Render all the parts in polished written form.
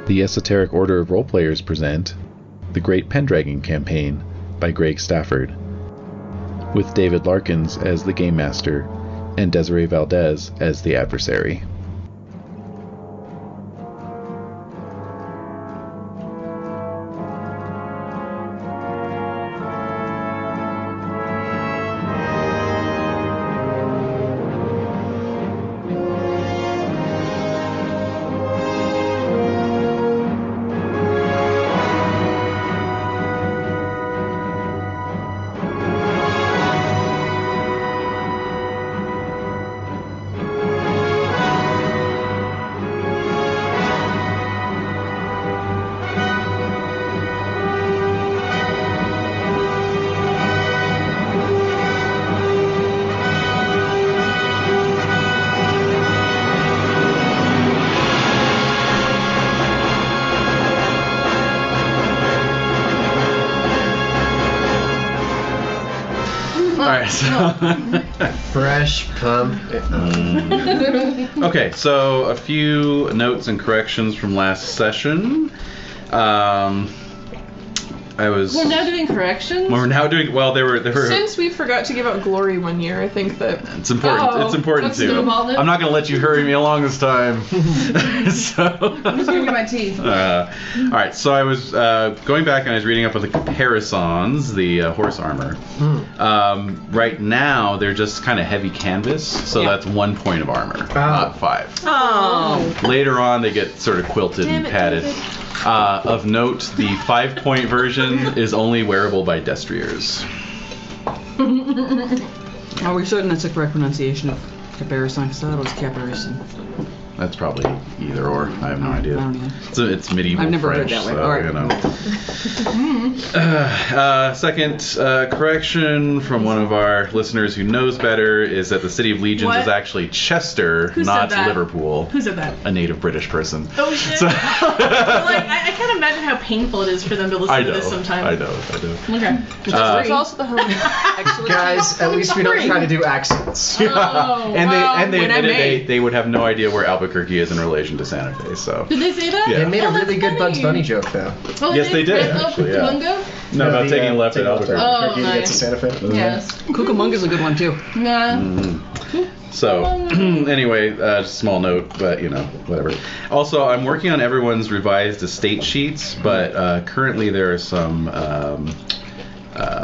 The Esoteric Order of Roleplayers present The Great Pendragon Campaign by Greg Stafford, with David Larkins as the Game Master and Desiree Valdez as the Adversary. Fresh pump. Okay, so a few notes and corrections from last session. We're now doing corrections? We're now doing, well, they were Since we forgot to give out glory one year, I think that... It's important. It's important too. I'm not going to let you hurry me along this time. So, I'm just going to get my teeth. Alright, so I was going back and I was reading up on the caparisons, the horse armor. Right now, they're just kind of heavy canvas, so that's 1 point of armor, not 5. Oh. Later on, they get sort of quilted and padded. Of note, the 5-point version is only wearable by destriers. Are we certain that's the correct pronunciation of caparison? Because I thought it was caparison. That's probably either or. I have no idea. I don't either. It's medieval I've never French, heard that way. so, All right. you know. Second correction from one of our listeners who knows better is that the City of Legions is actually Chester, not Liverpool. Who said that? A native British person. Oh shit! So I can't imagine how painful it is for them to listen to this sometimes. I know. Okay. There's also the home. Actually, Guys, at least we don't try to do accents. And they admitted they would have no idea where Albuquerque is in relation to Santa Fe. So. Did they say that? Yeah. They made a really good Bugs Bunny joke, though. Oh, yes, they did. Actually, yeah. Cucamonga? No, about taking a left at Albuquerque. Oh, to get nice. to Santa Fe. Yes. Cucamonga's a good one too. Nah. So, anyway, just a small note, but, you know, whatever. Also, I'm working on everyone's revised estate sheets, but currently there are some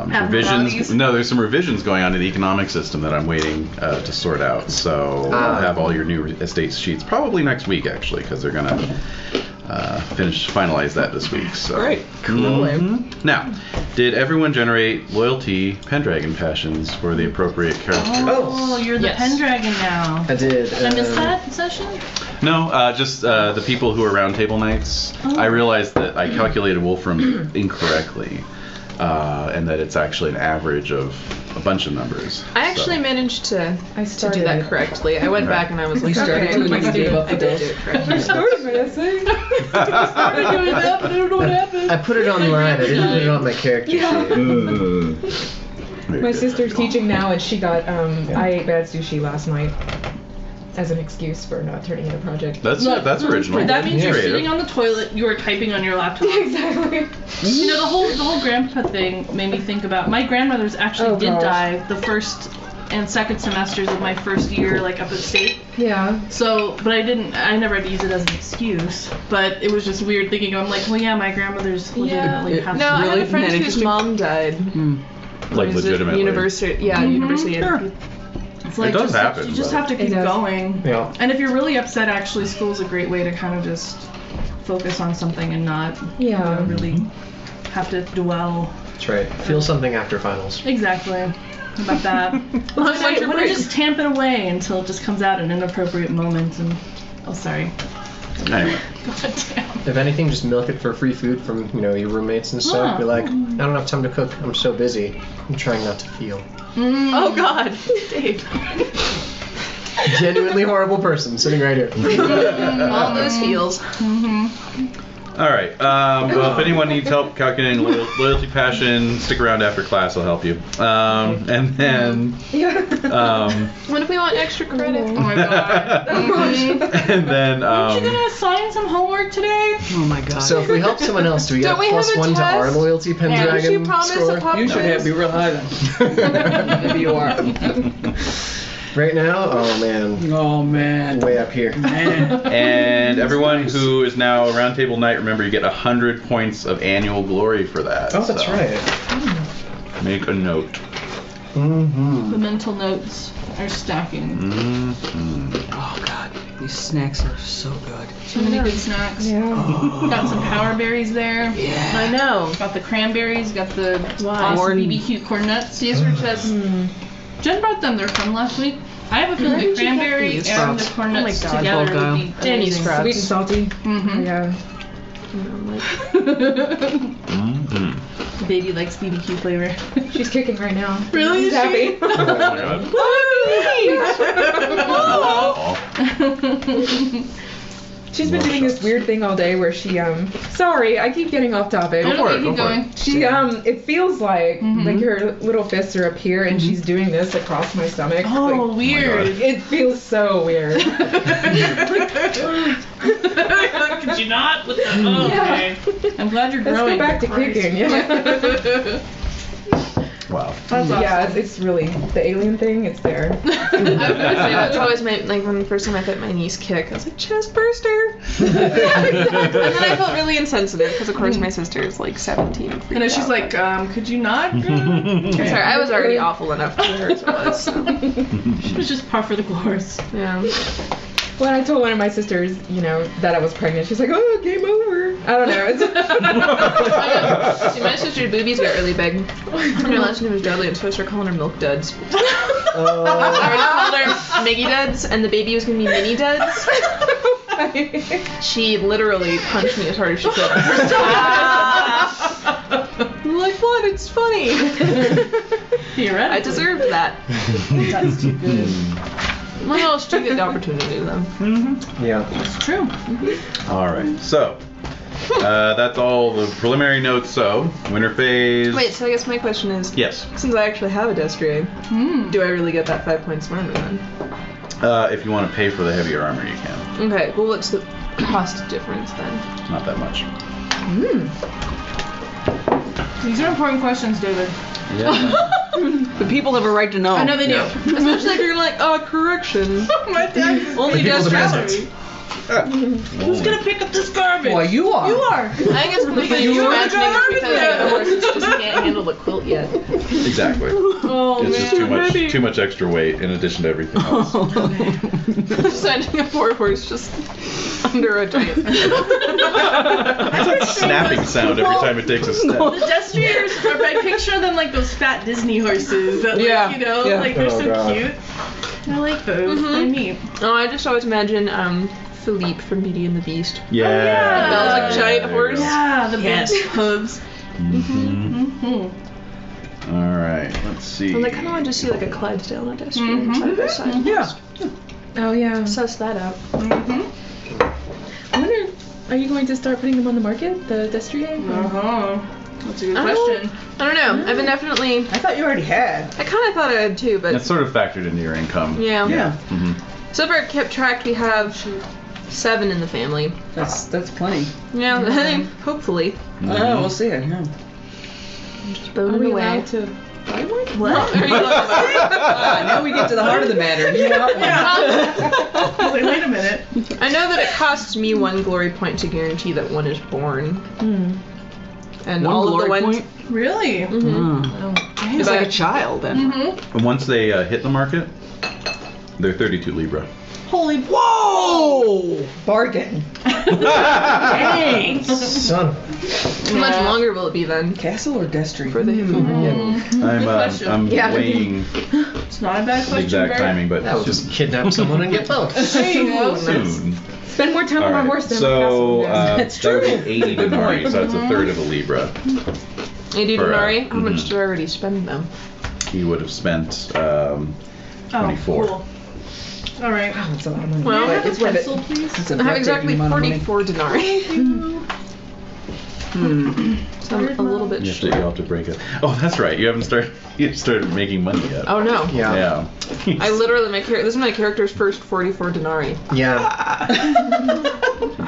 revisions. No, there's some revisions going on to the economic system that I'm waiting to sort out. So, I'll have all your new estate sheets probably next week, actually, because they're going to finalize that this week. So. Great. Cool. Now, did everyone generate loyalty Pendragon passions for the appropriate character? Oh, you're the Pendragon now. I did. Did I miss that session? No, just the people who are roundtable knights. I realized that I calculated Wolfram incorrectly, and that it's actually an average of a bunch of numbers. I actually managed to do that correctly. I went back and I was like, started doing it, you gave up the ghost. I started my essay. I started doing that, but I don't know what happened. I put it online. I didn't put it on my character sheet. My sister's teaching now, and she got I ate bad sushi last night as an excuse for not turning in a project. That's original. That means you're Creative. sitting on the toilet, you are typing on your laptop. Exactly. You know, the whole grandpa thing made me think about, my grandmothers actually did die the first and second semesters of my first year, like up at state. Yeah. So, but I never had to use it as an excuse, but it was just weird thinking, I'm like, well, yeah, my grandmother's legitimately passed No, I away. had a friend whose mom died. Like legitimately. University. It's like It does happen, you just but- have to keep going. Yeah. And if you're really upset, actually, school's a great way to kind of just focus on something and not really have to dwell. That's right. Feel something after finals. Exactly. How about that? Why don't you just tamp it away until it just comes out in an inappropriate moment and... Oh, sorry. Anyway. God damn. If anything, just milk it for free food from, your roommates and stuff. Be like, I don't have time to cook. I'm so busy. I'm trying not to feel. Oh God, Dave. Genuinely horrible person sitting right here. All those feels. All right. Well, if anyone needs help calculating loyalty passion, stick around after class. I'll help you. And then. What if we want extra credit? Oh my god. And then. Aren't you gonna assign some homework today? Oh my god. So if we help someone else, do we get Don't we have a +1 to our test? loyalty Pendragon Did you promise score? a pop You should quiz? be real high then. Maybe you are. Right now? Oh man. Oh man. Way up here. Man. And everyone who is now around table night, remember you get 100 points of annual glory for that. Oh, that's so right. Make a note. Mm-hmm. The mental notes are stacking. Oh god. These snacks are so good. Too many good snacks. Yeah. Got some power berries there. Yeah. I know. Got the cranberries. Got the Why? awesome Corn. BBQ corn nuts. Caesar says Jen brought them. They're from last week. I have a feeling the did you get cranberry these? and the Sprouts. corn Oh my nuts God. together Volgo. would be Any amazing. sprouts. Sweet and salty. Mm-hmm. Yeah. The baby likes BBQ flavor. She's kicking right now. Really? She's happy. She's been doing this weird thing all day where she sorry, I keep getting off topic. Go for it, Keep go for going. it. She it feels like her little fists are up here and she's doing this across my stomach. Oh, Like, weird. it feels so weird. Could you not? What the? Oh, Yeah. okay. I'm glad you're Let's growing. go back to kicking. Yeah. Wow. That's awesome. Yeah, it's really the alien thing. It's there. I was gonna say that's always my when the first time I felt my niece kick, I was like chest burster. And then I felt really insensitive because of course my sister is like 17. And And then she's like, could you not? sorry, I was already awful enough to her as it was. So. She was just par for the course. Yeah. When I told one of my sisters, that I was pregnant, she's like, "Oh, game over." I don't know. See, my sister's boobies got really big. Her last name was Dudley, and so I started calling her Milk Duds. I already called her Miggy Duds, and the baby was gonna be Mini Duds. She literally punched me as hard as she could. I'm like, what? It's funny. Theoretically. I deserved that. That's too good. Well, she took the opportunity though. Yeah. It's true. All right. So that's all the preliminary notes. So winter phase. Wait, so I guess my question is, Yes. since I actually have a destrier, do I really get that 5 points armor then? If you want to pay for the heavier armor, you can. Okay, well what's the cost difference then? Not that much. These are important questions, David. Yeah. The people have a right to know. I know they do. Yeah. Especially if you're like, correction. My dad. Only People demand destry. it. Who's gonna pick up this garbage? Well, you are. You are. I think it's because You you're were imagining this because garbage the horse just can't handle the quilt yet. Exactly. Oh It's just man. too much extra weight in addition to everything else. Just imagining a poor horse just under a giant. It's like snapping sound every time it takes a step. The destriers, I picture them like those fat Disney horses that, like, Yeah, yeah. like they're Oh, so God. cute. I like those. They're neat. Oh, I just always imagine Philippe from Beauty and the Beast. Yeah. That was like a giant There you horse. go. Yeah, the big hooves. All right. Let's see. And I kind of want to see like a Clydesdale and a destrier side by side. Yeah. Oh yeah. Suss that out. I wonder, are you going to start putting them on the market, the destrier? That's a good I question. don't know. I've been definitely. I thought you already had. I kind of thought I had too, but That's sort of factored into your income. yeah. Yeah. So far, kept track. We have 7 in the family. That's plenty. Yeah, I think hopefully. Oh, we'll see it. Yeah. Just Are boning we away. allowed to buy one? What? Are you looking Now we get to the heart of the matter. You want one. Wait a minute. I know that it costs me 1 glory point to guarantee that one is born. And One all of the glory ones. point? Really? It's like a child then. And once they hit the market, they're 32 Libra. Holy. Whoa! Bargain. Dang. Son. How much longer will it be then? Castle or Destry? For the hit I'm question. Yeah. weighing It's not a bad the question. exact Bert. timing, but Just kidnap someone and get both. soon. Spend more time All on my right. horse than So with Castle. That's that would true. be 80 Good denarii, point. so that's a third of a Libra. 80 For, denarii? How much did I already spend though? He would have spent Oh, 24. cool. All right. Wow, that's a lot of money. Well, but it's worth it. Pencil, please. It's a I have exactly breathtaking amount of money. 44 denarii. So I'm a little bit You have to break it. Oh, that's right. You haven't started making money yet. Oh no. Yeah. I literally this is my character's first 44 denarii. Yeah.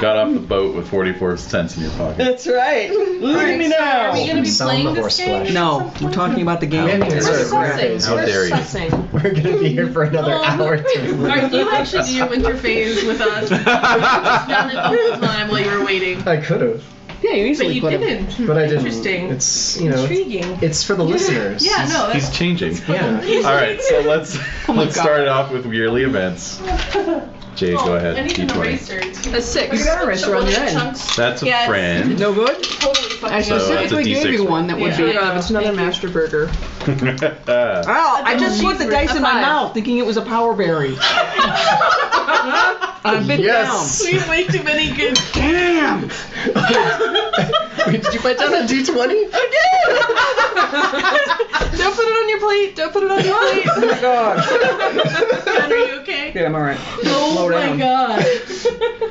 Got off the boat with 44 cents in your pocket. That's right. Look at me now. Are we going to be Selling playing the this horse game? flesh. No, we're talking about the game. We haven't even We're started sussing. How We're dare you. sussing. We're gonna be here for another hour. You actually do your winter phase with us. You just done it the whole time while you were waiting. I could have, Yeah, you But easily you could have. didn't. but I didn't. Interesting. It's it's, Intriguing. it's for the listeners. Yeah, no, He's that's changing. Yeah. All right, so let's my God. start it off with yearly events. Jade, go ahead. I need an D20. eraser. Too. A 6. You got a eraser on your end. Chunks. That's a Yes. friend. No good? Totally fucking I So that's a specifically gave D6 you one that would Oh be. my god, it's another Thank you. master burger. Oh, I just put the dice in my Five. mouth thinking it was a power berry. I'm a bit Yes. We have way too many good. down. Damn! Wait, did you put down a D20? Don't put it on your plate. Don't put it on your plate. Oh my gosh. Are you okay? Yeah, I'm alright. Oh Slow my down. god.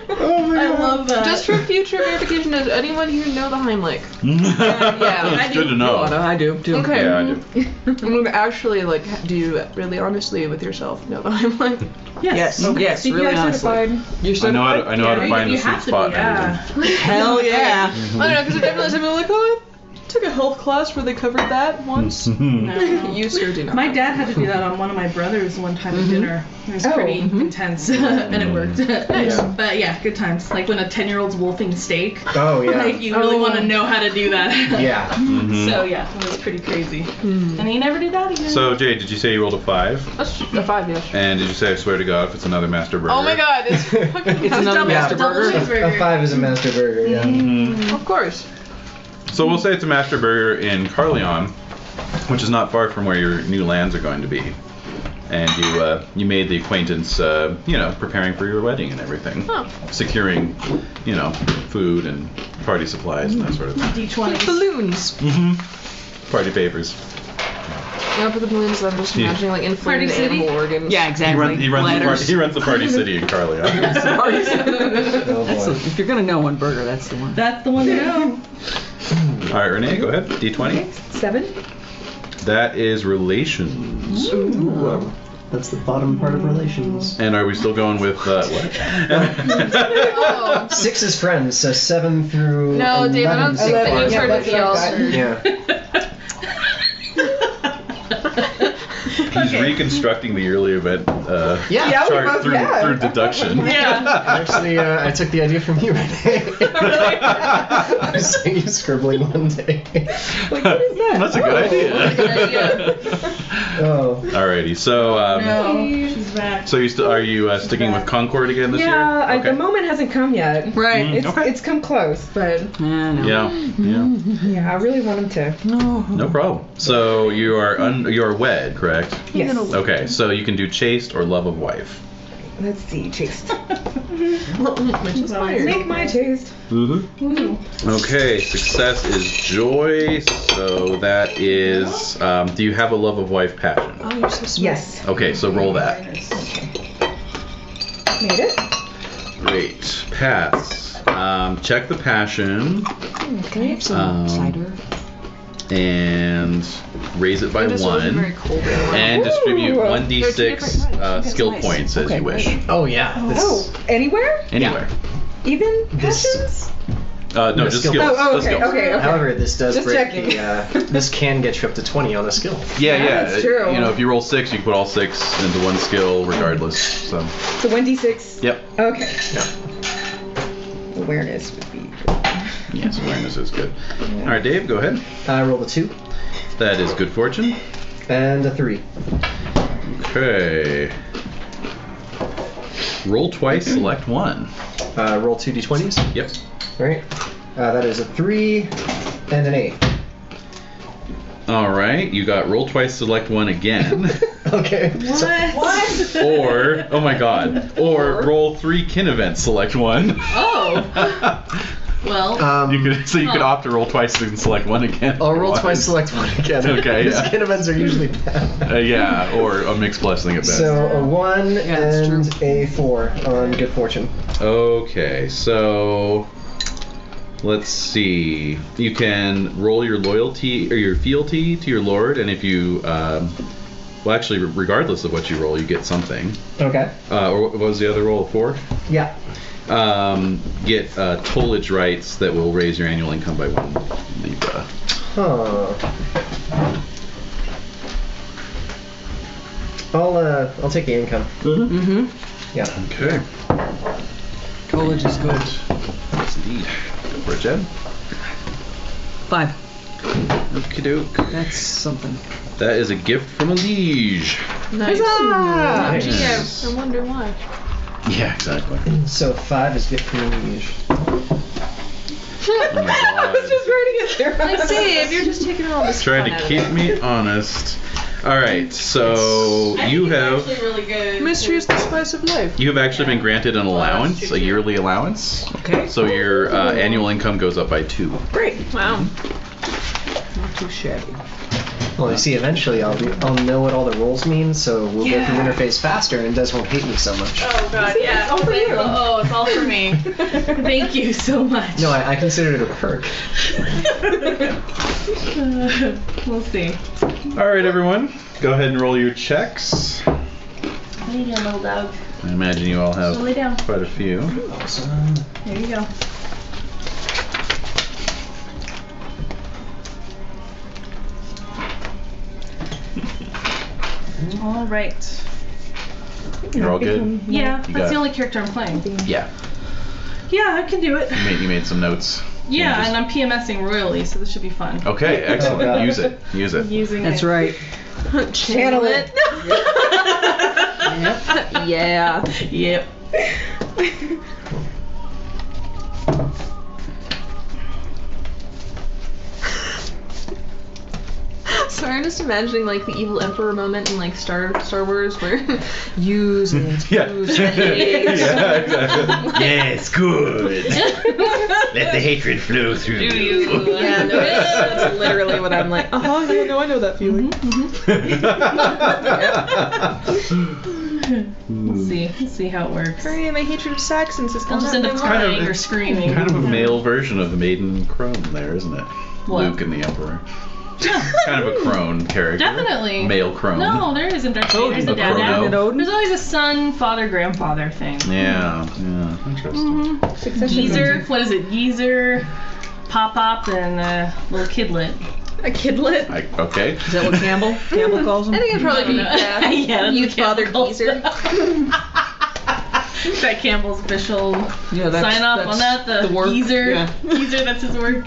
Oh my I god. love that. Just for future verification, does anyone here know the Heimlich? Yeah, it's good to know. I do, too. Okay. Yeah, I do. I mean, actually, like, do you really honestly with yourself know the Heimlich? Yes, yes, CPR really honestly. certified. You're I know how to, certified? find the You sweet have to spot. be, and yeah. everything. Hell yeah. I don't know, because I definitely some people are like, oh, I took a health class where they covered that once. No. You sure do not. My dad had to do that on one of my brothers one time at dinner. It was pretty intense, and it worked. Yeah. But yeah, good times. Like when a 10-year-old's wolfing steak. Oh yeah. Like you really want to know how to do that. Yeah. So yeah, it was pretty crazy. And he never did that again. So, Jade, did you say you rolled a 5? That's a 5, yes. And did you say, I swear to God, if it's another master burger? Oh my god, it's fucking It's another master double burger. cheeseburger. A 5 is a master burger. Yeah. Mhm. Of course. So we'll say it's a master burger in Carleon, which is not far from where your new lands are going to be. And you made the acquaintance, preparing for your wedding and everything. Oh. Securing, food and party supplies and that sort of thing. D20s. Balloons. Party favors. Yeah, for the balloons, I'm just imagining like inflated Party City? animal organs. Yeah, exactly. He runs Ladders. the party city in Carleon. Oh That's boy. if you're gonna know one burger, that's the one. That's the one to know. All right, Renae, go ahead. D20. 7. That is relations. Ooh. That's the bottom part of relations. And are we still going with what? Oh. 6 is friends, so 7 through. No, Dave, I don't 11 think that so you've far. heard of the also. Yeah. He's reconstructing the early event Yeah. chart through deduction. Yeah. Actually, I took the idea from you, Renae. I was saying you scribbling one day. Like, what is that? That's a good idea. Oh. Alrighty, so No, she's back. so are you sticking with Concord again this year? Yeah, Okay. the moment hasn't come yet. Right. Okay. It's come close, but Yeah, no. Yeah. yeah, I really want him to. No. No problem. So you are wed, correct? Yes. Okay, so you can do chaste or love of wife. Let's see, taste. Which is fire. Make my taste. Okay, success is joy. So that is. Do you have a love of wife passion? Oh, you're so smart. Yes. Okay, so roll that. Made it. Great, pass. Check the passion Can I have some cider? and raise it by It is really 1. very cold right now. And distribute Ooh. 1d6 skill nice. points as Okay, you wish. Oh yeah. This, Oh, anywhere? Anywhere. Even This- passions? No, The just skill. skills. Oh, Just okay, skills. okay. However, this does Just break checking. this can get you up to 20 on a skill. Yeah, yeah. That's true. If you roll 6, you can put all 6 into one skill regardless. So. So 1d6. Yep. Okay. Yeah. Awareness would be. Yes, awareness is good. All right, Dave, go ahead. I rolled a 2 That is good fortune. and a 3. Okay. Roll twice, select 1. Roll 2 d20s. Yep. Right. That is a 3 and an 8. All right, you got roll twice, select 1 again. Okay. So, What? Or, oh my god, or roll 3 kin events, select 1. Oh. Well. You could opt to roll twice and select 1 again. I'll roll twice, select 1 again. Okay, Because yeah. skin events are usually bad. Yeah, or a mixed blessing at best. So a 1 that's and a 4 on good fortune. Okay, so Let's see. You can roll your loyalty or your fealty to your lord, and if you, well, actually, regardless of what you roll, you get something. Okay. Or what was the other roll? 4? Yeah. Get tollage rights that will raise your annual income by 1 libra. Huh. I'll take the income. Mm-hmm. Yeah. Okay. College is good. Yes, indeed. Go for it, Jed. 5. Okie doke. That's something. That is a gift from a liege. Nice. Nice. Gee, I wonder why. Yeah, exactly. So 5 is gift from the liege. Oh my god. Just writing it there. Like, Dave, you're just taking all this Trying fun to out of keep it. me honest. Alright, so you have really good. Mystery is the spice of life. you have actually been granted an allowance, a yearly allowance. Okay. So your annual income goes up by 2. Great. Wow. Not too shabby. Well, you see, eventually I'll know what all the roles mean, so we'll go through interface faster, and Des won't hate me so much. Oh god, yeah. all for you. Oh, it's all for me. Thank you so much. No, I consider it a perk. We'll see. Alright, everyone. Go ahead and roll your checks. Lay down, little dog. I imagine you all have Lay down. quite a few. Awesome. There you go. All right. You're all good? Yeah, You that's got- the only character I'm playing. Yeah. Yeah, I can do it. You made some notes. Yeah, Changes. and I'm PMSing royally, so this should be fun. Okay, excellent. Oh, God. Use it. Use it. Using That's it. right. Channel it. Yeah. Yep. Sorry, I'm just imagining like the evil emperor moment in like Star Wars where Use it. Yeah. Use it. Yeah, exactly. Yes, good. Let the hatred flow through you. Yeah, no, that's literally what I'm like. Oh, yeah, no, I know that feeling. Let's see how it works. Hurry, my hatred of Saxons is I'll coming just out end up my crying of- or screaming. Kind of a male version of the Maiden Crone there, isn't it? What? Luke and the Emperor. Kind of a crone character. Definitely. Male crone. No, there isn't. There's A a dad. chrono. And Odin? There's always a son, father, grandfather thing. Yeah, interesting. Geezer, what is it? Geezer, Pop, and little Kidlet. A kidlet. Okay. Is that what Campbell calls him? I think it'd probably be Yeah, that's youth what father Campbell geezer. Is that Campbell's official Yeah, that's, sign off on that? The work. geezer. Yeah. Geezer, that's his work.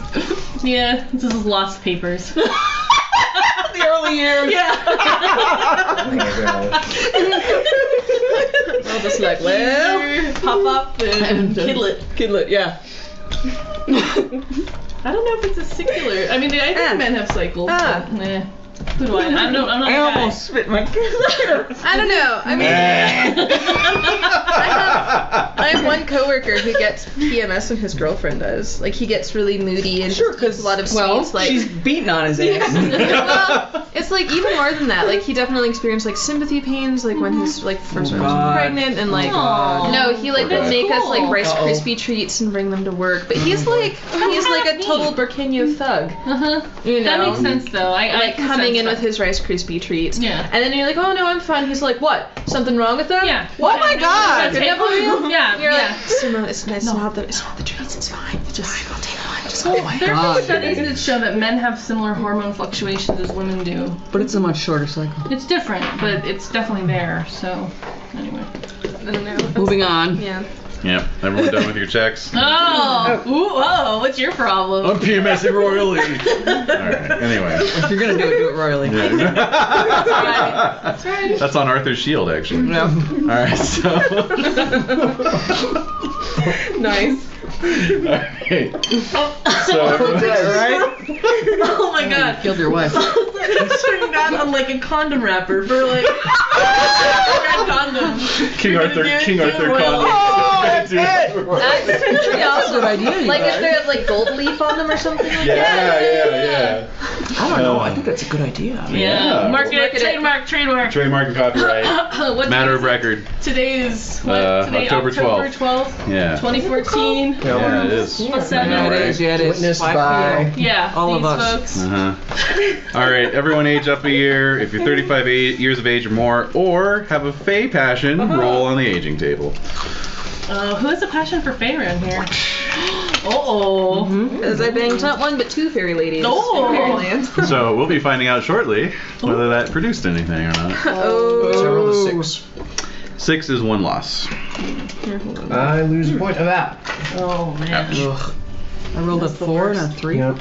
Yeah, this is his lost papers. The early years. Yeah. Oh my god. I'm just like, well, Pop and Kidlet. Kidlet, yeah. I don't know if it's a secular. I mean, I think men have cycles. Ah. But, eh. Who do I? I'm not I a guy. almost spit my I don't know. I mean, I have one coworker who gets PMS when his girlfriend does. Like, he gets really moody and Sure, just because eats a lot of sweets. Like, she's beating on his ass. well, it's like even more than that. Like, he definitely experienced like sympathy pains, like when his like first wife was God. pregnant, and like Aw. no, he like Poor would guy. make us like Rice Uh-oh. Krispie treats and bring them to work. But he's like a total Burkina thug. You know, That makes sense, though. I like can coming sense in that. with his Rice Krispie treats. Yeah. And then you're like, oh no, I'm fine. He's like, what? Something wrong with them? Yeah. Oh my god! That's Can I believe you? Yeah. You're yeah. like, Simone, it's not the treats. It's fine. It's fine. I'll take one. Just Well, one. there are God. studies that show that men have similar hormone fluctuations as women do. But it's a much shorter cycle. It's different, but it's definitely there. So, anyway. I don't know. Moving on. Yeah. Yep. Everyone done with your checks? Oh, ooh, what's your problem? I'm PMSing royally. Alright, anyway. If you're gonna do it royally. That's right. That's on Arthur's shield, actually. Yeah. Alright, so. Nice. Alright. So. Right? Oh my god. Killed your wife. Putting that on like a condom wrapper for like red condom. King Arthur condom. That's pretty That's a good idea, you Like guys. if they have like gold leaf on them or something like that. Yeah. I don't know. I think that's a good idea. Yeah. Market, trademark. Trademark and copyright. What Matter day of record. Today is what? Today, October 12th. Yeah. 2014. Yeah, it is. What's that? Yeah, it is. Yeah, it is. Witnessed 5 by- p.m. Yeah, All of these us. folks. All right, everyone age up a year. If you're 35 years of age or more, or have a Fey passion, roll on the aging table. Who has a passion for Fae around here? Uh-oh. Because I banged not one but 2 fairy ladies Oh. in Fairyland. So we'll be finding out shortly whether that produced anything or not. So I rolled a 6. 6 is 1 loss. I lose a point of that. Oh, man. Ugh. I rolled a 4 and a 3. Yep.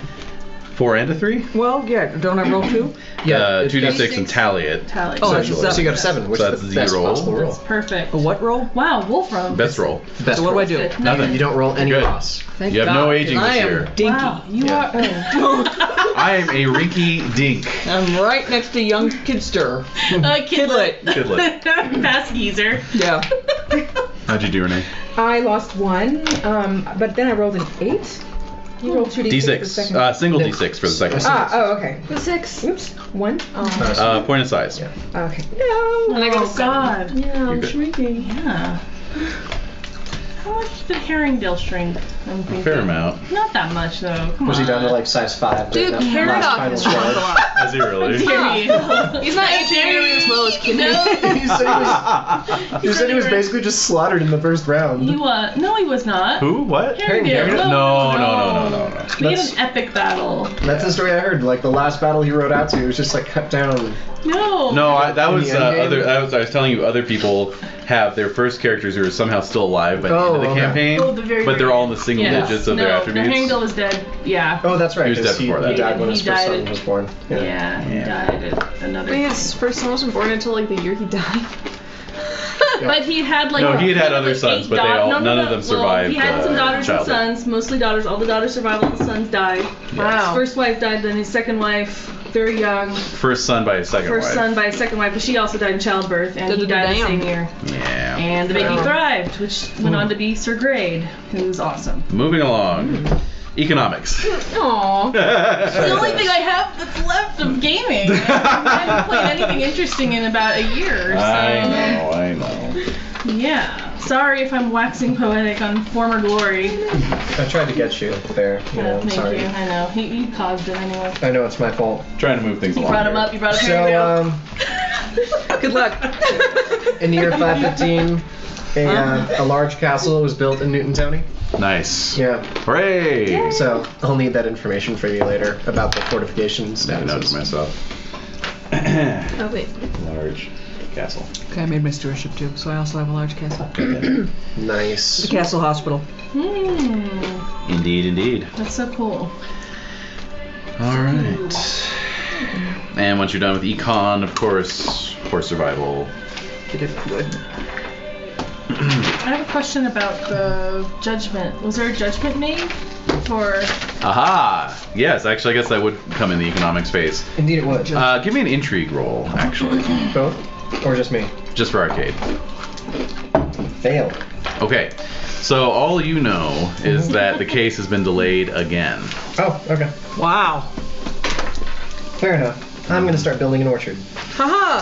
4 and a 3? Well, yeah. Don't I roll 2? Yeah, 2d6 and tally it. Tally. Oh, that's So you got a 7, which So is that's the the best roll. possible roll. That's perfect. A what roll? Wow, Wolfram. Best roll. Best So what do I roll. do? Good. Nothing. You don't roll any Good. loss. Thank You have God, no 'cause aging I this am year. dinky. Wow, you Yeah. are. Oh. I am a rinky dink. I'm right next to young kidster. Kidlet. Kidlet. Fast geezer. Yeah. How'd you do, Renae? I lost 1, but then I rolled an 8. You rolled 2d6 for the D6. second. Single D6 for the second. Okay. The 6. Oops. 1. Point of size. Yeah. Okay. No. And I got a Oh, 7. God. Yeah, You're I'm good. shrinking. Yeah. How much did Herringdale shrink? I'm thinking. Fair amount. Not that much, though. Come Was on. he down to like size 5? Dude, Last Paradox final has shrunk a charge. lot. Is he really? He's not aging nearly as well as Kid. He said he was basically just slaughtered in the first round. He was. No, he was not. Who? What? Herringdale. No. We had That's- an epic battle. That's the story I heard. Like the last battle he rode out to, he was just like cut down. No. No, that In was the end game? I was telling you other people have their first characters who are somehow still alive by the end of the okay. campaign, Oh, the very, but they're very all in the single Yeah. digits of no, their attributes. Herringdale was dead. Yeah. Oh, that's right. He was 'cause dead before that. He died when He his first died son at- was born. Yeah, he died at another. Wait, his first son wasn't born until like the year he died. But he had like. No, he had other like sons, 8 but they all- no, none of them Well, survived, he had some daughters and childhood. sons, mostly daughters. All the daughters survived, all the sons died. Wow. His first wife died, then his second wife, very young. First son by his second First wife. son by his second wife, but she also died in childbirth, and he died the Damn. same year. Yeah. And the baby thrived, which went on to be Sir Grade, who's awesome. Moving along. Economics. Aww. It's the only thing I have that's left of gaming. I haven't played anything interesting in about a year. So. I know. Yeah. Sorry if I'm waxing poetic on former glory. I tried to get you there. You know, I'm Thank sorry. you. I know. He caused it anyway. I know it's my fault. Trying to move things You along. brought him here. up. You brought up So, Herringdale. Good luck. in the year 515, a large castle was built in Newton County. Nice. Yeah. Hooray! So I'll need that information for you later about the fortification Make a note to statuses. myself. Oh wait. Large castle. Okay, I made my stewardship too, so I also have a large castle. Nice. The castle hospital. Indeed, indeed. That's so cool. All right. And once you're done with econ, of course, horse survival. Did it good. I have a question about the judgment. Was there a judgment made for? Aha! Yes, actually, I guess that would come in the economics phase. Indeed it would. Give me an intrigue roll, actually, Both? Or just me? just for arcade. Failed. Okay. So all you know is that the case has been delayed again. Oh, okay. Wow. Fair enough. I'm gonna start building an orchard. Haha!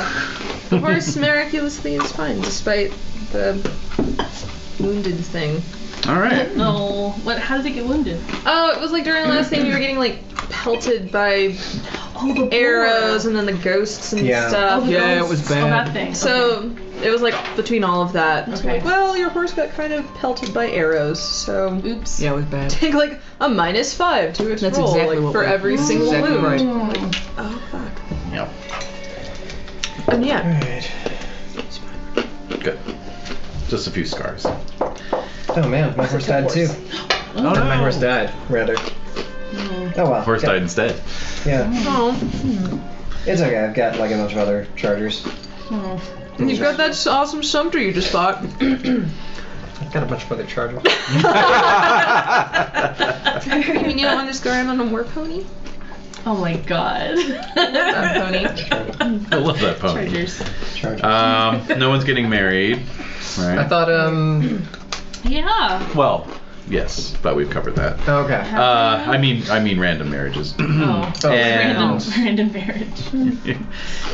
The horse miraculously is fine despite the wounded thing. All right. No. What? How did it get wounded? Oh, it was like during the last thing you were getting like pelted by Oh, the arrows and then the ghosts and Yeah. stuff. Yeah, it was Oh, bad. that thing. So it was like between all of that. It's Okay. like, well, your horse got kind of pelted by arrows, so Oops. Yeah, it was bad. take like a -5 to its That's roll exactly like, what for we- every That's single exactly wound. right. Oh fuck. Yep. And yeah. Alright. Good. Just a few scars. Oh man, my horse died too. Oh, Or my horse died, rather. Oh well. Horse died instead. Yeah. Oh, It's okay, I've got like a bunch of other chargers. you got that awesome Sumter you just bought. I've got a bunch of other chargers. You mean you don't want to just go around on a war pony? Oh my god. That pony. I love that pony. Chargers. Chargers. No one's getting married, right? I thought, Yeah. Well, Yes, but we've covered that. Okay. I mean random marriages. Oh, And- random marriage.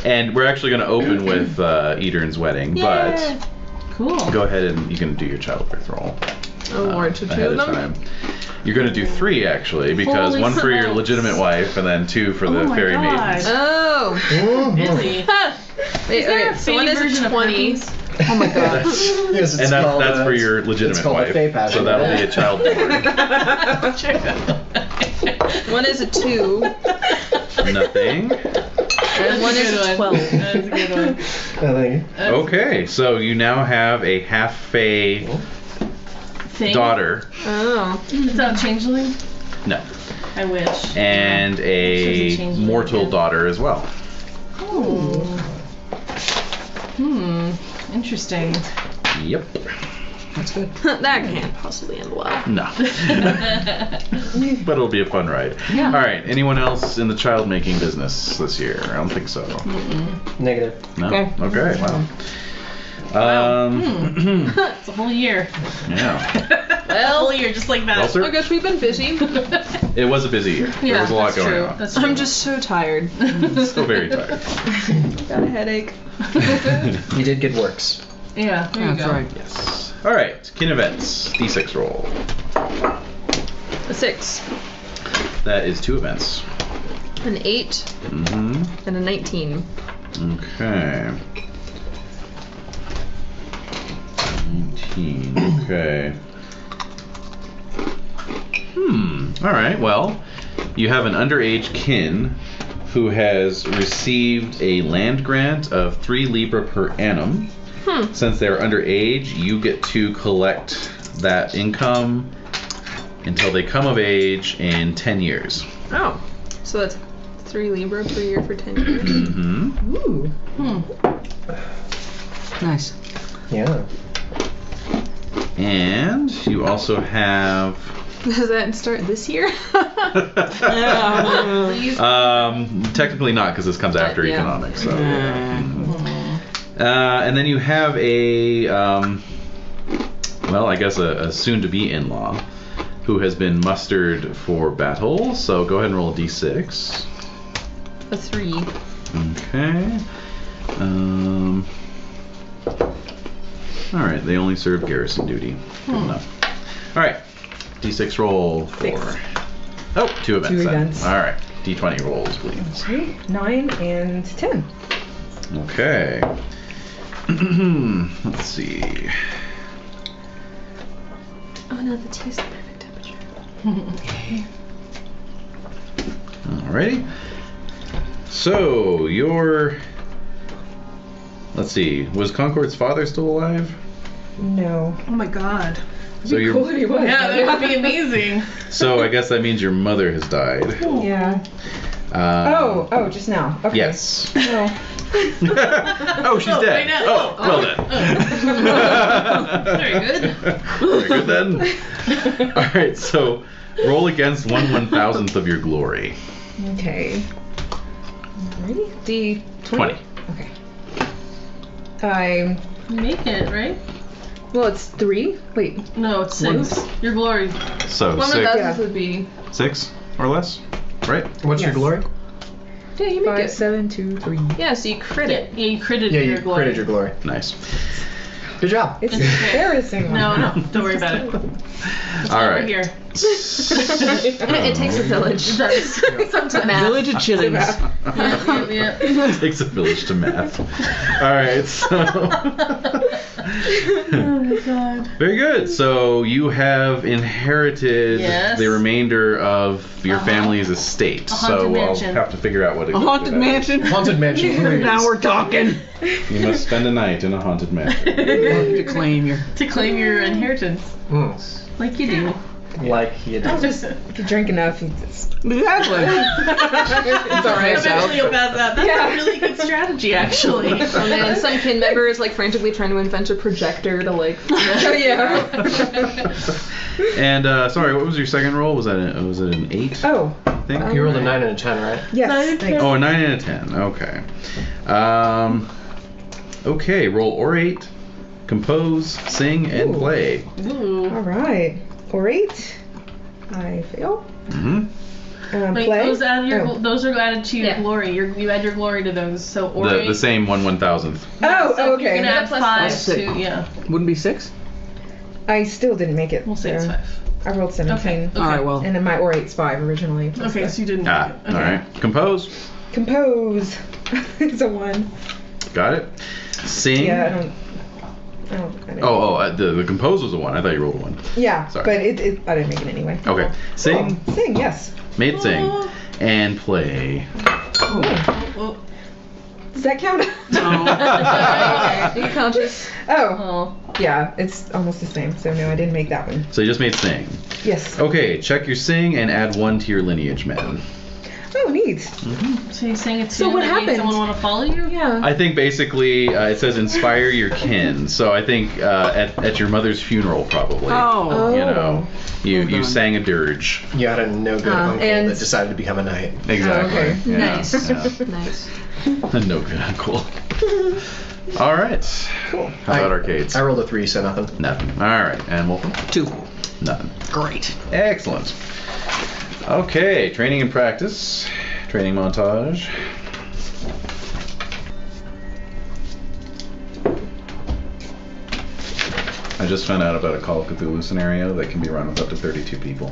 And we're actually going to open with Edern's wedding, but Cool. go ahead and you can do your childbirth roll. Oh Lord, to ahead two of of them? time. You're going to do 3 actually, because Holy 1 for your smokes. legitimate wife and then 2 for the Oh my fairy God. maidens. Oh. Really? Wait, there okay, a so one fanny is version a of 20. herpes? Oh my god. Yes, it's And called, that's for your it's legitimate called wife. a Fae pageant. So that'll be a child born. One is a 2. Nothing. And one is a 12. That's a good one. I think. Okay, so you now have a half fae Thing? daughter. Oh. Is that a changeling? No. I wish. And She's a a changeling, mortal yeah. daughter as well. Interesting. Yep. That's good. That can't possibly end well. No. But it'll be a fun ride. Yeah. All right. Anyone else in the child making business this year? I don't think so. Negative. No. Okay. Okay. Wow. It's a whole year. Yeah. A whole year, just like that. Well, sir, I guess we've been busy. it was a busy year. There was a lot that's going true. on. That's true. I'm just so tired. Still very tired. Got a headache. You did good works. Yeah, there you That's go. right. Yes. All right. Kin events. D6 roll. A 6. That is 2 events. An 8. Mm-hmm. And a 19. Okay. 19. Okay. All right. Well, you have an underage kin who has received a land grant of 3 libra per annum. Since they're underage, you get to collect that income until they come of age in 10 years. Oh. So that's 3 libra per year for 10 years. Mm-hmm. Ooh. Nice. Yeah. And you also have Does that start this year? technically not, because this comes after yeah. economics. So. Yeah. And then you have a, well, I guess a soon-to-be in-law who has been mustered for battle. So go ahead and roll a d6. A 3. Okay. All right. They only serve garrison duty. Good enough. All right. D6 roll for. 6. Oh, 2 events. 2 then. events. All right. D20 rolls, please. Okay, 9 and 10. Okay. Let's see. Oh no, the tea's the perfect temperature. Alrighty. So your. Let's see. Was Concord's father still alive? No. Oh my god. So It'd be cool if he was. Yeah, that would be amazing. So I guess that means your mother has died. Yeah. Oh, just now. Okay. Yes. Oh. Oh, she's Oh, dead. I know. Oh, well then. Very good. Very good then. All right. So roll against 1/1000th of your glory. Okay. Ready? D20? 20. Okay. I. Make it, right? Well, it's 3. Wait. No, it's 6. Your glory. So 1/1000th Yeah. would be. 6 or less, right? What's your Yes. glory? Yeah, you make 5, it. 7, 2, 3. Yeah, so you crit it. Yeah, you critted Yeah, your you glory. critted your glory. Nice. Good job. It's It's okay. embarrassing. No, don't worry about it. It's All over right. here. It takes a village. It does. Sometimes. Village of Chillings. Yeah. Takes a village to math. All right, so Oh my god. very good. So you have inherited Yes. the remainder of your family's estate. A haunted So mansion. I'll have to figure out what A haunted mansion. Haunted mansion. please. Now we're talking. You must spend a night in a haunted mansion. To claim your. To claim your inheritance, like you do. Like you did. Just, if you drink enough, you just. Exactly. It's alright. Eventually you'll pass out. That's a really good strategy, actually. Oh man, some kin member is like frantically trying to invent a projector to like. Oh, yeah. And sorry, what was your second roll? Was it an 8? Oh. I think. You rolled a 9 and a 10, right? Yes. Thanks. Oh, a 9 and a 10. Okay. Okay, roll orate, compose, sing, and Ooh. play. Ooh. All right. orate. I fail. Mm-hmm. Wait, Play. those are added to your glory. You add your glory to those. So orate. The same 1/1000th. Oh, okay. You're gonna add Plus 5 5. to yeah. Wouldn't be 6? I still didn't make it. We'll say it's 5. I rolled 17. Okay. Alright, well. And then my orate's 5 originally. plus Okay, the- so you didn't. Ah, make it. Okay. all right. Compose. Compose. It's a 1. Got it. Sing. Yeah, I don't. The compose was a 1. I thought you rolled a 1. Yeah, Sorry. but I didn't make it anyway. Okay. Sing. Oh, sing, yes. Made sing. And play. Oh. Does that count? Are you conscious? Oh, yeah, it's almost the same. So no, I didn't make that one. So you just made sing. Yes. Okay, check your sing and add 1 to your lineage men. Oh, neat. So you're saying it's So what that happened? made someone want to follow you? Yeah. I think basically it says inspire your kin. So I think at your mother's funeral probably. Oh. You know, you Well done. sang a dirge. You had a no good uncle and- that decided to become a knight. Exactly. okay. Yeah, Nice. yeah. Nice. A no good uncle. All right. Cool. How about arcades? I rolled a 3, so nothing. Nothing. All right. And Wolfram? 2. Nothing. Great. Excellent. Okay. Training and practice. Training montage. I just found out about a Call of Cthulhu scenario that can be run with up to 32 people.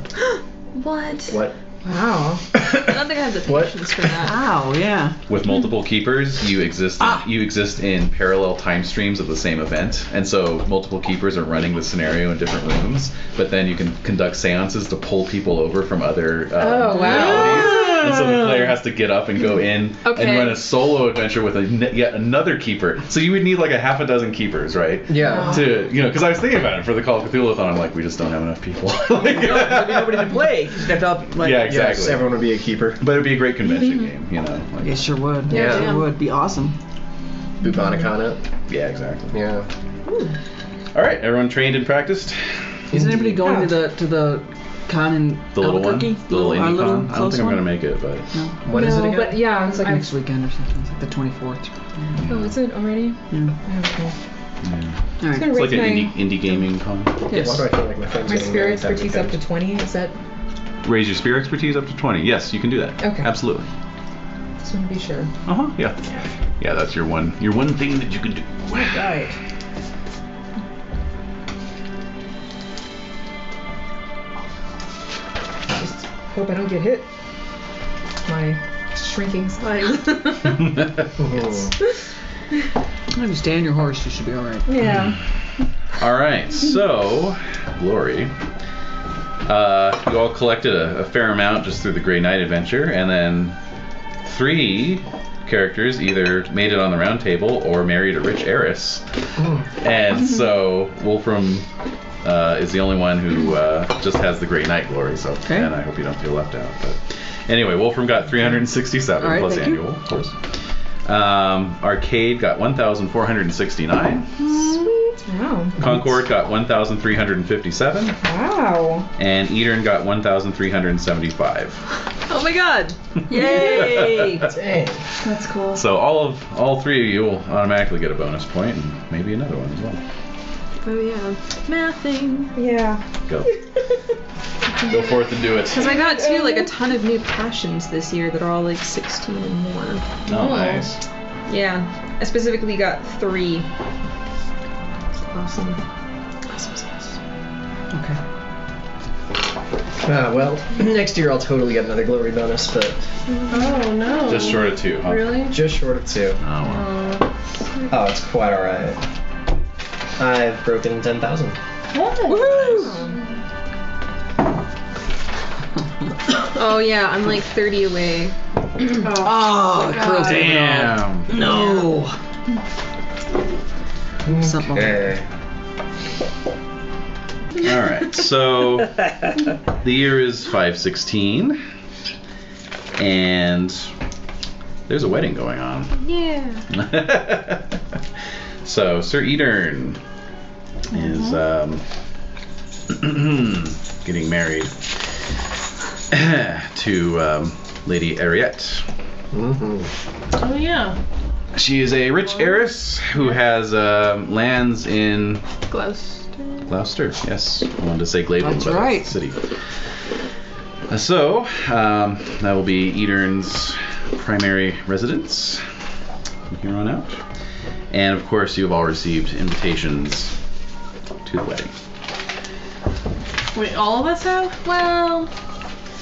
What? What? Wow. I don't think I have the What? patience for that. Wow, yeah. With multiple keepers, you exist in parallel time streams of the same event, and so multiple keepers are running the scenario in different rooms. But then you can conduct seances to pull people over from other Oh, wow. realities. And so the player has to get up and go in Okay. and run a solo adventure with yet another keeper. So you would need like a half a dozen keepers, right? Yeah. To because I was thinking about it for the Call of Cthulhu-thon. I'm like, we just don't have enough people. There'd be nobody to play. You'd have to up, like, Yeah, exactly. Yes, everyone would be a keeper. But it'd be a great convention game, you know. Like, It sure would. Yeah. It sure would. Be awesome. Bubonicon it. yeah, exactly. Yeah. All right, everyone trained and practiced. Isn't anybody going Oh. to the con in The little one, Albuquerque? the little our indie little con. I don't close think I'm one? gonna make it, but No. What is it No, again? but yeah, It's like I've- next weekend or something. It's like the 24th. Oh, is it already? Yeah. Okay. All It's right. gonna it's like raise an my indie gaming con. Yes. Why do I feel like my friend's my getting spirit married that expertise up to weekend? 20. Is that? Raise your spear expertise up to 20. Yes, you can do that. Okay. Absolutely. Just want to be sure. Yeah. Yeah, that's your one thing that you can do. Right. Just hope I don't get hit. My shrinking size. If you stay on your horse, you should be all right. Yeah. All right, so Glory, you all collected a fair amount just through the Grey Knight adventure, and then 3 characters either made it on the round table or married a rich heiress. And so Wolfram is the only one who just has the Grey Knight glory. So, Okay. and I hope you don't feel left out. But anyway, Wolfram got 367 All right, plus thank you. annual, of course. Arcade got 1,469. Wow. Concord got 1,357. Wow. And Edern got 1,375. Oh my god. Yay! Dang. That's cool. So all 3 of you will automatically get a bonus point, and maybe another one as well. Oh yeah. Mathing. Yeah. Go. Go forth and do it. Because I got too like a ton of new passions this year that are all like 16 and more. Oh, nice. Yeah. I specifically got 3. It's awesome. Okay. Well, next year I'll totally get another glory bonus, but Oh no. Just short of 2, huh? Really? just short of 2. Oh, well. Oh, it's quite alright. I've broken 10,000. Oh yeah, I'm like 30 away. Oh, curls Damn. No. Something. Okay. All right. So the year is 516, and there's a wedding going on. Yeah. So Sir Edern is getting married to Lady Ariette. Mm-hmm. Oh yeah. She is a rich heiress who has lands in Gloucester. Gloucester, yes. I wanted to say Glayville, That's but right. that's the city. So, that will be Edern's primary residence from here on out. And of course, you have all received invitations to the wedding. Wait, all of us have? Well,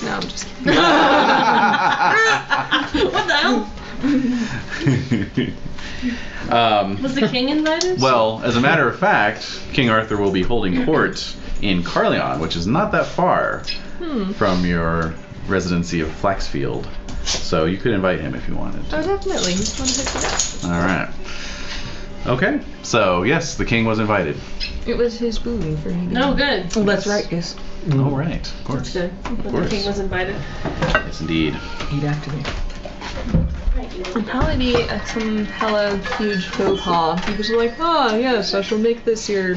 no, I'm just kidding. What the hell? Was the king invited? Well, as a matter of fact, King Arthur will be holding court in Carleon, which is not that far from your residency of Flaxfield. So you could invite him if you wanted. Oh, definitely. He's fun to pick it up. All right. Okay. So yes, the king was invited. It was his boon for me. No, good. Oh, that's right, yes. Oh right, of course. Good. When the king was invited. Yes, indeed. He'd activate. It'll probably be some hella huge faux pas. Because we're like, oh yes, I shall make this your...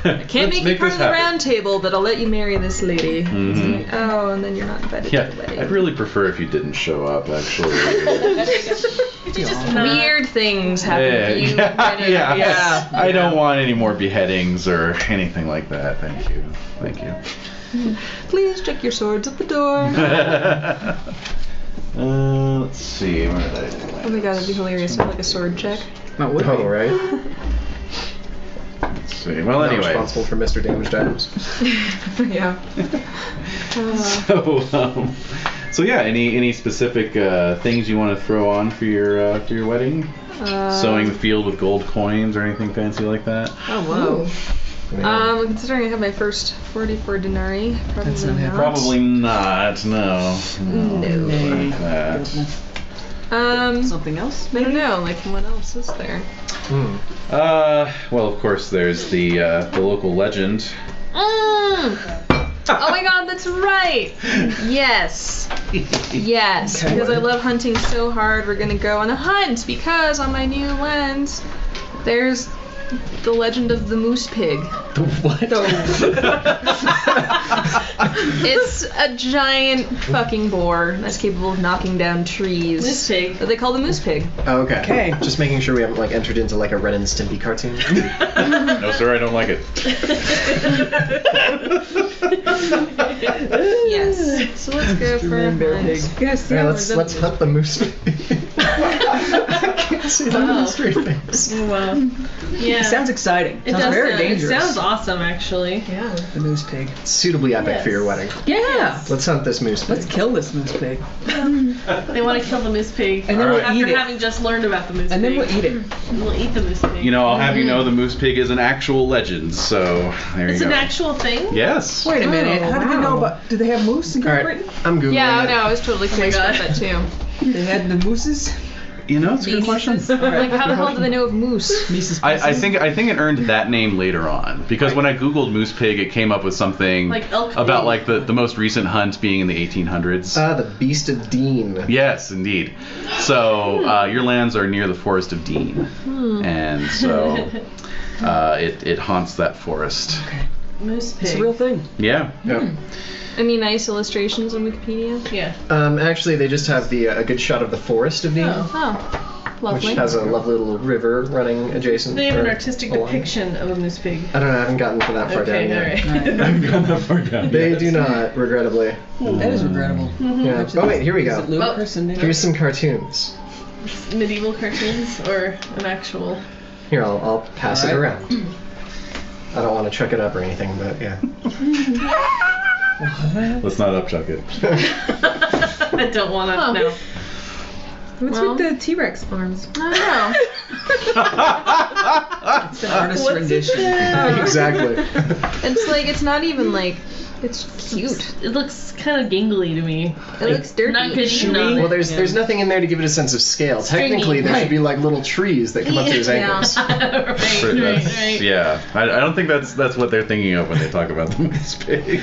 I can't make you part of the round table, but I'll let you marry this lady. Mhm. It's like, oh, and then you're not invited Yeah, to the wedding. I'd really prefer if you didn't show up, actually. Could you just not? Weird things happen to you. yeah. I don't want any more beheadings or anything like that. Thank you. Thank you. Please check your swords at the door. Let's see. Where did I do Oh my god, it'd be hilarious to have like a sword check. That would be. Oh, right. Let's see. Well, Not anyway. responsible for Mr. Damaged Items. Yeah. So yeah. Any specific things you want to throw on for your wedding? Sowing the field with gold coins or anything fancy like that? Oh, whoa. Yeah. Considering I have my first 44 denarii, probably That's not not. Probably not. No. No. Like that. Something else? I don't know, like what else is there? Well, of course, there's the local legend. Oh my god, that's right! Yes. Yes, because I love hunting so hard, we're gonna go on a hunt because on my new lens, there's the legend of the moose pig. The what? It's a giant fucking boar that's capable of knocking down trees. Moose pig. That they call the moose pig. Oh, okay. Okay. Just making sure we haven't like entered into like a Ren and Stimpy cartoon. No, sir, I don't like it. Yes. So let's go for a Bear hunt. pig. Yes, Yeah, yeah. let's hunt the moose pig. I can't see that in Wow. the straight face. Oh, wow. Yeah. It sounds exciting. It Sounds does very sound, dangerous. It sounds awesome, actually. Yeah. The moose pig. Suitably epic Yes. for your wedding. Yeah. Let's hunt this moose pig. Let's kill this moose pig. They want to kill the moose pig. And then we'll after eat it. having just learned about the moose And then pig. we'll eat it. We'll eat the moose pig. You know, I'll have you know the moose pig is an actual legend. So there It's you an go. actual thing? Yes. Wait a minute. How do we know wow. about... Do they have moose in All Great right, Britain? I'm googling Yeah, it. no, I was totally curious about God. that too. They had the mooses? You know, it's a good question. Like, how the hell do they know of moose? Mises. I think it earned that name later on because when I googled moose pig, it came up with something Like elk about pig. like the most recent hunt being in the 1800s. The Beast of Dean. Yes, indeed. So your lands are near the Forest of Dean, and so it haunts that forest. Moose pig. It's a real thing. Yeah. Yep. Any nice illustrations on Wikipedia? Yeah. Actually, they just have a good shot of the Forest of Dean, Oh. Oh, which lovely. has a lovely little river running adjacent. They have an or artistic along. depiction of a moose pig. I don't know. I haven't gotten to that far Okay, down yet. alright. I've gone that far down. They do not, regrettably. That is regrettable. Yeah. Oh wait, here we Is go. it ludicrous and Here's some cartoons. Medieval cartoons or an actual. Here, I'll pass it Alright. around. I don't want to chuck it up or anything, but yeah. Let's not upchuck it. I don't want to. Huh. No. What's Well- with the T-Rex arms? I don't know. It's an artist's What's it rendition. say? Exactly. It's like, it's not even like, it's cute. It looks kind of gingly to me. It looks dirty. Not good eating on Well, it. there's nothing in there to give it a sense of scale. Stringy. Technically, there Right. should be like little trees that come up to his Yeah. ankles. right. Yeah, I don't think that's what they're thinking of when they talk about the moose pig.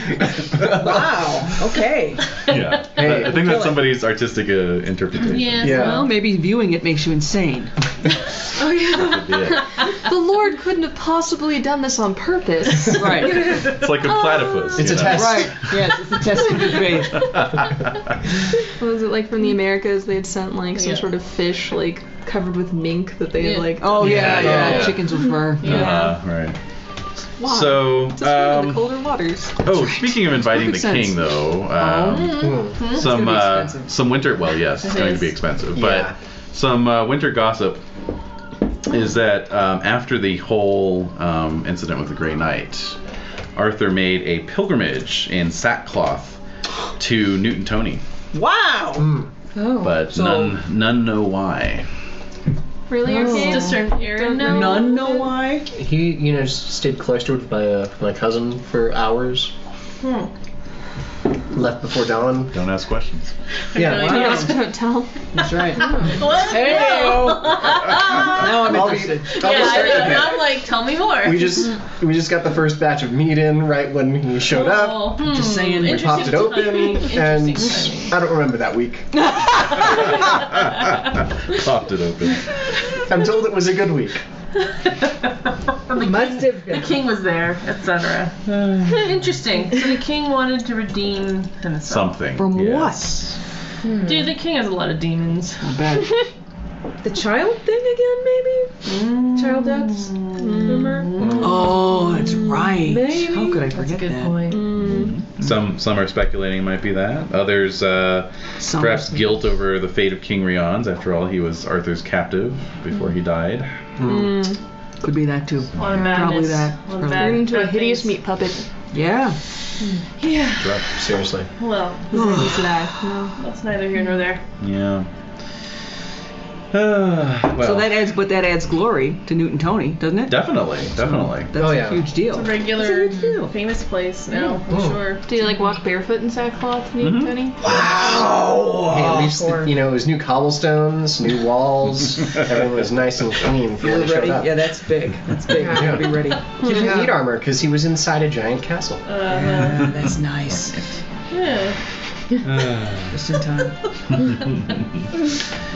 Wow. Okay. Yeah, Hey, I think that's somebody's artistic interpretation. Yes. Yeah. Well, maybe viewing it makes you insane. Oh yeah. Yeah. The Lord couldn't have possibly done this on purpose. Right. It's like a platypus. It's you a know? test. Right. Yes, it's a test of good faith. What was it like from the Americas? They had sent like some Yeah. sort of fish like covered with mink that they had Yeah. like. Oh yeah, Yeah, yeah. yeah. Chickens with fur. Right. Why? So, Just for the colder waters. oh, speaking of inviting the Perfect king, sense. though, It's gonna be expensive. some winter. Well, yes, it's going to be expensive, but some winter gossip is that after the whole incident with the Grey Knight, Arthur made a pilgrimage in sackcloth to Newton Tony, Wow. Oh. but none know why. Really, Arcade? Just Aaron know. None know why. He, just stayed cloistered with my cousin for hours. Left before dawn. Don't ask questions. Yeah. No, Wow. Ask, don't tell. That's right. What? Hey. Now I'm interested. I'm like, tell me more. We just got the first batch of meat in right when he showed up. Just saying. We popped it open, and Interesting. I don't remember that week. Popped it open. I'm told it was a good week. Must have The been. king was there, etc. Interesting. So the king wanted to redeem himself. Something. From yes. Dude, the king has a lot of demons. I bet. The child thing again, maybe? Child deaths? Remember? Oh, that's right. Maybe. How could I That's a forget good that? point. Some are speculating it might be that. Others, Some perhaps are- guilt over the fate of King Rions. After all, he was Arthur's captive before he died. Could be that too. A lot of madness. Probably that. A lot of Probably. bad- Turned into a bad hideous things. meat puppet. Yeah. Yeah. Rough. Seriously. Well, He's alive. No. that's neither here nor there. Yeah. Well, So that adds glory to Newton Tony, doesn't it? definitely. That's Oh, yeah. a huge deal. It's a regular, That's a big deal. famous place now, I'm sure. Do you like walk barefoot in sackcloth, Tony? Wow! Hey, at least, it was new cobblestones, new walls. Everything was nice and clean before You're he showed ready? up. Yeah, that's big. That's big. Yeah. Gotta be ready. He didn't need armor because he was inside a giant castle. Yeah, that's nice. Yeah. Just in time.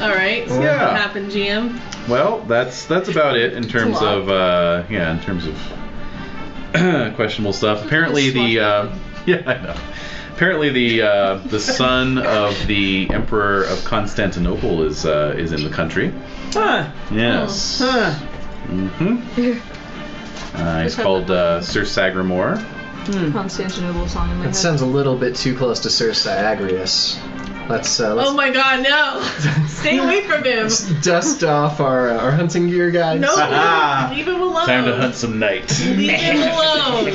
All right. So Yeah. what happened, GM? well, that's about it in terms of questionable stuff. Apparently the I know. Apparently the son of the Emperor of Constantinople is in the country. Huh. Yes. Huh. He's called Sir Sagramore. Constantinople song in my That head. sounds a little bit too close to Sir Agrius. Let's Oh my God, no! Stay away from him. dust off our hunting gear, guys. No, leave him alone. Time to hunt some night. Leave him alone.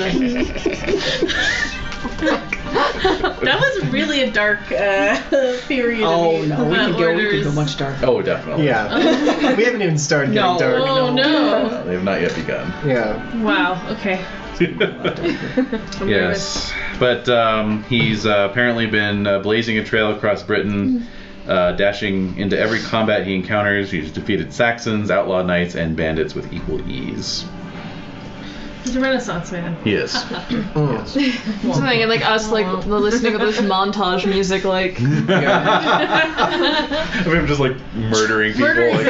That was really a dark period. Oh of no, we about could go orders. much darker. Oh, definitely. Yeah. We haven't even started getting No. dark. Oh no! They have not yet begun. Yeah. Wow. Okay. I'm Yes, but he's apparently been blazing a trail across Britain, dashing into every combat he encounters. He's defeated Saxons, outlaw knights, and bandits with equal ease. He's a Renaissance man. He is. Something like us, like listening to this montage music, like. I mean, I'm just like murdering people. Murdering like,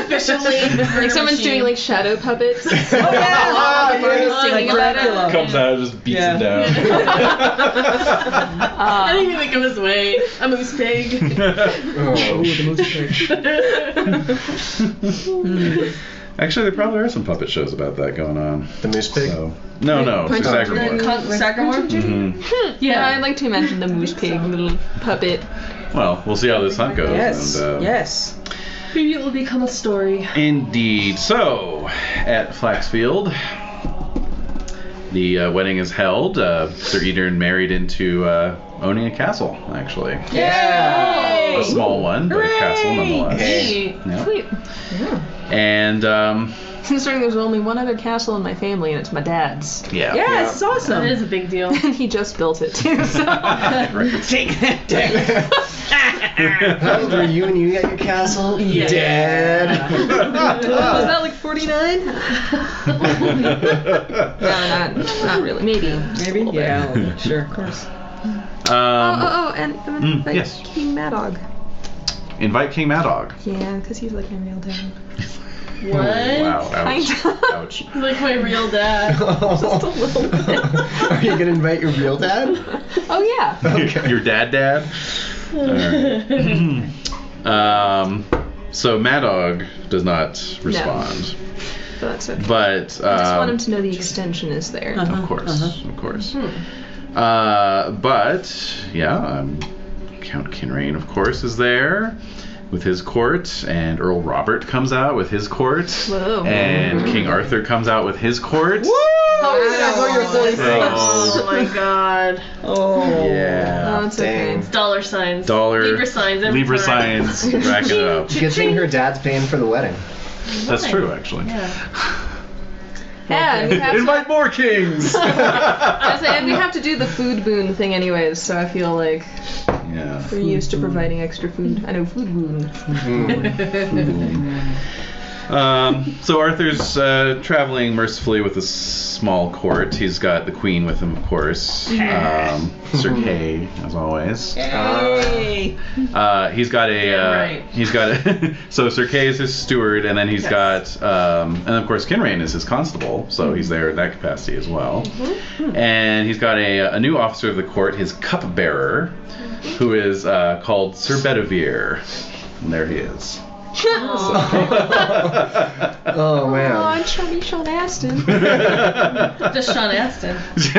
efficiently. Like someone's doing like shadow puppets. Oh yeah. Singing Like about it. Dracula. comes out, just beats him down. Anything that comes his way. A moose pig. Ooh, the moose pig. Actually, there probably are some puppet shows about that going on. The moose pig? So, no, Sir Sagramore. Sagamore? Yeah, I'd like to mention the moose pig little puppet. Well, we'll see how this hunt goes. Yes. And, Yes. Maybe it will become a story. Indeed. So, at Flaxfield, the wedding is held. Sir Edern married into owning a castle, actually. Yeah. A small one, but a castle nonetheless. Hey. Yeah. Sweet. And, Considering there's only one other castle in my family, and it's my dad's. yeah. Yeah, it's That awesome. is a big deal. And he just built it too. So. Right. Take that. How old were you when you got your castle? Yeah. Dad. Was that like 49? No, not really. Maybe. Maybe. Yeah. Sure. Of course. And yes. King Mad Dog. Invite King Mad Dog. Yeah, because he's like my real dad. What? Wow. Ouch. Kinda. Ouch. Like my real dad. Just a little bit. Are you gonna invite your real dad? Oh yeah. Okay. Your dad? Alright. So Mad Dog does not respond. But that's okay. But I just want him to know the extension is there. of course. But yeah, Count Kinrain, of course, is there with his court, and Earl Robert comes out with his court, Whoa. and King Arthur comes out with his court. Oh my god. Yeah. Oh, it's okay. Dang. Dollar signs. Libra signs. every Libra time. signs, racking it up. Good thing her dad's paying for the wedding. That's true, actually. Yeah. Yeah, and we have Invite more kings. and we have to do the food boon thing anyways, so I feel like Yeah. we're used to providing extra food. I know, food boon. So Arthur's traveling mercifully with a small court. He's got the queen with him, of course. Sir Kay, as always. Yay! He's got a. right. He's got a. So Sir Kay is his steward, and then he's got. And of course, Kinrain is his constable, so he's there in that capacity as well. And he's got a new officer of the court, his cupbearer, who is called Sir Bedivere. And there he is. Oh man. Oh, chubby Sean Astin. Just Sean Astin.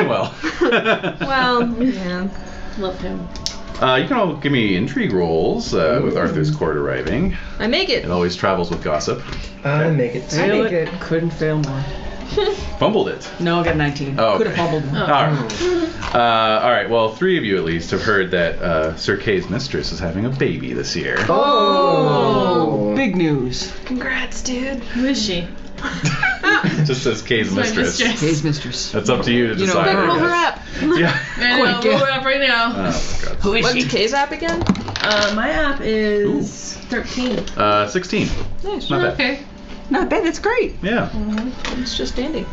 Well. Well, yeah. Love him. You can all give me intrigue rolls with Arthur's court arriving. I make it. It always travels with gossip. I make it. I think it. Couldn't fail more. Fumbled it. No, I got 19. Oh, Could have okay. fumbled more. All right. Well, 3 of you at least have heard that Sir Kay's mistress is having a baby this year. Oh. Big news. Congrats, dude. Who is she? It just says Kay's My mistress. mistress. Kay's mistress. That's up to you to You know, decide. quick, I Roll her guess. up. Yeah. I know, Quick, yeah. roll it up right now. Oh my God. Who is What's she? Kay's app again? My app is 13. 16. Nice. Not bad. Okay. Not bad, that's great. Yeah. It's just dandy.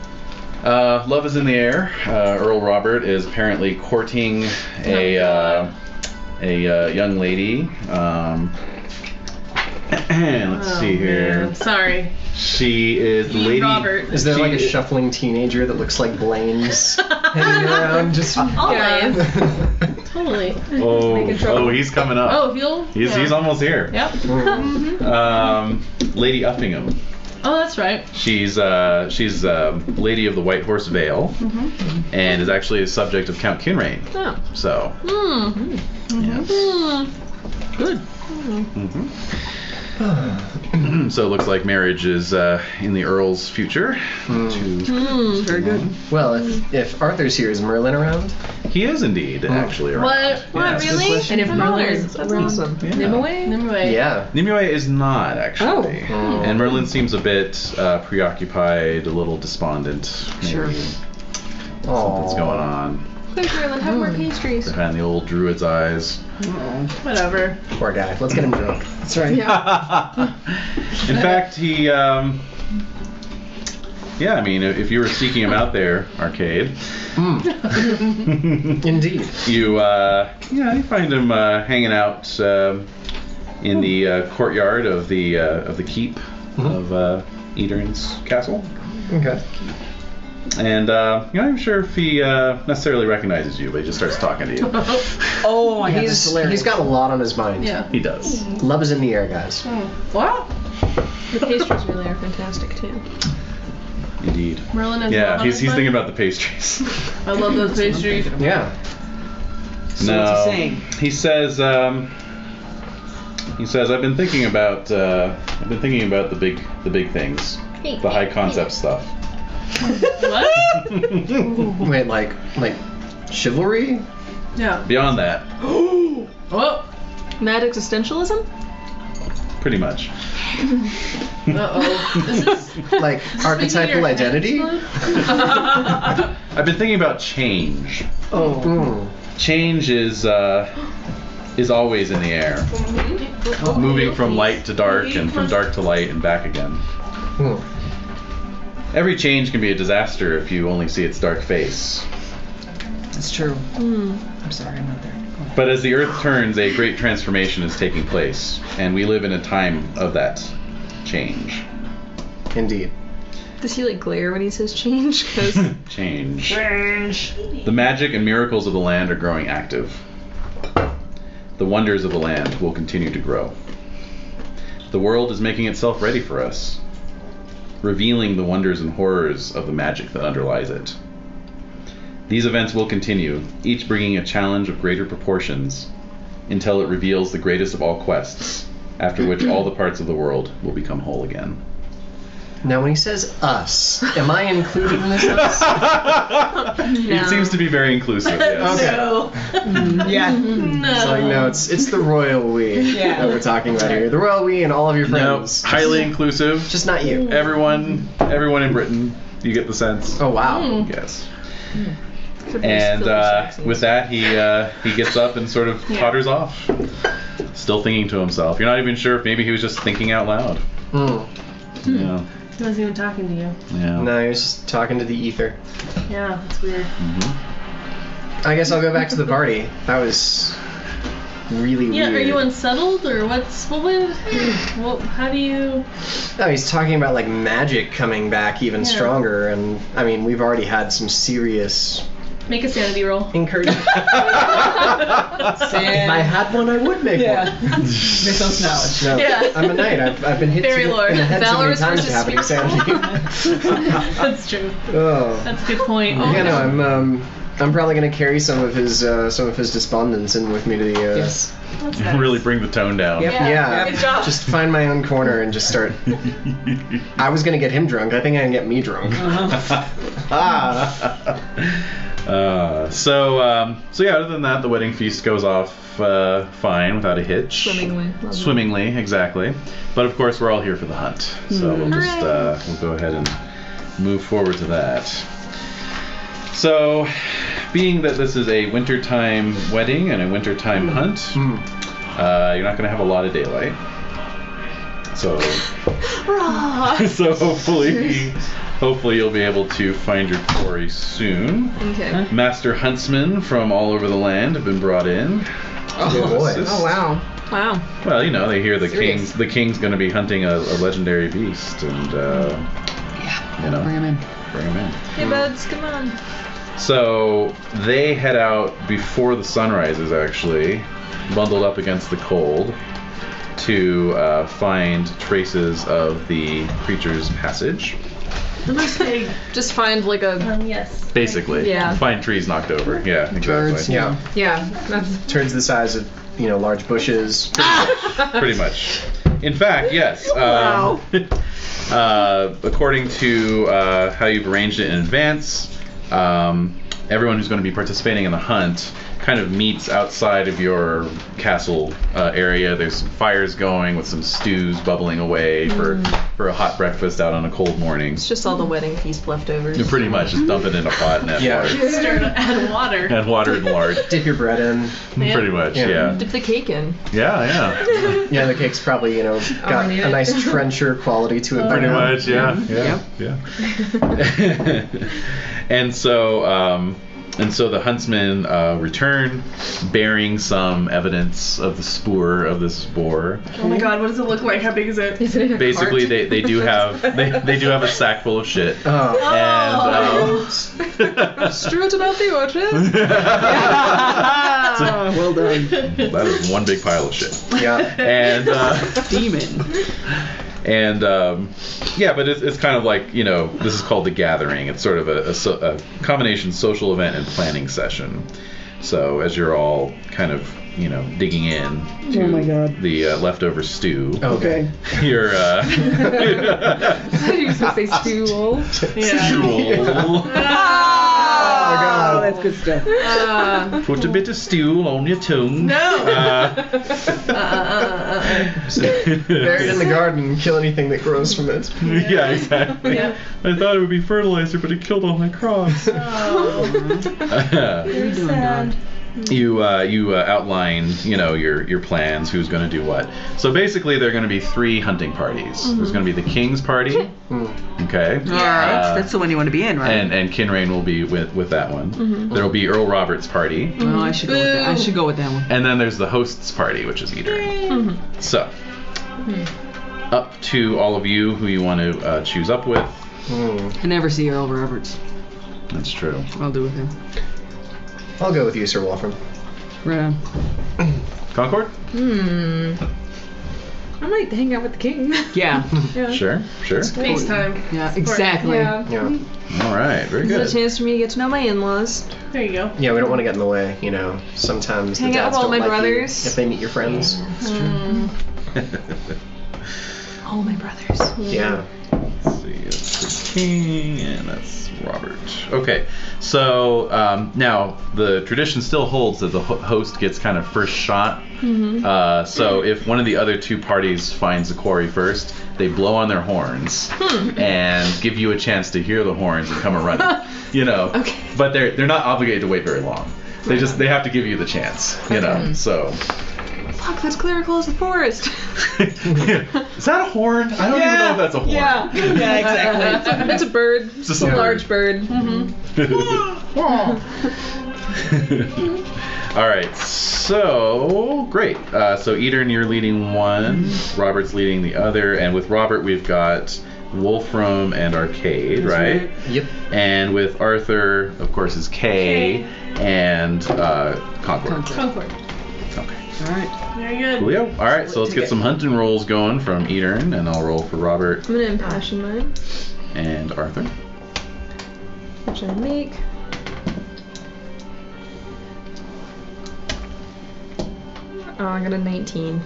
Love is in the air. Earl Robert is apparently courting a young lady. Let's see here. Man. Sorry. She is the lady. Robert. Is there She- like a shuffling teenager that looks like Blaine's hanging around just Always. Totally. Oh, he's coming up. Oh, He's almost here. Yep. Lady Uppingham. Oh, that's right. She's Lady of the White Horse Vale, and is actually a subject of Count Kinrain. Oh. So. Yes. Good. So it looks like marriage is in the Earl's future. Very good. Well, if Arthur's here, is Merlin around? He is indeed actually around. What? Yes. Really? And if Merlin's That's around awesome. Yeah. Nimue? Yeah. Nimue is not actually, Oh. and Merlin seems a bit preoccupied, a little despondent. Maybe. Sure. Something's going on Quick, Merlin, have more pastries. behind the old druid's eyes. Whatever. Poor guy. Let's get him drunk. That's right. In fact, he, yeah, I mean, if you were seeking him out there, Arcade, Indeed. you find him hanging out in the courtyard of the keep of Eadrin's castle. Okay. And you're not even sure if he necessarily recognizes you, but he just starts talking to you. Oh my god, that's hilarious. He's got a lot on his mind. Yeah. He does. Love is in the air, guys. What? The pastries really are fantastic too. Indeed. Merlin has Yeah, love on he's his thinking mind? about the pastries. I love those pastries. Yeah. So No. what's he saying? He says I've been thinking about the big things, the high concept stuff. What? Wait, like chivalry? Yeah. Beyond that, Oh. Mad existentialism? pretty much. Uh-oh. Is this Like archetypal identity? I've been thinking about change. Oh. Change is always in the air, moving from light to dark and from dark to light and back again. Every change can be a disaster if you only see its dark face. That's true. I'm sorry, I'm not there. Go on. But as the earth turns, a great transformation is taking place, and we live in a time of that change. Indeed. Does he like glare when he says change? Because Change. The magic and miracles of the land are growing active. The wonders of the land will continue to grow. The world is making itself ready for us. revealing the wonders and horrors of the magic that underlies it. These events will continue, each bringing a challenge of greater proportions, until it reveals the greatest of all quests, after which all the parts of the world will become whole again. Now, when he says us, am I included in this us? It seems to be very inclusive, yes. Okay. No. Yeah. No. It's like, no, it's the royal we that we're talking about here. The royal we and all of your No, friends. highly inclusive. Just not you. Everyone in Britain, you get the sense. Oh, wow. Yes. And with that, he gets up and sort of potters off, still thinking to himself. You're not even sure if maybe he was just thinking out loud. Yeah. He wasn't even talking to you. Yeah. No, he was just talking to the ether. Yeah, that's weird. I guess I'll go back to the party. That was really Yeah, weird. are you unsettled or how do you... No, he's talking about like magic coming back even stronger, and I mean we've already had some serious Make a sanity roll. encouragement. If I had one, I would make one. Mythos knowledge. No, Yeah. I'm a knight. I've been hit Fairy in lore. the head so many Valorous times versus to have insanity. That's true. Oh. That's a good point. Yeah, no, I'm probably gonna carry some of his despondence in with me to the. Yes. That's nice. Really bring the tone down. Yep. Yeah. Good job. Just find my own corner and just start. I was gonna get him drunk. I think I can get me drunk. So yeah, other than that, the wedding feast goes off fine without a hitch. Swimmingly. Swimmingly, exactly. But of course, we're all here for the hunt, so we'll just we'll go ahead and move forward to that. So, being that this is a wintertime wedding and a wintertime hunt, you're not going to have a lot of daylight. So, so hopefully you'll be able to find your quarry soon. Okay. Master huntsmen from all over the land have been brought in. Oh boy. Oh wow. Wow. Well, you know, they hear the Serious. king's going to be hunting a legendary beast, and you know, Bring him in. bring him in. Hey, buds, come on. So they head out before the sun rises, actually, bundled up against the cold, to find traces of the creature's passage. Unless they... Just find like a. yes. Basically, Yeah. find trees knocked over. Yeah, exactly. Birds. Yeah. Yeah. That's Turns the size of large bushes. Pretty much. In fact, yes. Wow. According to how you've arranged it in advance, everyone who's going to be participating in the hunt kind of meets outside of your castle area. There's some fires going with some stews bubbling away for a hot breakfast out on a cold morning. It's just all the wedding feast leftovers. You pretty much just dump it in a pot and add water. Stir to add water. Add water and lard. Dip your bread in. Yeah. Pretty much, Yeah. yeah. Dip the cake in. Yeah. Yeah, the cake's probably got a nice trencher quality to it. by Pretty now. much, yeah. And so the huntsmen return, bearing some evidence of the spoor of this boar. Oh my god, what does it look like? How big is it? is it in a Basically, cart? they do have they do have a sack full of shit. Oh. And Strew it about the orchard. Well done. that is one big pile of shit. Yeah. And Demon. and but it's kind of like, this is called the gathering. It's sort of a combination social event and planning session. So as you're all kind of digging in to Oh my God. the leftover stew, Okay. you're You used to say stool. Oh, that's good stuff. put a bit of stew on your tongue. No! Bury it in the garden and kill anything that grows from it. Yeah, exactly. Yeah. I thought it would be fertilizer, but it killed all my crops. Oh, very sad. You outline your plans, who's going to do what. So basically there are going to be 3 hunting parties. There's going to be the king's party, okay, That's the one you want to be in, right? and Kinrain will be with that one. There will be Earl Robert's party, Well, I should go with that. I should go with that one. and then there's the host's party, which is Eater. So up to all of you who you want to choose up with. I never see Earl Roberts. That's true. I'll do with him. I'll go with you, Sir Wolfram. Right on. Concord? I might hang out with the king. Yeah. Yeah. Sure. FaceTime. Yeah, exactly. Yeah. Yeah. All right, very It's a good. chance for me to get to know my in-laws. There you go. Yeah, we don't want to get in the way, you know. Sometimes Hang the out dads with all don't my like you brothers. if they meet your friends. All my brothers. Yeah. Let's see, that's the king, and that's Robert. Okay, so now the tradition still holds that the host gets kind of first shot. So if one of the other two parties finds the quarry first, they blow on their horns and give you a chance to hear the horns and come a running. You know, Okay. but they're not obligated to wait very long. They have to give you the chance. You know, so. Fuck, that's clerical as the forest. Is that a horn? I don't even know if that's a horn. Yeah, exactly. It's a bird. It's just a a bird. large bird. All right, so great. So Eden, you're leading one. Robert's leading the other, and with Robert we've got Wolfram and Arcade, right? Yep. And with Arthur, of course, is Kay and Concord. Concord. Okay. Alright. Very good. Coolio. All right, so let's get some hunting rolls going from Eden, and I'll roll for Robert I'm gonna impassion mine, and Arthur. which I make. Oh, I got a 19.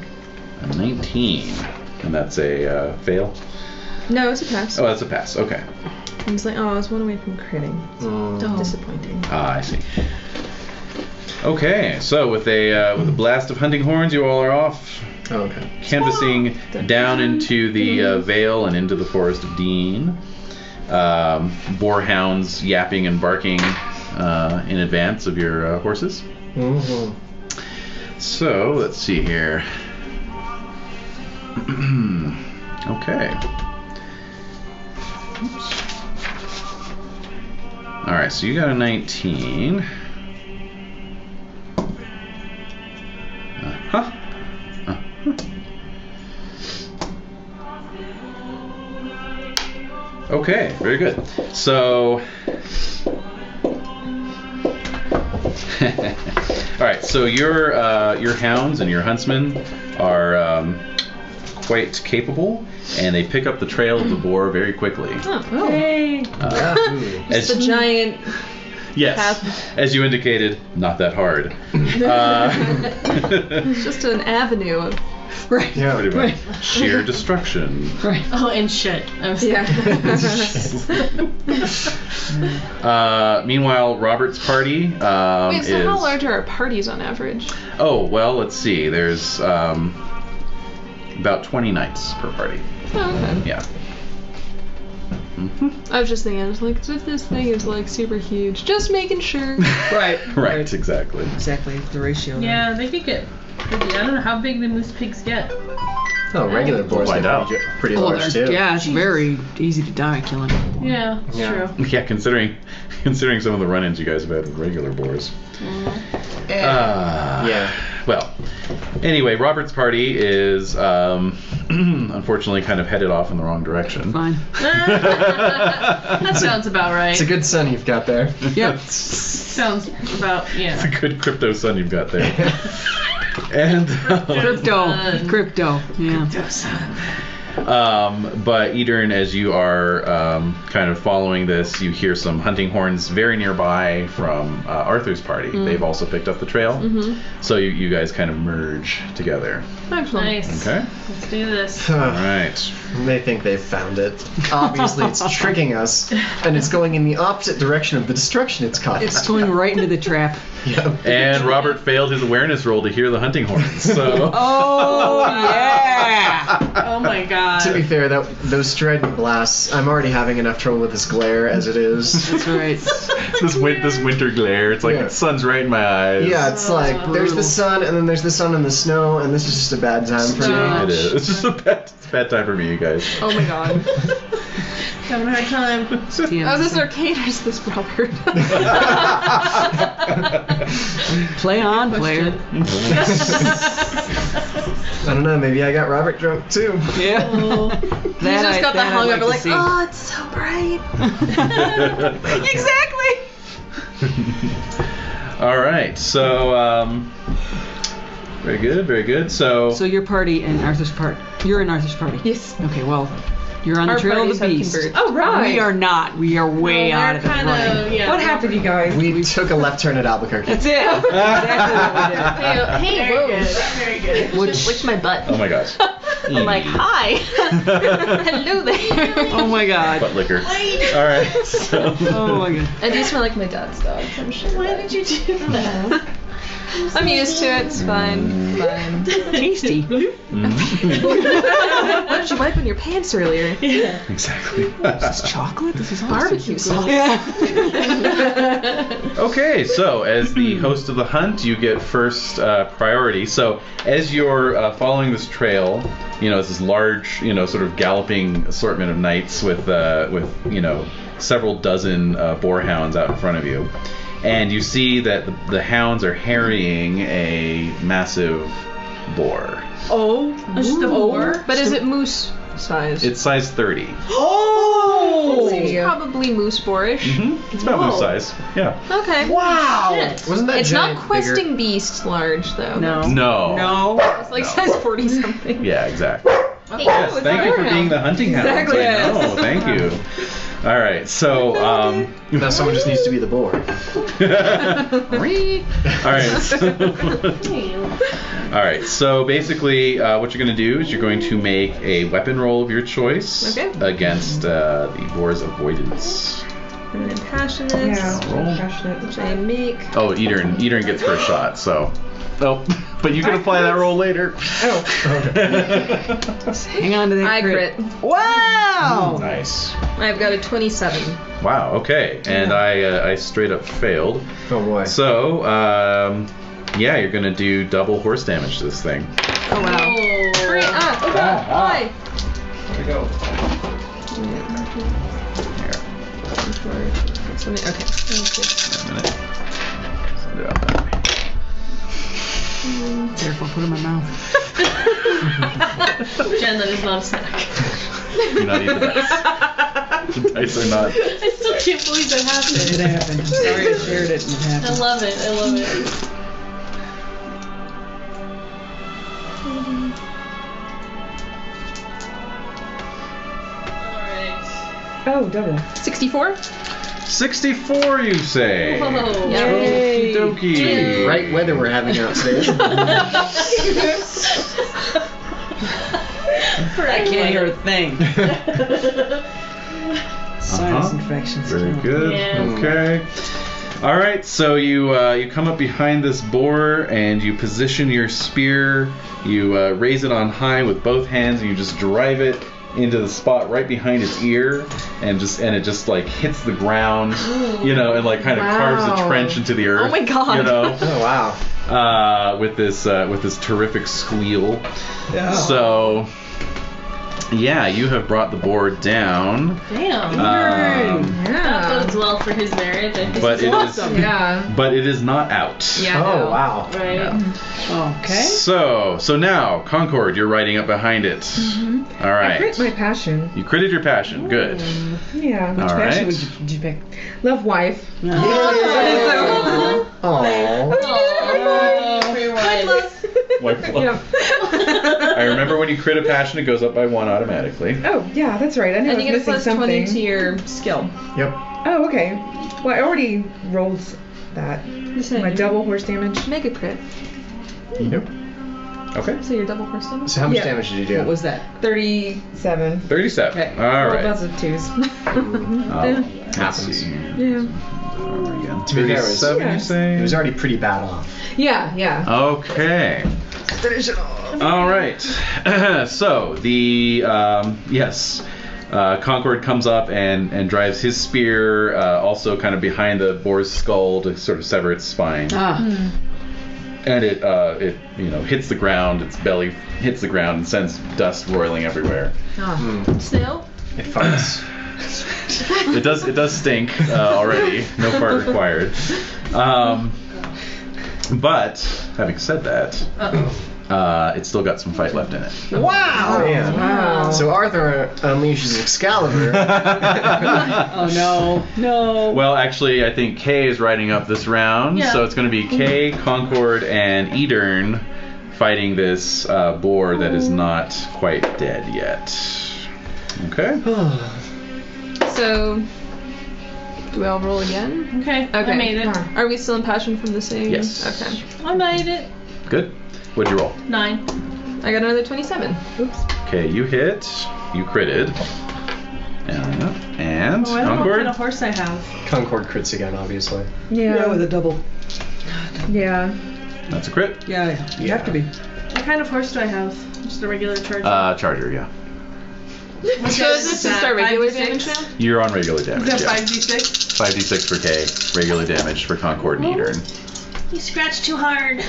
A 19, and that's a fail. No, it's a pass. Oh, that's a pass. Okay. I was like, oh, I was one away from critting. Disappointing. Ah, I see. Okay, so with a blast of hunting horns, you all are off, Oh, okay. canvassing down into the vale and into the forest of Dean. Boarhounds yapping and barking in advance of your horses. Mm-hmm. So let's see here. Okay. Oops. All right, so you got a 19. Uh-huh. Okay, very good. So, all right. So your hounds and your huntsmen are quite capable, and they pick up the trail of the boar very quickly. Oh, Hey. it's the giant. Yes, path. as you indicated, not that hard. It's just an avenue of. Right. Yeah. Pretty much sheer destruction. Right. Oh, and shit. I was Meanwhile, Robert's party Wait, so is. how large are our parties on average? Oh well, let's see. There's about 20 knights per party. Oh, okay. Yeah. I was just thinking, I was like, if this thing is like super huge, just making sure. Right. Right. Exactly. Exactly. The ratio. there. Yeah, they could get. I don't know how big the moose pigs get. Oh, regular boars Find get out. pretty Oh, large they're- too. yeah, it's very easy to die killing. Yeah, it's Yeah. true. Yeah, considering some of the run-ins you guys have had with regular boars. Yeah. Well, anyway, Robert's party is unfortunately kind of headed off in the wrong direction. Fine. That sounds about right. It's a good son you've got there. Yep. Sounds about, It's a yeah. good crypto son you've got there. And Crypto. Yeah. but Eden, as you are kind of following this, you hear some hunting horns very nearby from Arthur's party. They've also picked up the trail, so you guys kind of merge together. Excellent. Nice. Okay. Let's do this. All right. They think they've found it. Obviously, it's tricking us, and it's going in the opposite direction of the destruction it's caused. It's going right into the trap. Yeah. And Robert failed his awareness roll to hear the hunting horns. So. Oh yeah. Oh my god. To be fair, those strident blasts, I'm already having enough trouble with this glare as it is. That's right. this winter glare. It's like Yeah. the sun's right in my eyes. Yeah, it's like there's the sun, and then there's the sun and the snow, and this is just a bad time for me. It is. It's just a bad time for me, you guys. Oh my god. Having a hard time. Oh, this arcade or is this Robert? Play on, player. I don't know, maybe I got Robert drunk too. Yeah. You just got the hungover, like, oh, it's so bright. Exactly. All right. So Very good, very good. So your party and Arthur's party. You're in Arthur's party. Yes. Okay, well, you're on Our the trail of parties the have beast. converged. Oh, right. We are not. We are way out of the kind running. of, yeah. What happened, you guys? We took a left turn at Albuquerque. That's it. Exactly what we did. Hey, Very whoa. good. Very good. Just licked my butt. oh my gosh. I'm like, hi. Hello there. Oh my god. Butt liquor. All right. So. Oh my god. I do smell like my dad's dog. I'm sure. Why did you do that? I'm used to it. It's fine. Fine. Tasty. Why did you wipe in your pants earlier? Yeah. Exactly. This is chocolate? This is awesome. Barbecue sauce. Okay, so as the host of the hunt, you get first priority. So as you're following this trail, it's this large, sort of galloping assortment of knights with several dozen boarhounds out in front of you. And you see that the hounds are harrying a massive boar. Oh. Just a boar? But is it moose size? It's size 30. Oh. Seems probably moose boarish. It's about moose size. Yeah. Okay. Wow. Shit. Wasn't that It's giant not questing bigger? beast large though. No. No. No. It's like No. size 40 something. Yeah, exactly. Hey, Yes, thank you for being the hunting hound. Exactly. Oh, thank you. All right, so Now someone just needs to be the boar. all right, so basically, what you're going to do is you're going to make a weapon roll of your choice against the boar's avoidance. And then passionate. Yeah. Roll. Passionate. Which I make. Oh, Edern gets first shot, so. Oh, but you can apply that roll later. Oh. Hang on to that I crit. Wow! Nice. I've got a 27. Wow. Okay, and I straight up failed. Oh boy. So, yeah, you're gonna do double horse damage to this thing. Oh wow. Hurry up! Oh god! Why? There we go. Okay. A minute. Send it out that way. Careful, put it in my mouth. Jen, that is not a snack. Do not eat the dice. The dice are not. I still can't believe that happened. It happened. I'm sorry I shared it and it I happened. love it. I love it. Alright. Oh, double. 64? 64, you say? Whoa. Okie dokie. Right weather we're having out today. I can't hear a thing. Sinus infections. Very good. Yeah. Okay. All right. So you come up behind this boar and you position your spear. You raise it on high with both hands and you just drive it into the spot right behind its ear, and it just like hits the ground, and like kind of carves a trench into the earth. Oh my God. Oh wow. With this terrific squeal. Yeah. So, yeah, you have brought the boar down. Damn. Um, That bodes well for his marriage. I think. but it is Yeah. but it is not out. Yeah. Oh wow. Right. Yeah. Okay. So now, Concord, you're riding up behind it. All I right. crit my passion. You critted your passion. Good. Yeah. All Passion right. would you pick? Love wife. Aww. Wipe love. I remember when you crit a passion, it goes up by 1 automatically. Oh, yeah, that's right. I knew I And was you get a missing plus something. 20 to your skill. Yep. Oh, okay. Well, I already rolled that. My double horse damage. Make a crit. Yep. Okay. So your double horse damage? So how much Yeah. damage did you do? What was that? 37. 37. Okay. All Rolled right. lots of twos. Let's Happens. see. Yeah. Again. To be fair, it was- 37, yeah. you say? It was already pretty bad off. Yeah, yeah. Okay. Finish it off. All right. So the Concord comes up and drives his spear, also kind of behind the boar's skull to sort of sever its spine. Ah. And it hits the ground. Its belly hits the ground and sends dust roiling everywhere. Snail? It farts. It does stink already. No fart required. But having said that, it's still got some fight left in it. Wow. Oh, yeah. Wow. So Arthur unleashes Excalibur. Oh no. No. Well, actually, I think Kay is riding up this round, Yeah. so it's going to be Kay, Concord, and Edern fighting this boar that is not quite dead yet. Okay. So, do I all roll again? Okay, I made it. Are we still impassioned from the same? Yes. Okay. I made it. Good. What'd you roll? 9. I got another 27. Oops. Okay, you hit. You critted. And Oh, I don't know what Concord? kind of horse I have. Concord crits again, obviously. Yeah, with a double. Yeah. That's a crit. Yeah, you have to be. What kind of horse do I have? Just a regular charger. Charger, yeah. So is this just our regular damage now? You're on regular Is damage. that Yeah. 5d6? 5d6 for K. Regular damage for Concord and Eatern. You scratched too hard.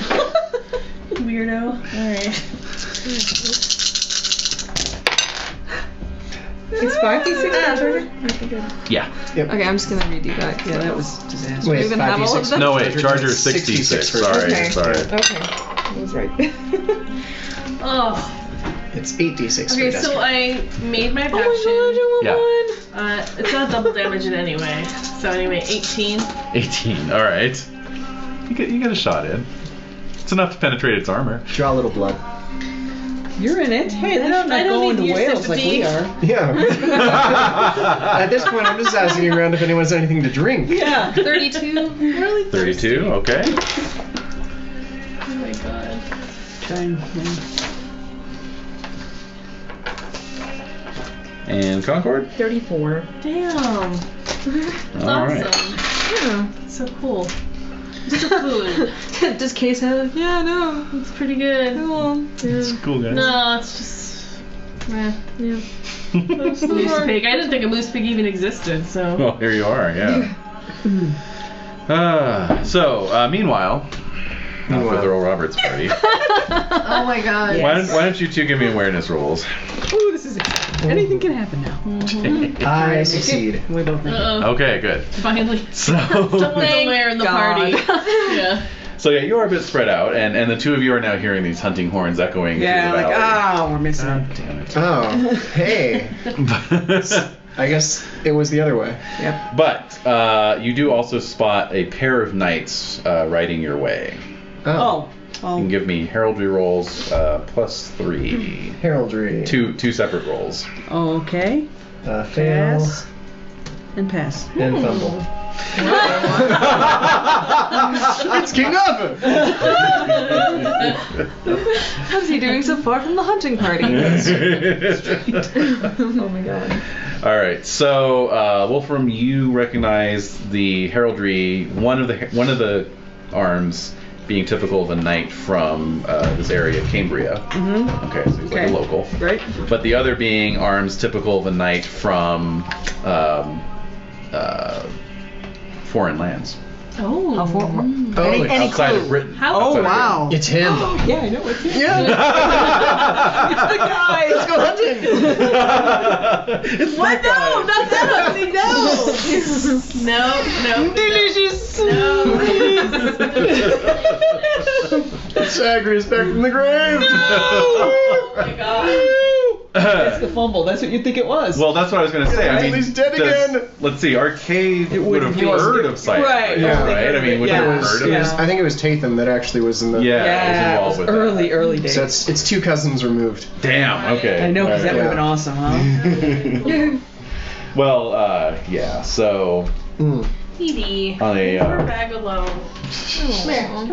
Weirdo. Alright. It's 5d6 charger? Yeah. Okay, I'm just gonna redo that. Yeah, that was disastrous. Wait, even have all of 5d6. them? No, wait. Charger is 66. Sorry. Okay. Sorry. Okay. I was right. Oh. It's 8d6 Okay, for so Desperate. I made my Oh action. my god, It's not double damage in any way. So anyway, 18. 18. All right. You get a shot in. It's enough to penetrate its armor. Draw a little blood. You're in it. Hey, they're not I don't going to need your Wales like we sympathy. are. Yeah. At this point, I'm just asking around if anyone has anything to drink. Yeah. 32. Really 32. Okay. Oh my god. And Concord. 34. Damn. That's All right. awesome. Yeah. So cool. Mr. Food. Does Case have? Yeah, no. It's pretty good. Cool. It's cool, guys. No, it's just. Yeah. Yeah. Moose pig. I didn't think a moose pig even existed, so. Well, here you are. Yeah. Meanwhile, for the Earl Roberts party, Oh my god. why don't you two give me awareness rolls? Ooh, this is exciting. Anything can happen now. I succeed. We both know. Uh-oh. Okay, good. Finally. So, Someone's aware in the party. Yeah. so yeah, you are a bit spread out, and the two of you are now hearing these hunting horns echoing Yeah, through the like, valley. we're missing it. Damn it. Oh, hey. I guess it was the other way. Yep. But you do also spot a pair of knights riding your way. Oh. You can give me heraldry rolls +3. Heraldry. Two separate rolls. Okay. Fail. Pass. And pass. And fumble. It's King Arthur! How's he doing so far from the hunting party? Oh my god. All right, so Wolfram, you recognize the heraldry. One of the arms being typical of a knight from this area, Cambria. Mm-hmm. Okay, so he's like a local. Right. But the other being arms typical of a knight from foreign lands. Oh. How far? Oh, Outside of Britain. How? Oh, Outside of wow. it's him. Yeah, I know. It's him. Yeah. It's the guy. Let's go hunting. It's What? that guy. No, not that ugly. No. No. Delicious. No. Zagreus back from the grave. Oh my god. That's the fumble. That's what you think it was. Well, that's what I was going to say. I mean, He's dead again. Let's see. Arcade would have he was- heard of Cypher, Right, yeah. right? I mean, would Yeah. have heard of it. Yeah. I think it was Tatham that actually was in the. Yeah, yeah, was involved with early days. So it's two cousins removed. that. Damn. Okay. I know, because that All would have been awesome, huh? Well, yeah. So Edie. on a Leave her bag alone.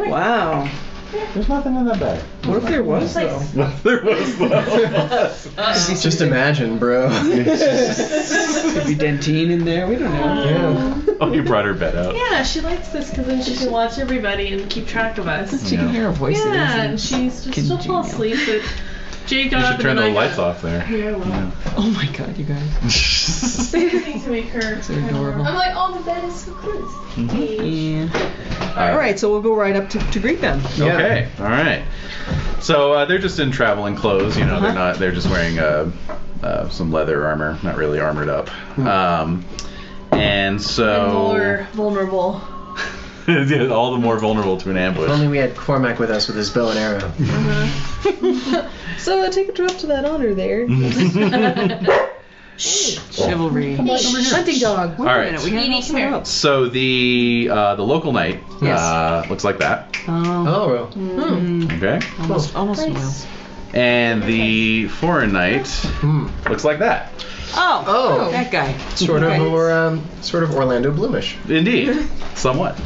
Wow. there's nothing in that bag. What if there was, though? There was though. Just imagine, bro. Could be dentine in there. We don't know. Yeah. Oh, you brought her bed out. Yeah, she likes this because then she can watch everybody and keep track of us. She can Yeah. hear her voice. Yeah, and she's just she'll fall asleep. But Jade got You up should turn and the then I lights got off there. Yeah, well. Oh my god, you guys. I need to make her. They're adorable. I'm like, oh, the bed is so close. Yeah. All right, so we'll go right up to greet them. Okay. All right. So they're just in traveling clothes. You know, they're not. They're just wearing some leather armor, not really armored up. And so More vulnerable. yeah, all the more vulnerable to an If ambush. only we had Cormac with us with his bow and arrow. So take a drop to that honor there. Chivalry. Hunting dog. Wait All a right. minute, we have Edie, no come here. else. So the local knight looks like that. Oh, Oh, Okay. almost male. And the foreign knight looks like that. Oh. That guy. Sort of, Okay. or sort of Orlando Bloomish. Indeed, somewhat.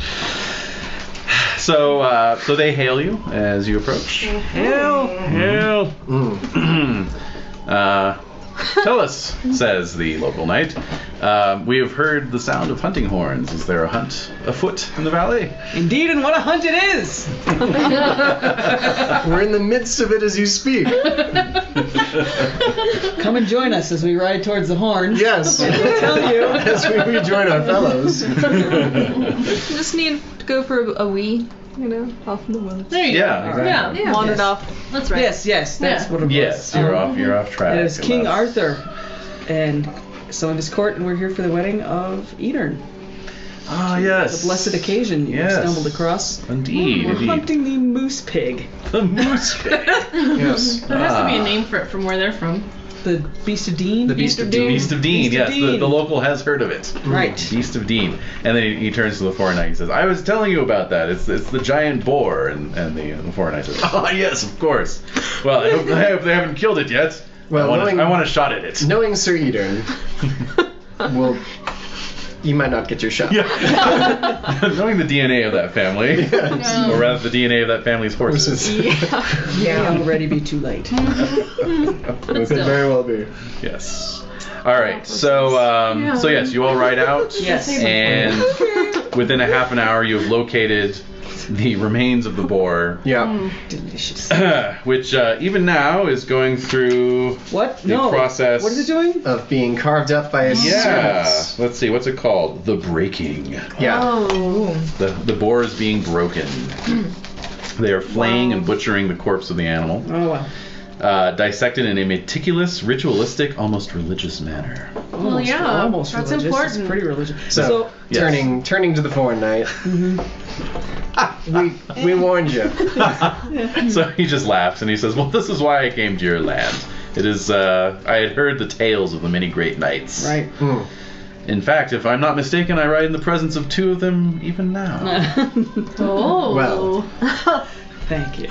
So they hail you as you approach. Hail. Tell us, says the local knight. We have heard the sound of hunting horns. Is there a hunt afoot in the valley? Indeed, and what a hunt it is! We're in the midst of it as you speak. Come and join us as we ride towards the horn. Yes. We'll tell you. As we rejoin our fellows. Just need to go for a wee, off in the woods. There you Yeah, go. exactly. Yeah. Wandered off. That's right. Yes, that's Yeah. what it was. Yes, you're off track. It is King Unless- Arthur and some of his court, and we're here for the wedding of Edern. Ah, yes. The blessed occasion you Yes. stumbled across. Indeed, We're indeed. hunting the moose pig. The moose pig. Yes. There has to be a name for it from where they're from. The Beast of Dean? The Beast of Doom. Beast of Dean, Beast of yes. Dean. The local has heard of it. Right. Beast of Dean. And then he turns to the foreign knight and says, I was telling you about that. It's the giant boar. And the foreign knight says, oh, yes, of course. Well, I hope they haven't killed it yet. Well, I want a shot at it. Knowing Sir Edern, you might not get your shot. Yeah. Knowing the DNA of that family, or rather the DNA of that family's horses. May already be too late. It could very well be. Yes. All right. So yes, you all ride out. Yes. And within a half an hour, you have located the remains of the boar. Yeah. Delicious. Which even now is going through What? the No. process. What is it doing? Of being carved up by his Yeah. servants. Let's see. What's it called? The breaking. Yeah. Oh. The boar is being broken. They are flaying and butchering the corpse of the animal, Oh, wow. dissected in a meticulous, ritualistic, almost religious manner. Almost, yeah, almost that's religious. important. It's pretty religious. So, yes. turning to the foreign knight. We warned you. So he just laughs and he says, "Well, this is why I came to your land. It is. I had heard the tales of the many great knights. Right. In fact, if I'm not mistaken, I ride in the presence of two of them even now." Oh. Well. Thank you.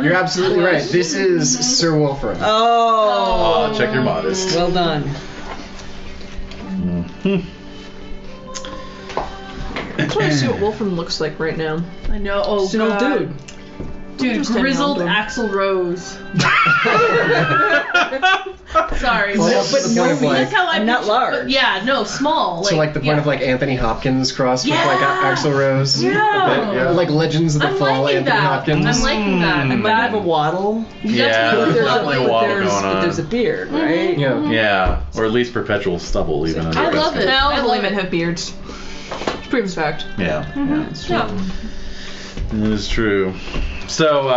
You're absolutely right. This is Sir Wolfram. Oh. Aw, check your modest. Well done. I just want to see what Wolfram looks like right now. I know. Oh, It's an old God. dude. Dude, Just any grizzled old one. Axl Rose. Sorry. Well, that's but the point no, of like. That's how I'm not picture- large. but yeah, no, small. So like the point of like Anthony Hopkins crossed with like Yeah. Axl Rose. Yeah. Like Legends of the I'm Fall, liking Anthony that. Hopkins. I'm liking that. I might have a waddle. Yeah, That's there's lovely. definitely a waddle going on. There's a beard, right? Yeah. Yeah, or at least perpetual stubble even. under I the love best it. Now I all love women it. have beards. Proves fact. Yeah, Yeah. that is true. So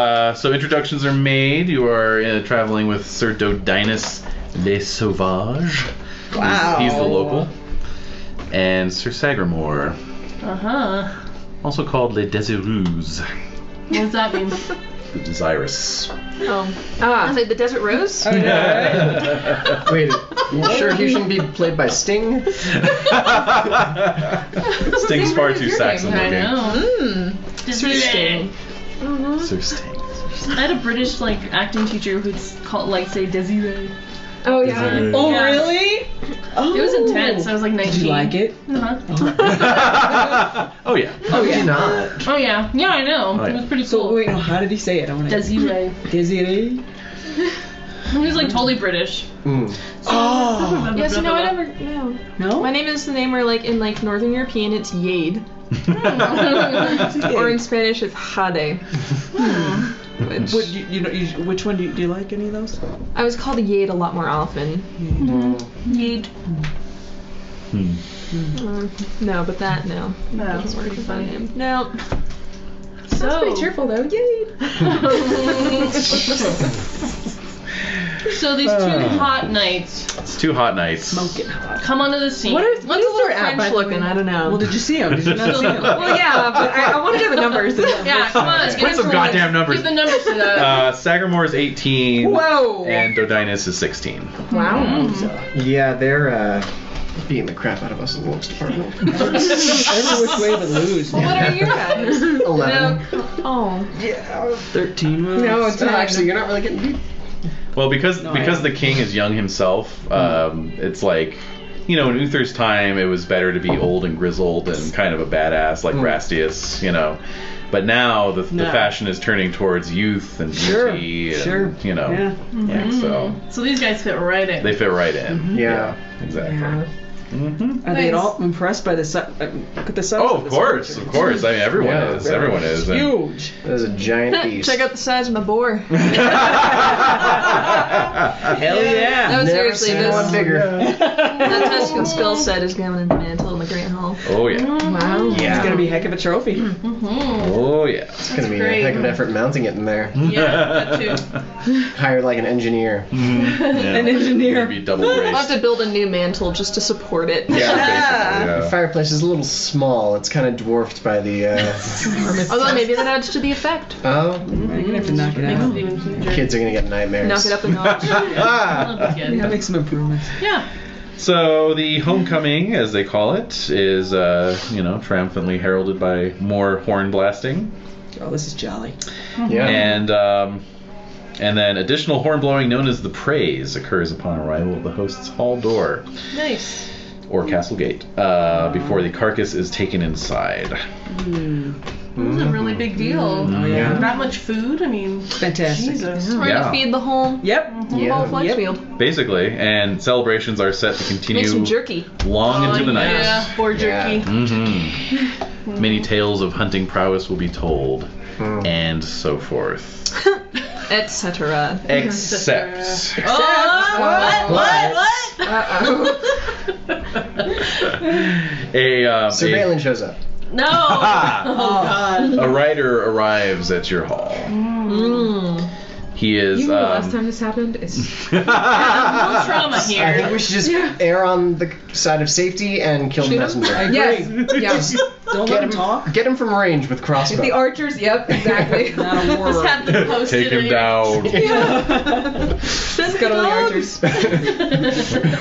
introductions are made. You are traveling with Sir Dodinus Le Sauvage. Wow. He's the local. And Sir Sagramore, Uh-huh. also called Le Désireux, What does that mean? the desirous. Oh. I was like, the Desert Rose? Oh, yeah, right? Wait, you sure he shouldn't be played by Sting? Sting's far too Saxon I looking. know. Sir Sting. Sir Sting. I had a British acting teacher who'd say Desiree. Oh yeah. Desiree. Oh, Yeah. really? Oh. It was intense. I was like 19. Did you like it? Uh-huh. Oh yeah. How did you not? Oh yeah. Yeah, I know. Oh, yeah. It was pretty So, cool. wait, no, how did he say it? I want to. Desiree. Desiree? He was totally British. Oh. Yes, I never. No. No? My name is the name where, in Northern European, it's Jade. Or in Spanish, it's Jade. Which one do you like any of those? I was called Jade a lot more often. Yeet. No, but that, no. That was Doesn't work pretty with my funny. name. No. Sounds pretty cheerful though. Yay! So these two hot knights nights. 2 hot nights. Smoking hot. Come onto the scene. What is Looks a their little app, by French the way? looking. I don't know. Well, did you see him? Did you not see him? Well, yeah, but I want to hear the numbers. Yeah, come on. Let's Put get some into goddamn it. numbers. Give the numbers to that. Sagamore is 18. Whoa. And Dodinus is 16. Wow. Yeah, they're beating the crap out of us in the looks department. Every which way but lose. Well, what are your guys? 11. Oh. 13 was. No, it's No, not. actually, you're not really getting beat. Well, because the king is young himself, it's like, you know, in Uther's time, it was better to be old and grizzled and kind of a badass like Rastius, you know. But now the fashion is turning towards youth and beauty, and, you know. Yeah. So these guys fit right in. they fit right in. Yeah. Exactly. Yeah. Are they at all impressed by the size? Look at the size. Oh, of of this course, creature. of course. I mean, everyone Yeah, is. Everyone is. And- Huge. That is a giant beast. Check out the size of my boar. Hell yeah. No, Never seriously, seen this one bigger. that Tuscan skull set is going into mantle in the Great Hall. Oh yeah. Wow. Yeah. It's gonna be a heck of a trophy. Oh yeah. It's going to be great. a heck of an effort mounting it in there. Yeah, that too. Hire like an engineer. An engineer. Maybe double I'll have braced. to build a new mantle just to support it. Yeah, basically. The Yeah. fireplace is a little small. It's kind of dwarfed by the. Although maybe that adds to the effect. Oh, You're gonna have to knock it Makes out. it even huger. kids are going to get nightmares. Knock it up a notch. Ah! Yeah, make some improvements. Yeah. So the homecoming, as they call it, is you know, triumphantly heralded by more horn blasting, Oh, this is jolly. Yeah. and then additional horn blowing known as the praise occurs upon arrival at the host's hall door Nice. or castle gate before the carcass is taken inside. This is a really big deal. Oh yeah. That much food? I mean, Fantastic. Jesus. We're Yeah. gonna feed the whole Yep. whole flex Yep. field. Basically, and celebrations are set to Make some continue jerky. long into the night. Yeah, boar jerky. Many tales of hunting prowess will be told, and so forth. Etc. Except a Surveillance shows up. No. Oh God. a rider arrives at your hall. He is. You know the last time this happened? It's No trauma I think here. we should just err on the side of safety and kill the Shoot 'em? messenger. yes. Yeah. Don't let him talk. Get him from range with crossbow. The archers, yep, exactly. Not a war. Just have them posted Take him in down. Scuttle the archers.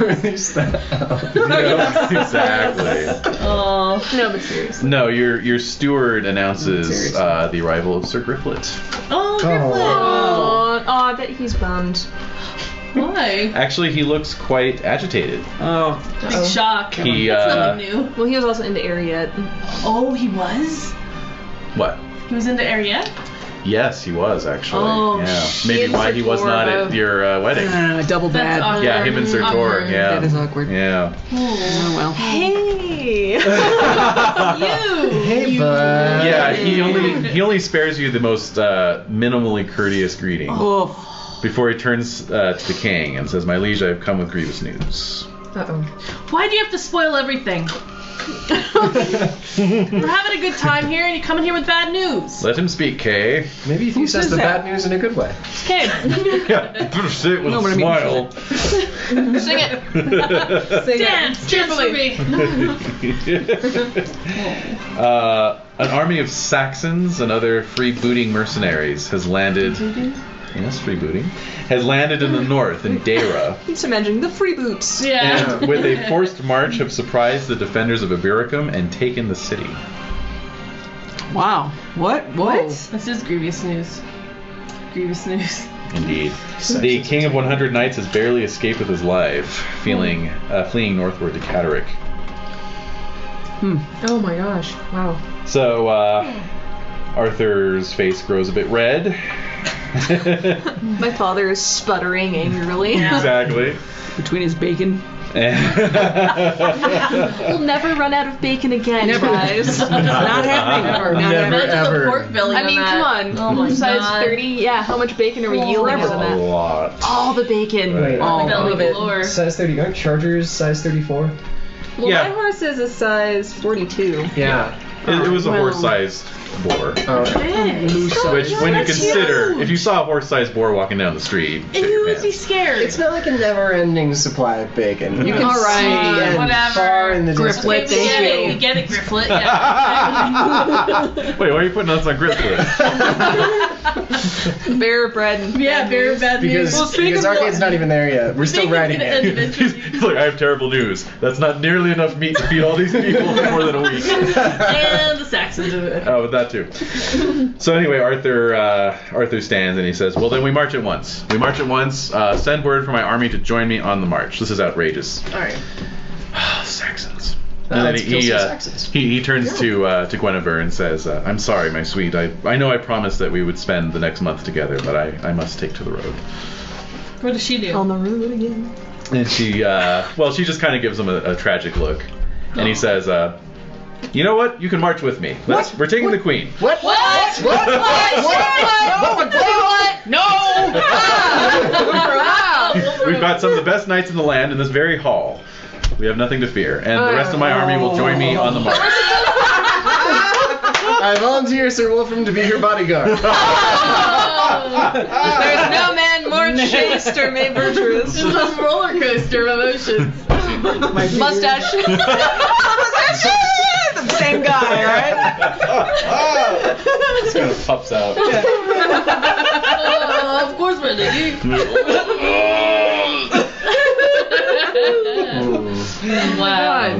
Release that out. Yeah, exactly. Oh. No, but seriously. No, your steward announces the arrival of Sir Griflet. Oh, Griflet. Oh, I bet he's bummed. Why? Actually, he looks quite agitated. Oh. Big shock. He, That's nothing new. Well, he was also into Ariette. Oh, he was? What? He was into Ariette? Yes, he was actually. Oh, yeah. shit. Maybe why he was not at your wedding. Double bad. That's awkward. Yeah, him and Sir Tor. Awkward. Yeah. That is awkward. Yeah. Oh well. Hey! Hey, bud. Yeah, he only spares you the most minimally courteous greeting Oh. before he turns to the king and says, "My liege, I have come with grievous news." Uh-oh. Why do you have to spoil everything? We're having a good time here, and you come in here with bad news. Let him speak, Kay. Maybe if he says the bad news in a good way. Okay. Say it with No, a but I mean- smile. Sing it. Dance cheerfully. An army of Saxons and other freebooting mercenaries has landed. Yes, freebooting. Has landed in the north in Deira. Just imagining the freeboots. Yeah. And with a forced march have surprised the defenders of Ibericum and taken the city. Wow. What? Whoa. This is grievous news. Grievous news. Indeed. The King of 100 Knights has barely escaped with his life, fleeing northward to Catterick. Oh my gosh. Wow. So, Arthur's face grows a bit red. My father is sputtering angrily. Exactly. Between his bacon. We'll never run out of bacon again, guys. Not happening. Never. Not Never, happening. ever. The pork belly I mean, on come that. on. Oh my Size God. 30? Yeah, how much bacon are we yielding out of A that? lot. All the bacon. Wait, All Belly of it. galore. size 30. Aren't chargers size 34? Well, Yeah. my horse is a size 42. Yeah. It was a horse-sized boar. Which, when you consider, if you saw a horse-sized boar walking down the street, And who would be scared? It's not like a never-ending supply of bacon. You can All right. see the end Whatever. far in the distance. Griplet, thank you. We get it, Grifflet. Yeah. Wait, why are you putting us on Grifflet? Bear bread and Yeah, very bad news. Because Arcade's not even there yet. We're still writing it. He's like, I have terrible news. That's not nearly enough meat to feed all these people for more than a week. And the Saxons do it. Oh, that too. So anyway, Arthur stands and he says, well, then we march at once. We march at once. Send word for my army to join me on the march. This is outrageous. Alright. Saxons. And then Let's kill some Saxons. he turns to Guinevere and says, I'm sorry, my sweet. I know I promised that we would spend the next month together, but I must take to the road. What does she do? on the road again. And she just kind of gives him a tragic look. And he says, you know what? You can march with me. We're taking the queen. What? What? What? No! We've got some of the best knights in the land in this very hall. We have nothing to fear. And the rest of my army will join me on the march. I volunteer Sir Wolfram to be your bodyguard. There's no man more chaste or made virtuous. This is a roller coaster of emotions. Mustache. The same guy, right? Just kind of puffs out. Of course, Renae. Wow.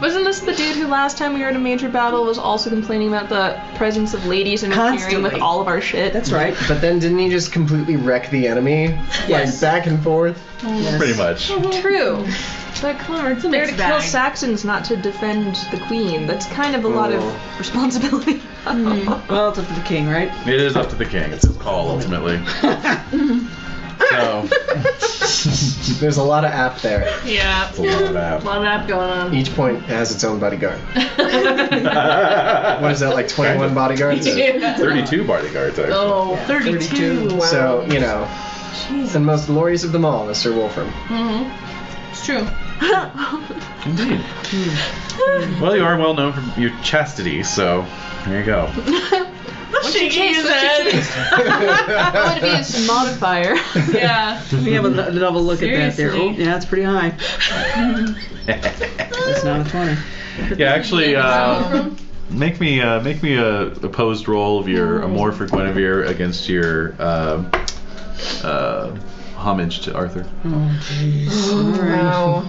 Wasn't this the dude who last time we were in a major battle was also complaining about the presence of ladies interfering with Constantly. all of our shit? That's right. But then didn't he just completely wreck the enemy? Yes. Like back and forth? Pretty much. True. But come on, It's a they're to mixed kill bag. Saxons, not to defend the queen. That's kind of a lot of responsibility. Well, it's up to the king, right? It is up to the king. It's his call, ultimately. So, There's a lot of app there. Yeah. it's a lot of A that. lot of that going on. Each point has its own bodyguard. What is that, like 21 bodyguards? 32 bodyguards, actually. Oh, 32. Wow. So, you know, the most glorious of them all is Sir Wolfram. Mm-hmm. It's true. Indeed. Well, you are well known for your chastity, so there you go. What's your taste? What's your taste? I want to be his modifier. Yeah. We have a double look at that there. Oh, Seriously. yeah, it's pretty high. It's not a 20. Yeah, actually, make me a opposed roll of your amour for Guinevere against your homage to Arthur. Oh, jeez. Alright. Wow.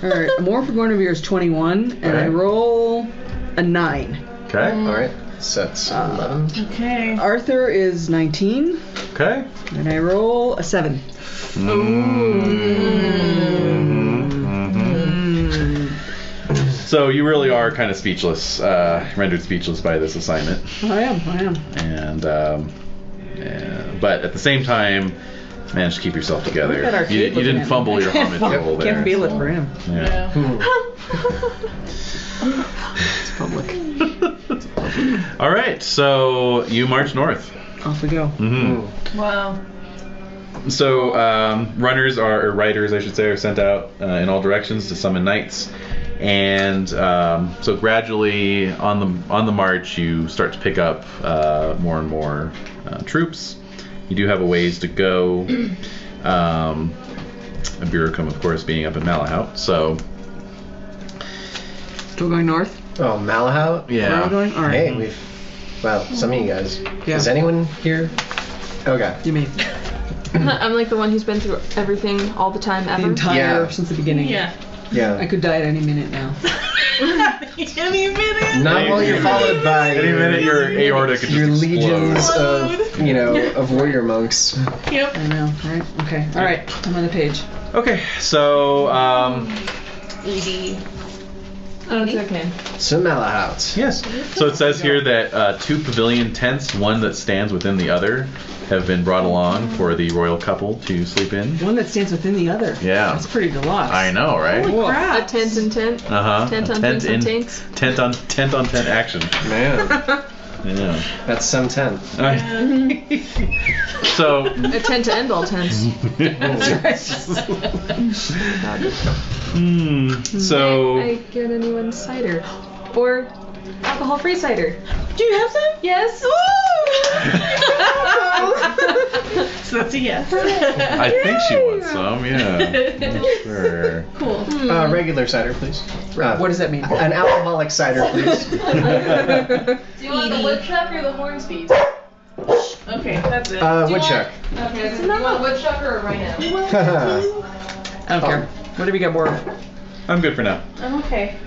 Alright, more for Guinevere is 21, and I Okay. roll a 9. Okay. Alright, so that's 11. Okay. Arthur is 19, Okay. and I roll a 7. So you really are kind of speechless, rendered speechless by this assignment, I am. and but at the same time, managed to keep yourself together. Look at our You kid looking didn't at fumble me. your homage roll there. Can't feel it for him. Yeah. It's public. All right, so you march north. Off we go. Mm-hmm. Wow. So runners or riders, I should say, are sent out in all directions to summon knights, and so gradually on the march, you start to pick up more and more troops. You do have a ways to go. Aburicum, of course, being up in Malahout. So Still going north? Oh, Malahout? Where are we going? Alright. Hey, well, some of you guys. Yeah. Is anyone here? Okay. You mean I'm like the one who's been through everything all the time the ever. entire, Yeah. since the beginning. Yeah. Yeah. I could die at any minute now. Any minute. Not while you're followed by any minute your aorta could your just legions explode. of warrior monks. Yep. I know, right? Okay. Alright, I'm on the page. Okay, so Edie. Oh, it's okay. So Malahout. yes. So it says here that 2 pavilion tents, one that stands within the other, have been brought along for the royal couple to sleep in. One that stands within the other. Yeah. That's pretty deluxe. I know, right? Whoa. A tent and tent. Tent on tent on tanks. Tent on tent action. Man, Yeah. that's some tent. So A tent to end all tents. so I get anyone cider. Or alcohol-free cider. Do you have some? Yes. So that's a yes. I think she wants some, yeah. I'm not sure. Cool. Regular cider, please. What does that mean? An alcoholic cider, please. Do you want the woodchuck or the hornsbeat? Okay, that's it. Woodchuck. Okay, do you want woodchuck or a rhino? I don't care. Whatever you got more of. I'm good for now. I'm okay.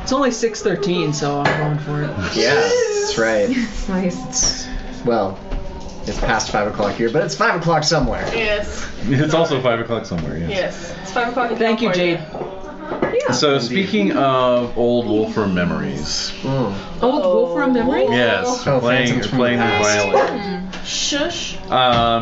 It's only 6:13, so I'm going for it. Yeah, that's right. It's nice. Well, it's past 5 o'clock here, but it's 5 o'clock somewhere. Yes. It's also 5 o'clock somewhere, yes. Yes. It's 5 o'clock in Thank you, California. Jade. Yeah. So speaking of old Wolfram memories, Old Wolfram memory? yes, Oh, playing phantoms from the the past. violin. Shush.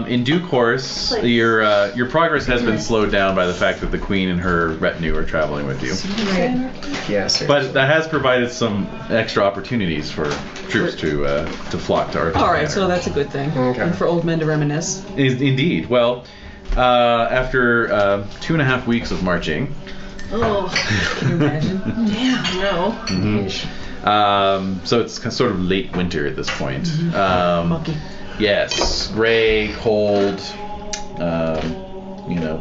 In due course, your progress has been slowed down by the fact that the queen and her retinue are traveling with you. Right. Yes. But that has provided some extra opportunities for troops to flock to Arthur's All right, Manor. so that's a good thing. Okay. And for old men to reminisce. Indeed. Well, after 2.5 weeks of marching, Oh. Can you imagine? Damn. No. so it's sort of late winter at this point. Monkey. Yes, gray, cold,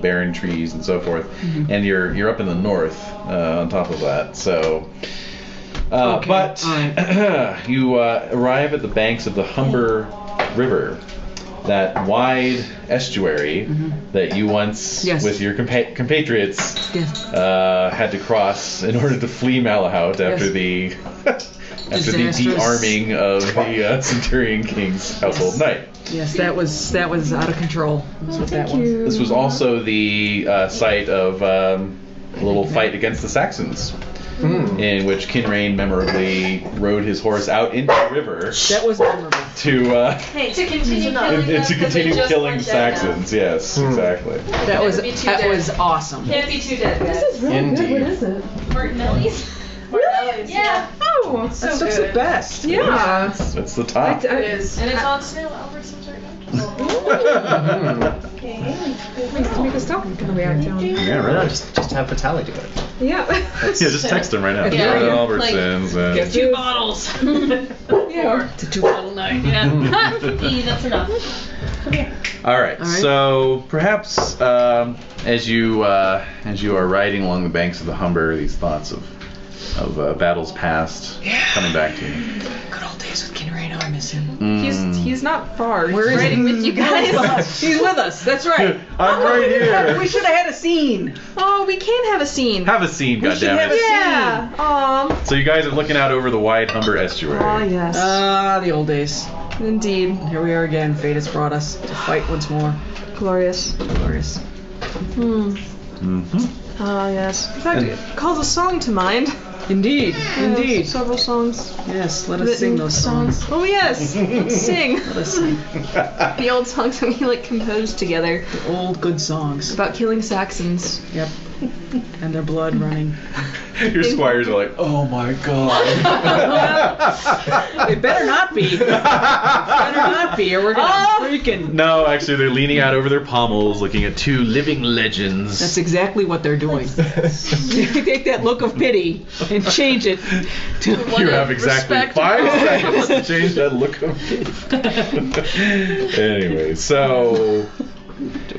barren trees and so forth, and you're up in the north on top of that. So, Okay, but alright. you arrive at the banks of the Humber River, that wide estuary that you once, Yes. with your compatriots, Yes. had to cross in order to flee Malahout after Yes. the after the Disastrous. de-arming of the Centurion King's household knight. Yes, that was out of control. That's what that was. This was also the site of a little fight against the Saxons, in which Kinrain memorably rode his horse out into the river That was memorable. to continue killing them, to 'cause continue they just killing weren't dead Saxons. Yes, exactly. That was Can't be too dead. awesome. Can't be too dead, guys. This is really Indeed. good. What is it? Martinelli's? Martinelli's, yeah. Oh, That stuff's the best. yeah. That's the top. It is. And it's on sale at Albertsons right now. Make us talk on the way out of town. Yeah, Why not right. just have Vitaly do it? Yeah. Yeah, just text him right now. Yeah. Right, Albertsons. Get 2 bottles. Yeah. It's a 2-bottle night. Yeah. That's enough. All right. All right. So perhaps as you are riding along the banks of the Humber, these thoughts of battles past coming back to you. Good old days with Kinrain. I miss him. He's not far. Where He's is riding he? with you guys. He's with us. That's right. I'm right here. We should have had a scene. Oh, we can have a scene. Have a scene, We should have goddammit. a Yeah. So you guys are looking out over the wide Humber estuary. Oh yes. The old days. Indeed. Here we are again. Fate has brought us to fight once more. Glorious. Glorious. Oh yes. In fact, And- it calls a song to mind. Indeed. Indeed. Several songs. Yes. Let us sing those songs. Oh yes. Let's sing. Let us sing. The old songs that we composed together The old good songs. about killing Saxons. Yep. And their blood running. Your squires are like, oh my god. It better not be. Better not be, or we're gonna freaking. No, actually, they're leaning out over their pommels, looking at 2 living legends. That's exactly what they're doing. Take that look of pity and change it to You have exactly respect. 5 seconds to change that look of pity. Anyway, so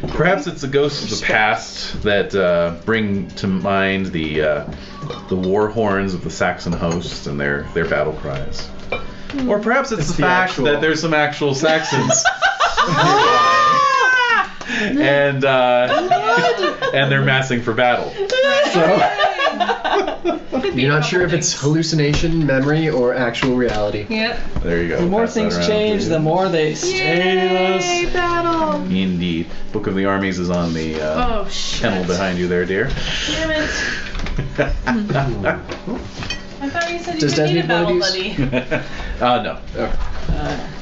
perhaps it's the ghosts of the past that bring to mind the war horns of the Saxon host and their battle cries. Or perhaps it's the the fact actual- that there's some actual Saxons. and they're massing for battle. So You're not sure if it's hallucination, memory, or actual reality. Yep. there you go. The more Pass that things around. change, the more they stay the same. Battle. Indeed. Book of the Armies is on the Oh shit. kennel behind you there, dear. Damn it. I thought you said you Does didn't need a Desmond battle wanna buddy. No.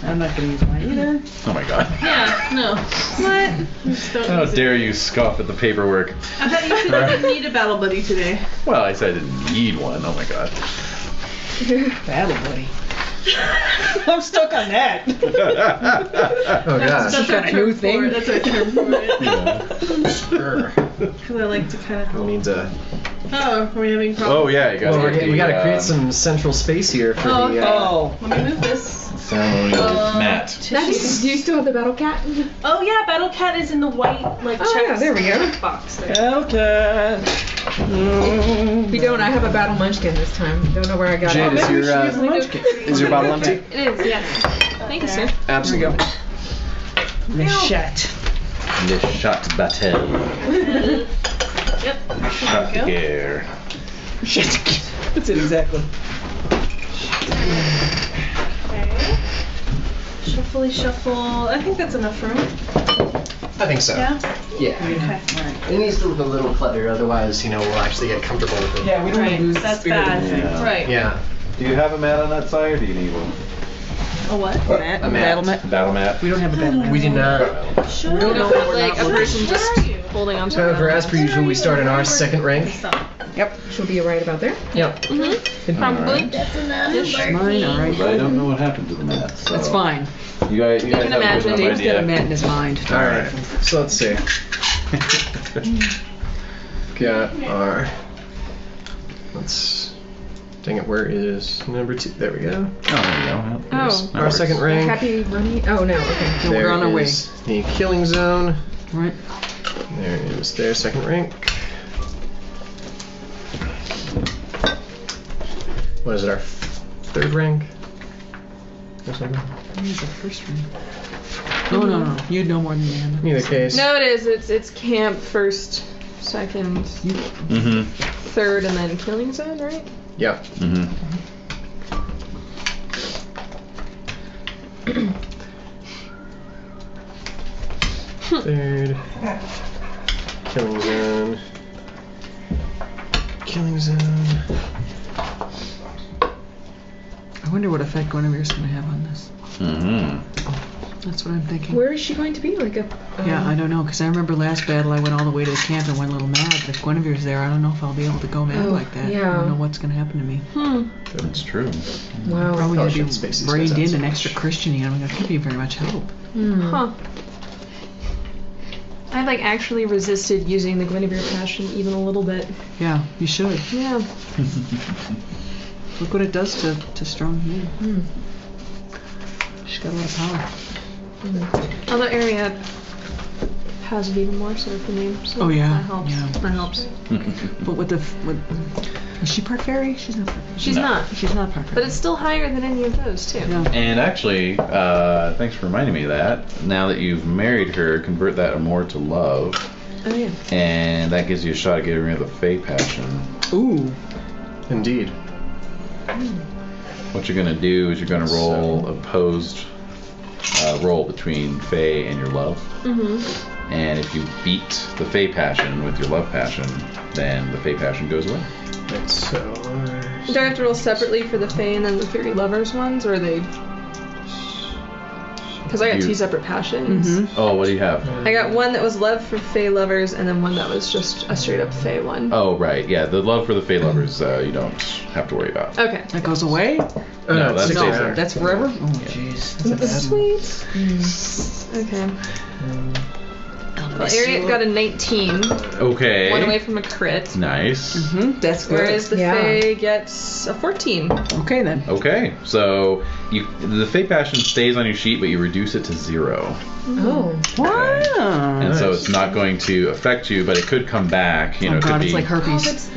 I'm not gonna use mine either. Oh my god. Yeah, no. What? Just don't How use it. dare you scoff at the paperwork. I thought you said you didn't need a battle buddy today. Well, I said I didn't need one. Oh my god. Battle buddy. I'm stuck on that. Oh gosh. That's our Got a term new for thing. it. That's our term for it. Sure. Because I like to kind of. We'll need to. Oh, are we having Oh problems? yeah, you got. Well, we got to create some central space here for Oh, the. Oh. Let me move this. ceremonial mat. Nice. Do you still have the battle cat? Oh yeah, Battle Cat is in the white like Oh, yeah, there we go. box there. Okay. If you don't, I have a battle munchkin this time. Don't know where I got Jade, it. is your bottle empty? It is, yes. Thank you, sir. Absolutely. Le chat. Le shot battle. Yep. Shot There we go. gear. That's it exactly. Okay. Shuffly shuffle. I think that's enough room. I think so. Yeah. Yeah. Okay. It needs to look a little cluttered, otherwise, we'll actually get comfortable with it. Yeah, we don't want to Right. lose the That's spirit. bad. Yeah. Right. Yeah. Do you have a mat on that side, or do you need one? A what? Mat, A mat. battle mat. Battle mat. We don't have a battle mat. We did not. Sure. We don't know what we're Like not a person looking. just holding on to it. However, as per usual, we start in our second rank. Yep. She'll be right about there. Yep. Probably. Mine, all right. But I don't know what happened to the mat. So. That's fine. You guys can have a good imagine. enough Dave's idea. got a mat in his mind. All right. So let's see. Got our. Let's. Dang it, where is number 2? There we go. Oh, there you go. Oh. That Our works. second rank. Happy running. Oh no. Okay. So we're on our way. is the killing zone. Right. There is their second rank. What is it, our third rank? Or something? Here's the first one. No. You'd know more than me. In either case. No, it is. It's camp first, second, Mm-hmm. third, and then killing zone, right? Yep. Mm-hmm. Third. Killing zone. Killing zone. I wonder what effect Guinevere's going to have on this. Mm-hmm. That's what I'm thinking. Where is she going to be? Like a. Yeah, I don't know, because I remember last battle I went all the way to the camp and went a little mad. If Guinevere's there, I don't know if I'll be able to go mad Oh, like that. I yeah. don't know what's going to happen to me. That's true. Wow. Probably going to shouldn't be space these brained guys out in so and much. extra Christian-y. I mean, that could be very much help. Huh. I've like actually resisted using the Guinevere passion even a little bit. Yeah, you should. Yeah. Look what it does to strong men. She's got a lot of power. Although Ariad has it even more so for me. So Oh, yeah. That helps. Yeah. That helps. But is she part fairy? She's not part fairy. She's not. She's not part fairy. But it's still higher than any of those too. Yeah. And actually, thanks for reminding me of that. Now that you've married her, convert that Amor to love, Oh yeah. and that gives you a shot at getting rid of the Fae passion. Ooh. Indeed. What you're gonna do is you're gonna roll opposed roll between Fae and your love. Mhm. And if you beat the Fae passion with your love passion, then the Fae passion goes away. Right, so. Do I have to roll separately for the Fae and then the Fairy Lovers ones, or are they? Because I got You- 2 separate passions. Oh, what do you have? I got one that was love for Fae Lovers, and then one that was just a straight up Fae one. Oh, right. Yeah, the love for the Fae lovers you don't have to worry about. Okay. That goes away? No, that six stays days. there. That's forever? Oh, jeez. Sweet. Okay. Well, Ariat got a 19. Okay. One away from a crit. Nice. That's good. Whereas the Yeah. Fae gets a 14. Okay, then. Okay, so the Fae passion stays on your sheet, but you reduce it to 0. Oh. Wow. And so it's not going to affect you, but it could come back. You know, Oh, it God, could it's be. like herpes.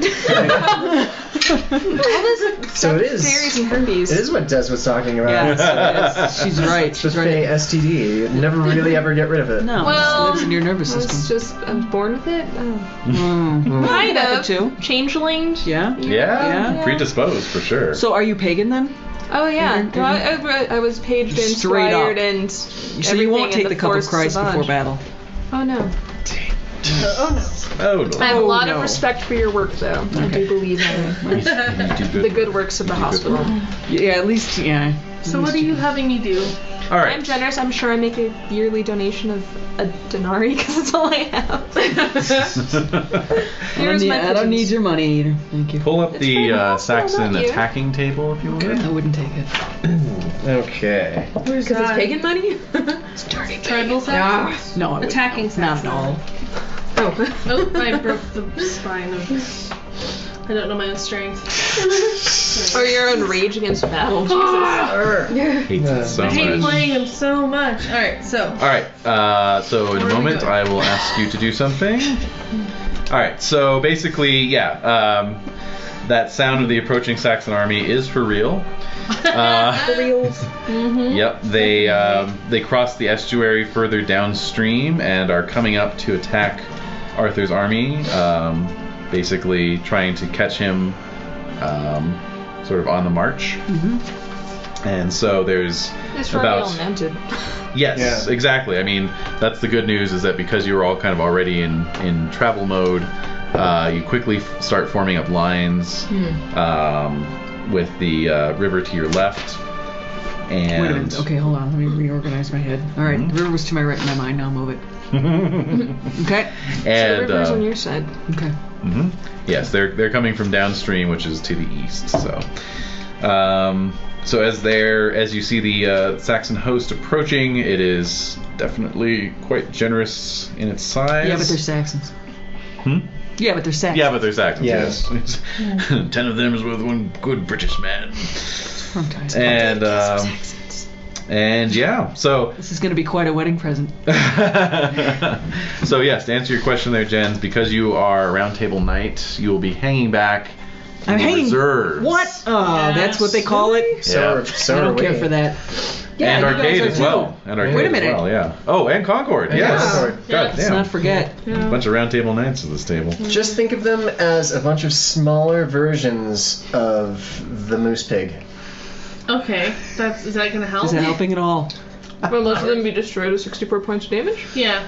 All this So it is. fairies and herpes. It is what Des was talking about. Yes, it is. She's right. The She's Fae right. STD. You never really ever get rid of it. No, Well, it lives in your nervous I was system. I was born with it. Kind Kind too. of. Changeling. Yeah? Yeah, Yeah. predisposed for sure. So are you pagan then? Oh yeah. Mhm. No, I was paged and Straight up. inspired and So you won't take the cup of Christ before battle. Oh no. Oh no. I have a lot no. of respect for your work though. I Okay. do believe in You do the good works of the hospital. Yeah, at least, yeah. So what are you having me do? All right. I'm generous. I'm sure I make a yearly donation of a denarii because that's all I have. Here's my I don't need pigeons. your money either. Thank you. Pull up It's very the helpful, Saxon not you. attacking table if you would. I wouldn't take it. Okay. Because it's pagan money? It's dirty. Tribal Saxons? No, I wouldn't. Attacking Not Saxons. at all. Oh. Oh, I broke the spine of... I don't know my own strength. Or your own rage against battle. Jesus. Hates it so I hate much. playing him so much. Alright, so... All right. So in a Where are we moment, going? I will ask you to do something. All right. So basically, yeah, that sound of the approaching Saxon army is for real. Yep. They crossed the estuary further downstream and are coming up to attack Arthur's army. Basically trying to catch him, sort of on the march. And so there's It's about. all mounted. Yes, Yeah. exactly. I mean, that's the good news, is that because you were all kind of already in travel mode, you quickly start forming up lines with the river to your left. And Wait a minute. Okay, hold on. Let me reorganize my head. All right, the river was to my right in my mind. Now move it. Okay. The And river's on your side. Okay. yes, they're coming from downstream, which is to the east. So, so as you see the Saxon host approaching, it is definitely quite generous in its size. Yeah, but they're Saxons. Yeah, but they're Saxons. Yeah, but they're Saxons. Yeah. Yes. 10 of them is with one good British man. From times. And yeah, so This is going to be quite a wedding present. so yes, to answer your question there, Jens, because you are a round table knight, you will be hanging back in I'm the hanging. reserves. What? Oh, that's what they call it? So Yeah. I are don't care we. for that. And you guys arcade are as too. well. And arcade Wait a minute. as well, yeah. Oh, and Concord, yes. Concord. God Let's damn. not forget. Bunch of round table knights at this table. Just think of them as a bunch of smaller versions of the moose pig. Okay, is that gonna help? Is that helping at all? Will most of them be destroyed with 64 points of damage? Yeah,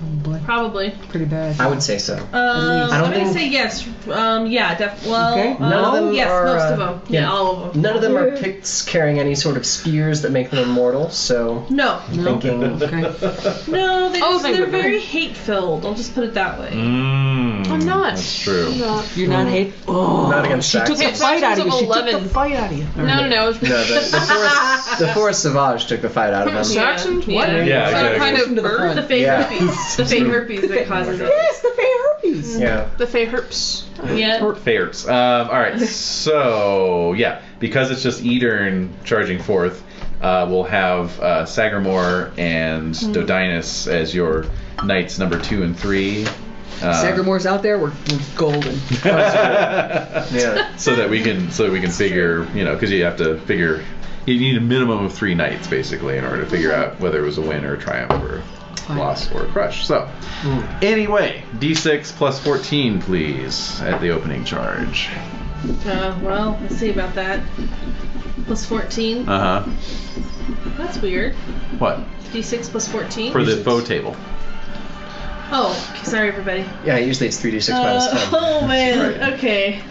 Oh, boy. probably. Pretty bad. I would say so. I'm gonna think- say yes. Yeah, well, Okay. None of them yes, are, most of them. Yeah, all of them. None of them are Picts carrying any sort of spears that make them immortal, so No, I'm thinking... Okay. no, Oh, thank they're goodness. very hate-filled. I'll just put it that way. I'm not. That's true. I'm not. You're not hate. Oh, Not against she took the Saxons. fight out of you. She took 11. the fight out of you. No. No, the Forest Sauvage took the fight out of them. Saxons? What? Yeah. Yeah, Some exactly. kind Listen to of the bird? front. The fey Yeah. herpes. The fey herpes that causes it. Yes, the Fey herpes. Yeah. The Fey herps. Yeah. Fairs. All right, so yeah, because it's just Edern charging forth, we'll have Sagramore and Dodinus as your knights number 2 and 3. Sagramore's out there. We're golden. Yeah. so that we can figure, because you have to figure, you need a minimum of 3 knights basically in order to figure out whether it was a win or a triumph or a loss or a crush. So anyway, d6 plus 14 please at the opening charge. Well, let's see about that. Plus 14. That's weird. What? D6 plus 14. For the faux table. Oh, okay, sorry everybody. Yeah, usually it's 3d6 minus 10. Oh man. Okay.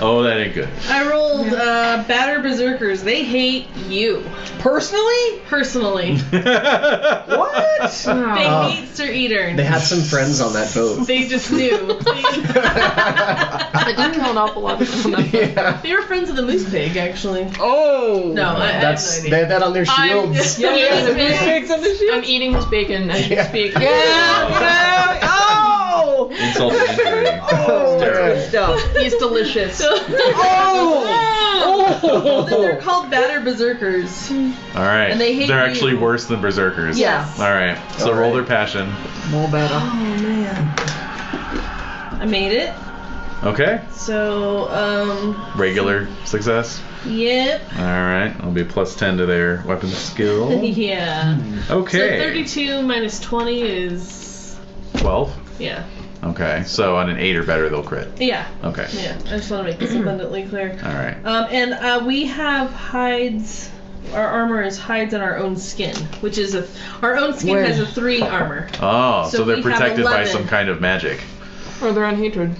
Oh, that ain't good. I rolled Batter Berserkers. They hate you. Personally? Personally. What? They hate Sir Edern. They had some friends on that boat. They just knew. I did kill an awful lot of people on that boat. Yeah. They were friends of the moose pig, actually. Oh. No, I have no That's idea. they had that on their shields. Yeah, Yeah, the yeah. pigs on the shield. I'm eating his bacon as you Yeah. speak. Yeah. Oh. Insult to injury. Oh, that's good stuff. He's delicious. Oh. They're called Batter Berserkers. All right. And they hate They're you. actually worse than berserkers. Yes. All right. So All roll right. their passion. More better. Oh man. I made it. Okay. So, Regular success. yep. All right. It'll be plus 10 to their weapon skill. Yeah. So Okay. 32 minus 20 is 12. yeah. Okay. So on an 8 or better, they'll crit. Yeah. Okay. Yeah. I just want to make this abundantly clear. All right. And we have hides. Our armor is hides on our own skin, which is our own skin Where? has a 3 armor. Oh, so So they're we have protected by 11. some kind of magic. Or they're on hatred.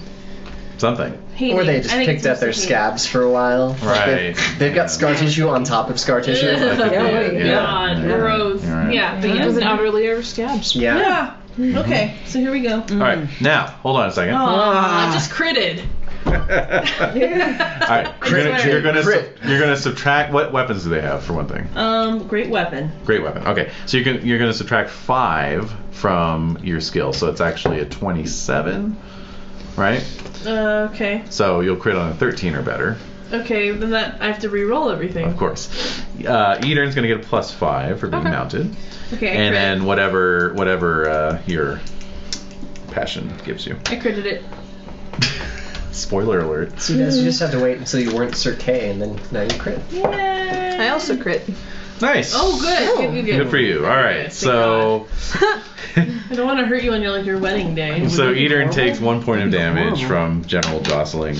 something. Or they just picked at their scabs for a while. Right. They've got scar tissue on top of scar tissue. God, gross. Right. Yeah, but It yes. was an outer layer of scabs. Yeah. Yeah. Okay, so here we go. All right. Now, hold on a second. I just critted. All right. You're gonna subtract. What weapons do they have for one thing? Great weapon. Great weapon. Okay. So you're gonna subtract 5 from your skill. So it's actually a 27, right? Okay. So you'll crit on a 13 or better. Okay, then that I have to re-roll everything. Of course. Edern's gonna get a +5 for being mounted, Okay. and then whatever your passion gives you. I critted it. Spoiler alert. So you just have to wait until you weren't Sir K, and then now you crit. Yay! I also crit. Nice. Oh, good. Good for you. All right. Thank So I don't want to hurt you on your wedding day. so Edern takes 1 point of damage from general jostling.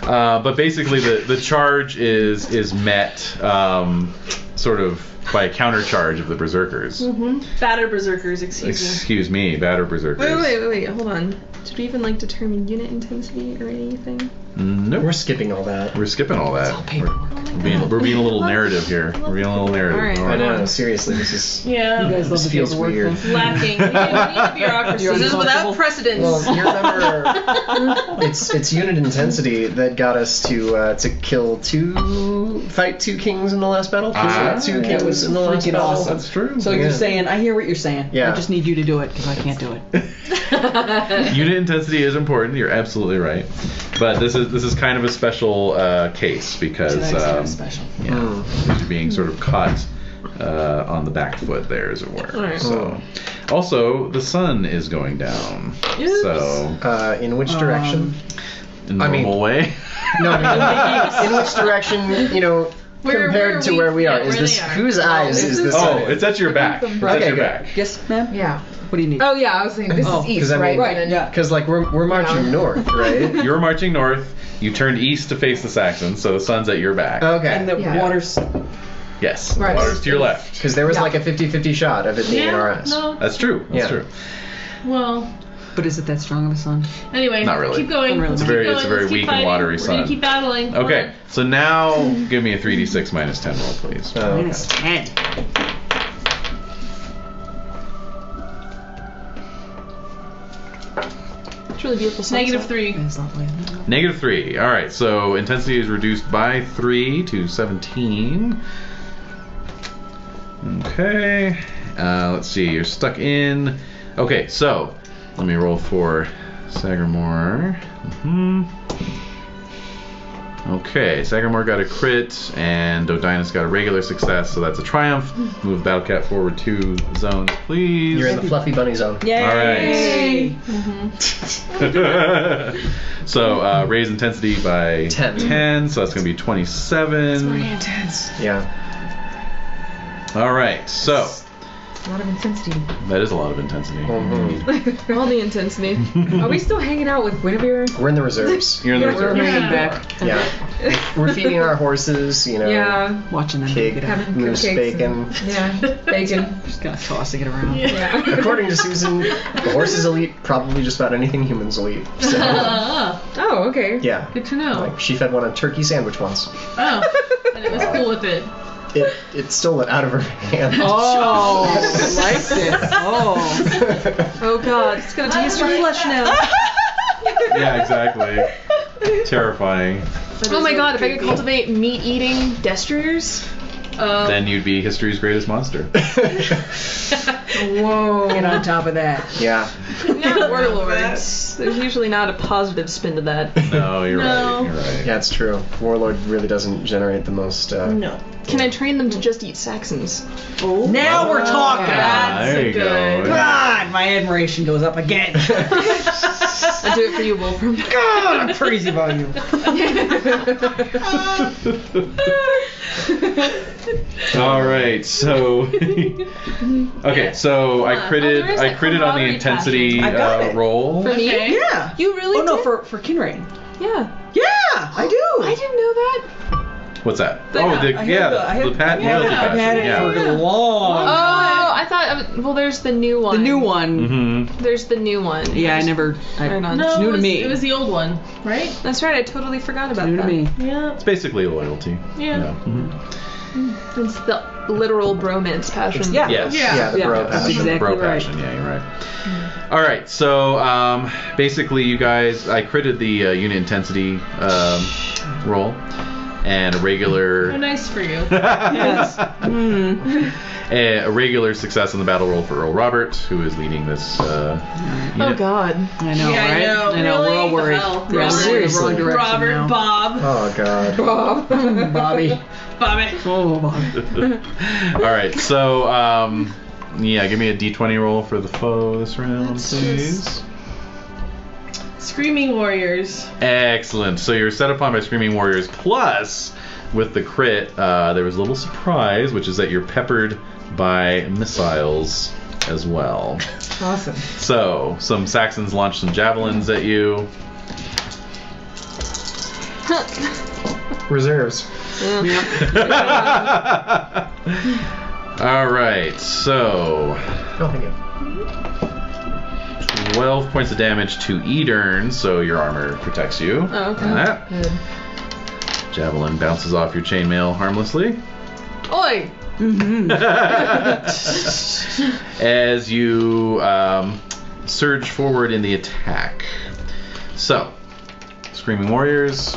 But basically the charge is met sort of by a counter charge of the berserkers. Batter berserkers, excuse me. Batter berserkers. Wait. Hold on. Did we even determine unit intensity or anything? Nope. We're skipping all that. We're skipping all that. We're being a little narrative here. We're being a little narrative. All right. I know, seriously, this is... Yeah. You guys love This the feels paperwork, weird. though. Lacking. We need bureaucracy. This is without precedence. Well, you remember, it's unit intensity that got us to fight 2 kings in the last battle. Two kings in the last freaking battle. awesome. That's true. So you're saying, I hear what you're saying. Yeah. I just need you to do it because I can't do it. Unit intensity is important. You're absolutely right. But this is kind of a special case because special. you're being sort of caught on the back foot there, as it were. Alright. So, also the sun is going down. Yes. So, In which direction? in I mean- normal way. No, in which direction, compared to where we are? Is this whose eyes is this? Oh, it's at your back. It's at your back. Yes, ma'am? Yeah. What do you need? Oh yeah, I was saying this Oh, is east, I mean- right? Right, And then- yeah. Because we're marching north, right? You're marching north. You turned east to face the Saxons, so the sun's at your back. And Okay. the Yeah. water's... Yes. Right. Water's to your left. Because there was like a 50-50 shot of it being in our eyes. No. That's true. That's Yeah. true. Well, But is it that strong of a sun? anyway. Not really. Keep going. Not really. Let's It's keep very- going. it's a very Let's keep weak and fighting. watery We're gonna sun. keep battling. Okay. So now give me a 3d6 minus 10 roll, please. Oh, okay. Minus 10. It's really beautiful sunset. -3. It's lovely. -3. All right. So intensity is reduced by 3 to 17. Okay. Let's see. You're stuck in. Okay. So let me roll for Sagamore. Okay, Sagamore got a crit, and Dodinus got a regular success, so that's a triumph. Move Battlecat forward 2 zones, please. You're in the fluffy bunny zone. Yay! So raise intensity by 10. so that's going to be 27. intense. Yeah. All right, so A lot of intensity. that is a lot of intensity. All the intensity. Are we still hanging out with Guinevere? We're in the reserves. You're in the We're reserve. hanging back. Yeah. We're feeding our horses, Yeah. Watching them pig, get out. Having moose cupcakes bacon. Yeah. Bacon. Just kind of tossing it around. Yeah. According to Susan, the horses will eat probably just about anything humans will eat. So, Oh, okay. yeah. Good to know. Like, she fed one a turkey sandwich once. Oh, and it was cool with it. It stole it out of her hand. Oh, I like this. Oh. Oh god, it's gonna taste your flesh now. Yeah, exactly. Terrifying. Oh my god, if I could cultivate meat-eating destriers. Then you'd be history's greatest monster. Whoa. Get on top of that. Yeah. Yeah, warlords. There's usually not a positive spin to that. No, you're No. right. You're right. Yeah, it's true. Warlord really doesn't generate the most. No. Can I train them to just eat Saxons? Now we're talking. There you go. God, my admiration goes up again. I'll do it for you, Wolfram. God, I'm crazy about you. All right, so okay, so I there is that critted on the camaraderie intensity passion. I got it. roll. For me? Okay. Yeah. You really Oh no, did? for Kinrain. Yeah. Yeah, I do. I didn't know that. What's that? The- oh, I the I yeah, had the pat I've loyalty had passion. it Yeah. for a long. Oh, I thought. Well, there's the new one. The new one. Mm-hmm. There's the new one. Yeah, I never. Right on. No, It's new to me. It was the old one, right? That's right. I totally forgot about New that. to me. Yeah. It's basically loyalty. Yeah. It's the literal bromance passion. Yeah. Yes. Yeah, the bro that's passion. exactly Bro right. passion. Yeah, you're right. All right. So basically, you guys, I critted the unit intensity roll and a regular. Oh, nice for you. Yes. A regular success in the battle roll for Earl Robert, who is leading this Oh unit. God. I know, Yeah, I right? know. I know. Really? We're all worried. Hell, Yeah, Robert. we're in the wrong direction Robert, now. Bob, Oh god. Bobby. Bobby. Oh, Bobby. All right, so yeah, give me a d20 roll for the foe this round, That's please. Screaming Warriors. Excellent. So you're set upon by Screaming Warriors. Plus, with the crit, there was a little surprise, which is that you're peppered by missiles as well. Awesome. So some Saxons launch some javelins at you. Reserves. All right, so Oh, thank you. 12 points of damage to Edern, so your armor protects you. Oh, okay. from that. Good. Javelin bounces off your chainmail harmlessly. Oi! As you surge forward in the attack. So, Screaming Warriors.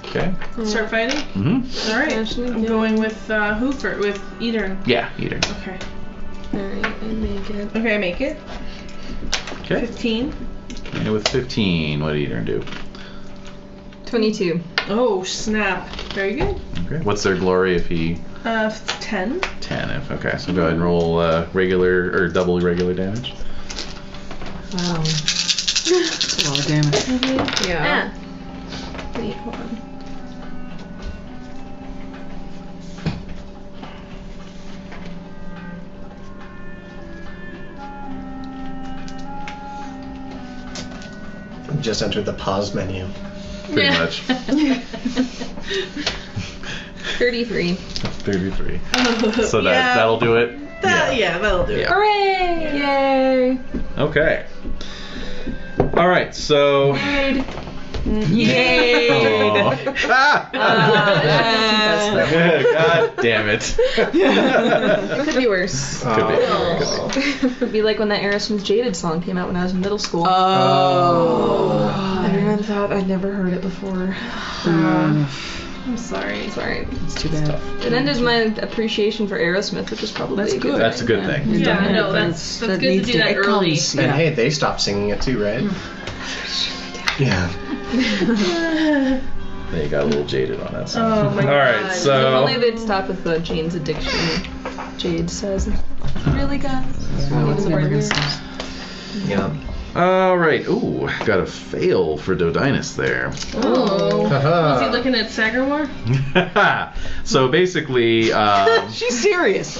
Okay. Start fighting. Mm-hmm. All right. Actually, I'm yeah. going with Hoofer, with Edern. Yeah, Edern. Okay. Alright, I make it. Okay, I make it. Okay. 15. And with 15, what did Edern do? 22. Oh, snap. Very good. Okay. What's their glory if he 10. 10? If okay, so go ahead and roll regular or double regular damage. Wow. That's a lot of damage. Yeah. Wait, hold on. Just entered the pause menu. Pretty much. 33. 33. So Yeah. that'll do it. Yeah, that'll do it. Yeah. Hooray! Yay! Okay. All right. So. Yay! Ah! God damn it. It could be worse. Could be. It would be like when that Aerosmith Jaded song came out when I was in middle school. Oh. Everyone thought I'd never heard it before. I'm sorry. Sorry. It's too bad. It ended my appreciation for Aerosmith, which is probably That's a good. good. That's a good Yeah. thing. Yeah, I know. That's- That's that good to needs do that it early. comes- And yeah. hey, they stopped singing it too, right? Yeah. They got a little jaded on that song. Oh my All right. God. If So. only they'd stop with the Jane's addiction. Jade says, "Really, guys?" Oh, it's the never word gonna here. stop. Yeah. All right. Ooh, got a fail for Oh. Dodinus there. Haha. Was he looking at Sagarmore? So basically, She's serious.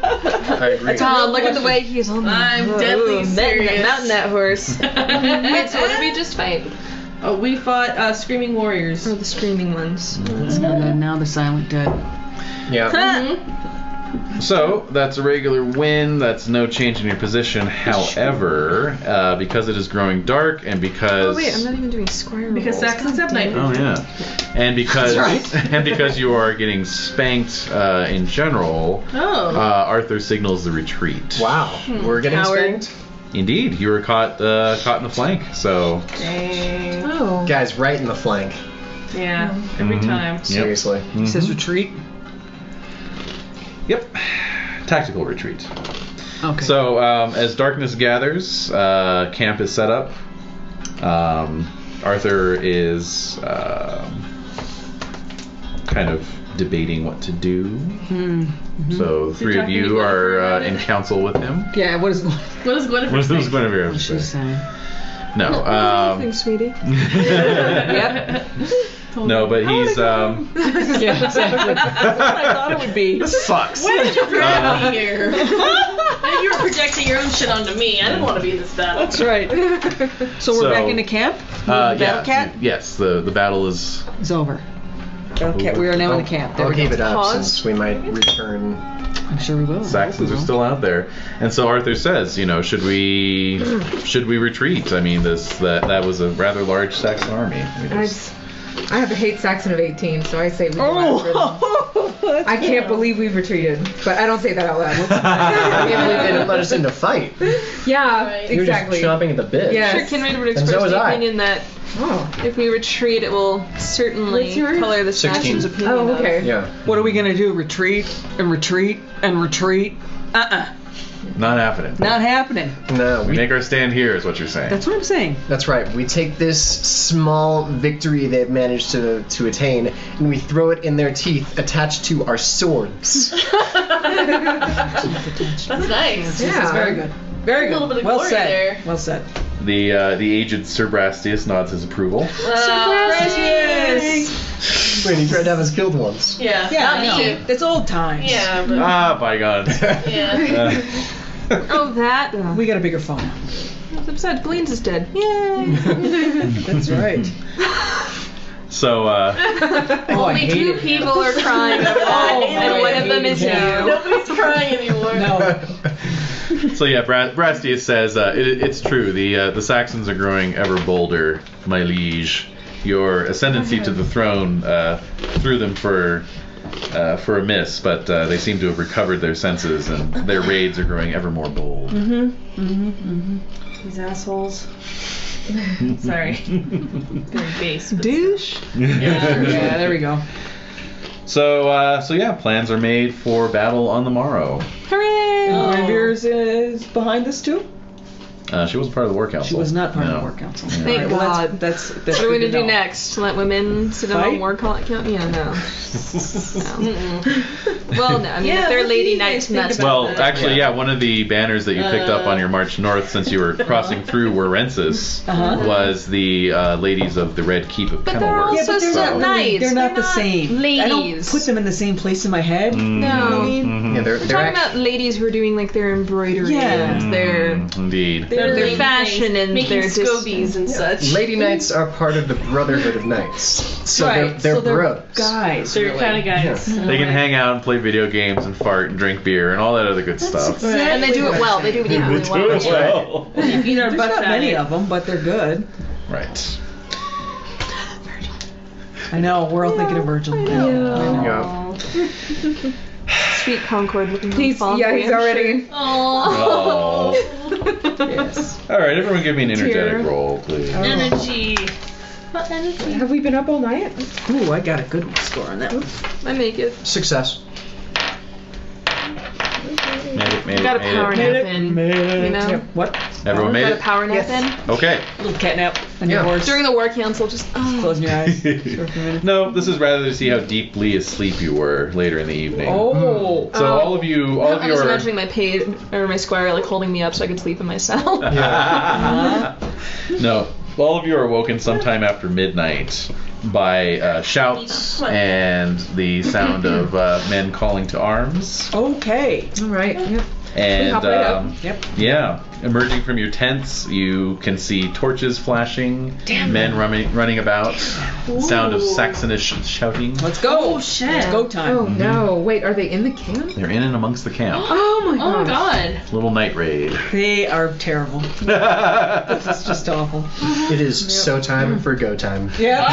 I agree. Tom, look at the way he's on the I'm deadly serious. mountain that horse. Wait, so what did we just fight? Oh, we fought Screaming Warriors. Oh, the screaming ones. And now the silent dead. Yeah. so that's a regular win. That's no change in your position. However, because it is growing dark, and because Oh wait, I'm not even doing square rolls. Because Saxons have night oh yeah, and because That's and because you are getting spanked in general, Oh. Arthur signals the retreat. Wow. We're getting Coward. spanked? Indeed, you were caught in the flank. So Dang. Oh. Guys, right in the flank. Yeah, every Mhm. time. Yep. Seriously. He says retreat. Yep, tactical retreat. Okay. So as darkness gathers, camp is set up. Arthur is kind of debating what to do. So the three of talking to you are Guinevere about in it? council with him. Yeah, what is going What does Guinevere What is think? Guinevere have to She's say? saying? No. What do you think, sweetie? Yep. No, but he's. Yeah, exactly. That's what I thought it would be. This sucks. Why did you drag me here? You were projecting your own shit onto me. I didn't want to be in this battle. That's right. So we're So, back into camp? Yeah. Battle cat? Yes, the battle is. It's over. Okay, we are now in the camp. There I'll we go. keep it up Pause. since we might return I'm sure we will. Saxons are still out there, and so Arthur says, should we retreat? I mean, that was a rather large Saxon army. I have a hate Saxon of 18, so I say we go after them. I can't believe we retreated, but I don't say that out loud. I can't believe they didn't let us in to fight. Yeah, Right. You were exactly. just chomping at the bit. Yes. Sure, Kinraid would And express so was the I. opinion that if we retreat, it will certainly What's yours? color the 16. Saxons' opinion. Oh, of- okay. Yeah. What are we gonna do? Retreat and retreat and retreat? Not happening. Not happening. No, We make our stand here, is what you're saying. That's what I'm saying. That's right. We take this small victory they've managed to attain, and we throw it in their teeth, attached to our swords. That's nice. Yeah. Very good. Very A good. little bit of well glory said. there. Well said. The aged Sir Brastius nods his approval. Precious. Wait, he tried to have us killed once. Yeah. Yeah, Not I know. me. It's old times. Yeah. But, Bygones. yeah. Oh, that. We got a bigger phone. As I said, Blaine's is dead. Yay! That's right. So, Only two people are crying over that, and one of them is you. Nobody's crying anymore. No. so yeah, Brastius says it's true. The Saxons are growing ever bolder, my liege. Your ascendancy to the throne threw them for a miss, but they seem to have recovered their senses, and their raids are growing ever more bold. These assholes. Sorry. Very base. but- Douche. Yeah, there we go. So yeah, plans are made for battle on the morrow. Hooray! Reindeers is behind this too? She wasn't part of the war council. She was not part of No. the war council. Thank Alright, well, God. That's What are we good gonna do know. next? Let women sit on Fight? a war count? Yeah, no. Well, no. I mean, Yeah, if they're what do lady you guys knights, think that's about Well, that? actually, yeah, one of the banners that you picked up on your march north since you were crossing through Warensis was the ladies of the Red Keep of But they're Kenilworth. also they're so not nice. They're not the same. I don't Ladies. put them in the same place in my head. Mm. No. You know what I mean? Mhm. Yeah, We're they're talking about ladies who are doing like their embroidery Yeah. and their Indeed. their Making fashion things, and making their scobies and such. Lady Knights are part of the Brotherhood of Knights. So Right, they're so they're bros. guys. They're really. kind of guys. They can hang out and play video games and fart and drink beer and all that other good stuff. and they do it well. They do it equally well. That's well. You feed our There's butts not at many it. of them, but they're good. Right. I know, we're all thinking of Virgil. I know. Yeah. Sweet Concord looking He's fondly, yeah, he's I'm already. Oh. Yes. All right, everyone, give me an energetic Tear. roll, please. Energy. What energy? Have we been up all night? Ooh, I got a good score on that. sure. I make it. Success. Made it, Got a power nap in. You know? Yep. What? Everyone made Got a it? power nap in. Okay. A little catnap on Yeah. your horse. During the war council, just Closing your eyes. For a few minutes. No, this is rather to see how deeply asleep you were later in the evening. Oh. So all of you I was are... imagining my page or my squire like holding me up so I could sleep in my cell. No, all of you are awoken sometime after midnight by shouts and the sound of men calling to arms. Okay. All right. Yep. And hop right up. Yep. yeah, emerging from your tents, you can see torches flashing, men running about, sound of Saxonish shouting. Let's go. Oh, shit. It's go time. Oh no! Wait, are they in the camp? They're in and amongst the camp. Oh my Oh my god! god. Little night raid. They are terrible. It's just awful. It is so time for go time. Yep.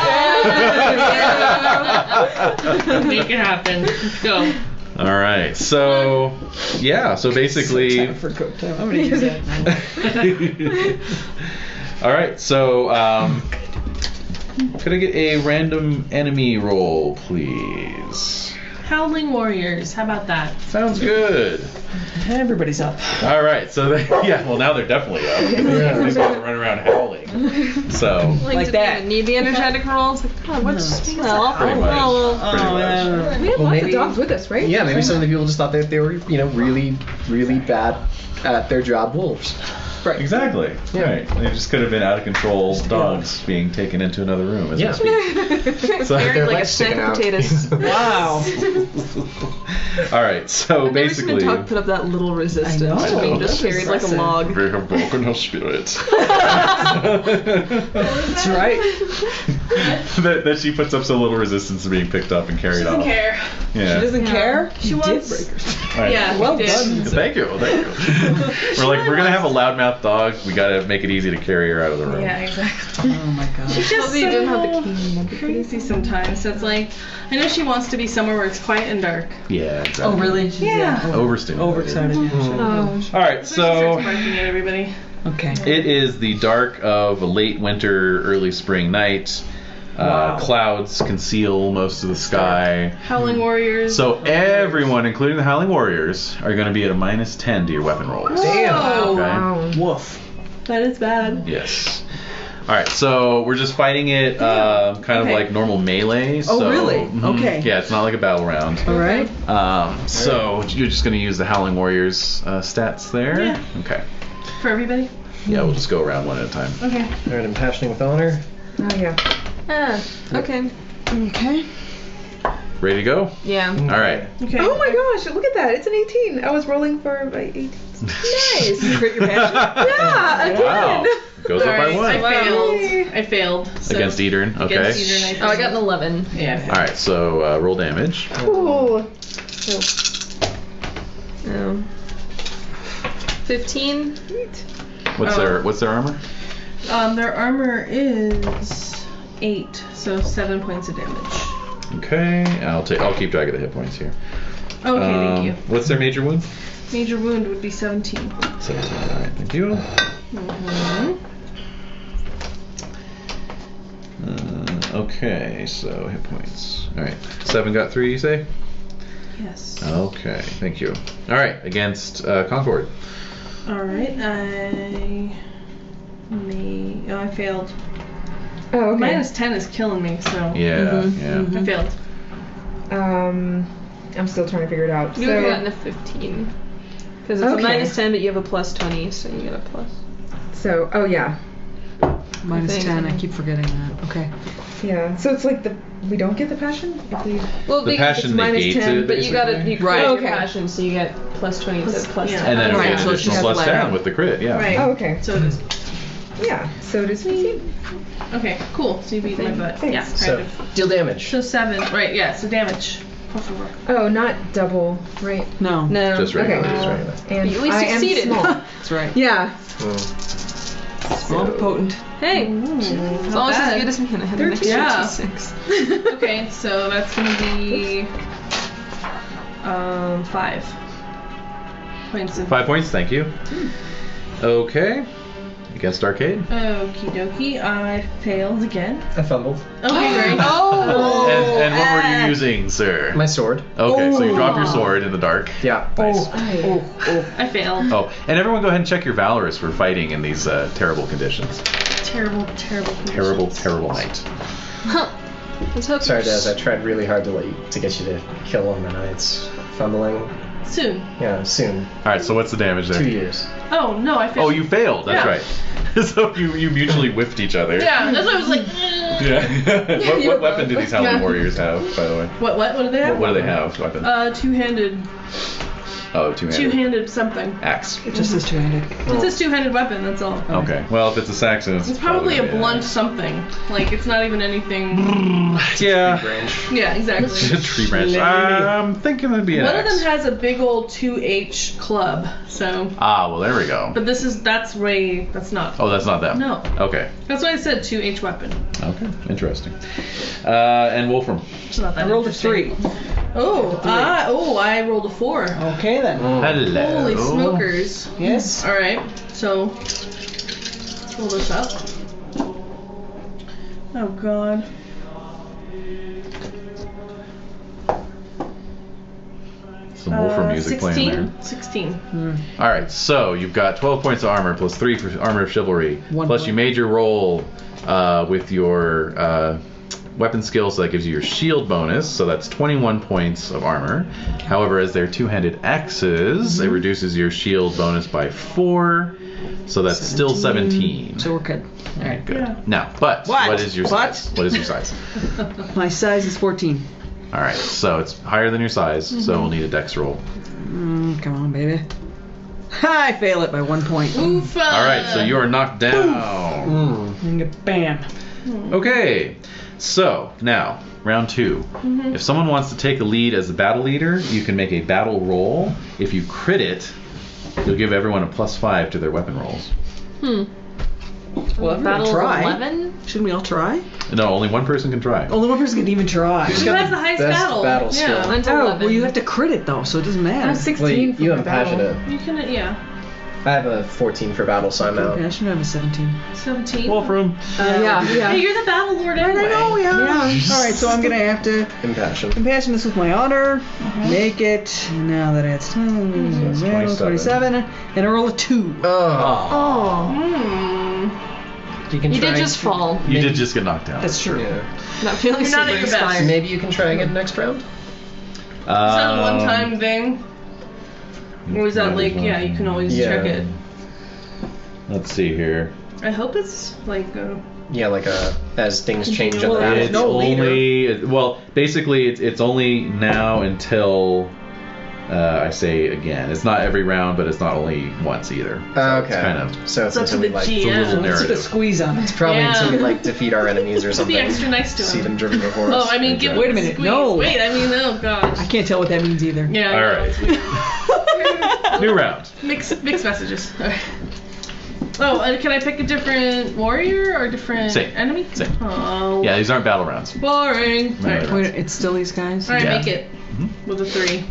Make it happen. Let's go. All right, so yeah, so basically, Time for go time. I'm gonna use that. all right, so could I get a random enemy roll, please? Howling Warriors. How about that? Sounds good. Everybody's up. All right, so well, now they're definitely up. They're just running around howling. So Like did that. they even need the energetic roll? It's like, God, what's pretty well, much. Pretty Oh, much. We have lots maybe- of dogs with us, right? Yeah, maybe some of the people just thought that they were, really, really bad at their job wolves. Right. Exactly. Yeah. Right. They just could have been out of control dogs being taken into another room as Yeah. we speak. So, Carried Their like a legs sack sticking of out. potatoes. Wow. all right. So I've never seen a basically, dog put up that little resistance. I know. Being just That's carried like a impressive. log. they have broken her spirit. That's right. that she puts up so little resistance to being picked up and carried off. Care. Yeah. She doesn't care. She You wants- did break her. right. Yeah, Well we did. done. Thank you. We're like, we're gonna have a loudmouth dog. We gotta make it easy to carry her out of the room. Yeah, exactly. Oh my god. She's just Hopefully you didn't have the so key. That'd be crazy sometimes. So it's like, I know she wants to be somewhere where it's quiet and dark. Yeah, exactly. Oh really? Yeah. Overstimulated. Overexcited. Oh. All right, So she starts so barking at everybody. Okay. it is the dark of a late winter, early spring night. Clouds conceal most of the sky. Howling warriors. So everyone, including the Howling Warriors, are going to be at a -10 to your weapon rolls. Damn. Oh, Okay. Wow. Woof. that is bad. Yes. All right, so we're just fighting it kind of Okay. like normal melee. So, really? mhm. Okay. Yeah, it's not like a battle round. All right. So you're just going to use the Howling Warriors stats there. Yeah. Okay. For everybody? Yeah, we'll just go around one at a time. Okay. Alright, impassioning with honor. Oh yeah. Okay. Okay. Ready to go? Yeah. All right. Okay. Oh my gosh! Look at that. It's an 18. I was rolling for my 18. Nice. Crit your passion. Yeah. Again. Wow. Goes up by Alright, one. I failed. I failed. So Against Edern, okay. Against Edern, Oh, I got an 11. Yeah. All right, so roll damage. Ooh. Oh. 15. What's their armor? Their armor is 8, so 7 points of damage. Okay, I'll keep track of the hit points here. Okay, thank you. What's their major wound? Major wound would be 17. 17. All right, thank you. Okay, so hit points. All right, 7 got 3. You say? Yes. Okay, thank you. All right, against Concord. All right, I failed. Oh, okay. -10 is killing me, so Yeah, yeah. I failed. I'm still trying to figure it out. You would have gotten a 15. Because it's Okay. a -10, but you have a +20, so you get a plus. So, oh yeah. -10. I keep forgetting that. Okay. Yeah. So it's like we don't get the passion if we. Well, The because passion it's negates -10, it, but you gotta basically. you Right. crit Okay. your passion, so you get +20 instead of +10. Yeah. And then Right, an so it's additional just plus flat 10 out. with the crit, yeah. Right. Oh, okay. So it is. Yeah. So does 15. Okay, cool. So you beat my butt. Thanks. Yeah, kind So, of. deal damage. So 7. Right, yeah, so damage. Oh, not double, right? No. No. Just regular. Okay. Just regular. And You at least I am succeeded. small. That's right. Yeah. Small, potent. Hey, It's it's almost as good as me, and I had an extra Yeah. 6. Okay, so that's gonna be 5 points of 5 points, thank you. Okay. Against Arcade. Okie dokie, I failed again. I fumbled. Okay, great. Oh! And what were you using, sir? My sword. Okay, so you drop your sword in the dark. Yeah. Nice. I failed. Oh, and everyone go ahead and check your Valorous for fighting in these terrible conditions. Terrible conditions. Terrible night. Let's hope Sorry, Des. I tried really hard to get you to kill him, and it's fumbling. Soon. Yeah, soon. All right, so what's the damage there? 2 years. Oh, no, I failed. Oh, you failed. That's Yeah. right. So you mutually whiffed each other. Yeah, that's why I was like, Yeah. what weapon do these Howling Warriors have, by the way? What do they have? What do they have? Weapon? Two-handed. Oh, two-handed. Two-handed something. Axe. It just says two-handed. It's a two-handed weapon, that's all. Okay. Well, if it's a Saxon, It's probably a gonna be blunt axe. something. Like, it's not even anything. Yeah. Range. Yeah, exactly. Tree branch. I'm thinking it'd be an One of axe. them has a big old 2H club, so. Ah, well, there we go. But that's not. Oh, that's not them. No. Okay. That's why I said 2H weapon. Okay. Interesting. And Wolfram. It's not that I rolled a interesting. 3. I rolled a 4. Okay then. Hello. Holy smokers. Yes. Alright, so. Pull this up. Oh god. Some Wolfram music 16? playing there. 16. All right, so you've got 12 points of armor plus 3 for armor of chivalry. 1 plus point. you made your roll with your weapon skill, so that gives you your shield bonus. So that's 21 points of armor. However, as they're two-handed axes, it reduces your shield bonus by 4. So that's still 17. So we're good. All right, good. Yeah. Now, but What? what is your What? size? What is your size? My size is 14. All right, so it's higher than your size, so we'll need a dex roll. Come on, baby. I fail it by 1 point. Oofa! All right, so you are knocked down. And bam. Okay, so now round 2. If someone wants to take a lead as a battle leader, you can make a battle roll. If you crit it, you'll give everyone a +5 to their weapon rolls. Well, I'm Battle gonna try. of 11? Shouldn't we all try? No, only one person can try. Only one person can even try. Who has the highest best battle? battle skill. Yeah. Mine's Oh, 11. well, you have to crit it though, so it doesn't I matter. have 16 Well, you for my battle. impassionate. You can, yeah. I have a 14 for battle, so I'm out. Okay, I should have a 17. 17. Wolfram. Yeah. Hey, you're the battle lord anyway. I know, yeah. All right, so I'm gonna have to Impassion. impassion this with my honor, make it. Now that adds 10, 27, and I roll a 2. Oh. You can You try. did just fall. You did just get knocked down. That's true. Yeah. Not feeling You're not super at your best. inspired. Maybe you can try again next round. Is that a one-time thing? Or is that like, yeah, you can always check it. Let's see here. I hope it's like Yeah, like as things change on the Well, battle. It's no leader. only well, basically it's only now until I say again. It's not every round, but it's not only once either. So Okay. It's kind of So it's up to until we the like. it's a little GM. Let's put a narrative. squeeze on it. Probably Yeah. until we like defeat our enemies or to something. be extra nice to See him. them driven before us. Oh, I mean, give Wait a him minute, squeeze. no. Wait, I mean, oh I gosh. can't tell what that means either. Yeah. All I know, right. it's weird. New round. Mixed messages. All right. Oh, and can I pick a different warrior or different Same. enemy? Same. Oh. Yeah, these aren't battle rounds. Boring. No, Alright. no. Wait, it's still these guys? Alright, Yeah. make it. With a 3.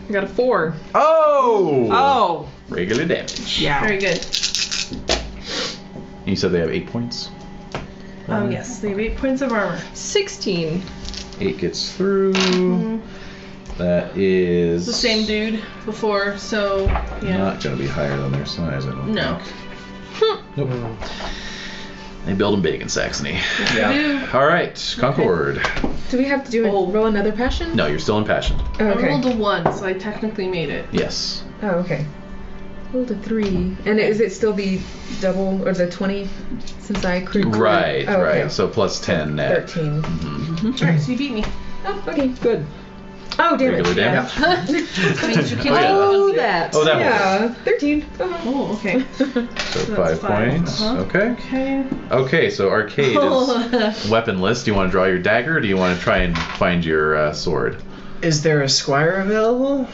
I got a 4. Oh! Oh! Regular damage. Yeah. Very good. You said they have 8 points. Yes, they have 8 points of armor. 16. 8 gets through. That is The same dude before, so yeah. not going to be higher than their size, I don't No. think. Nope. They build them big in Saxony. Yeah. Dude, All right, Concord. Do we have to do roll another passion? No, you're still impassioned. Oh, I okay. rolled a 1, so I technically made it. Yes. Oh, okay. Rolled a 3. And is it still the double or the 20 since I crit? Right, Oh, okay. right. So plus 10 net. 13. Alright, so you beat me. Oh, okay. Good. Oh, damage. Regular Yeah. damage. Means you can Oh, that. Oh, that Yeah, 13. Oh, okay. So That's 5 5, points. uh-huh. Okay. Okay. Okay, so arcade is weaponless. Do you want to draw your dagger, or do you want to try and find your sword? Is there a squire available?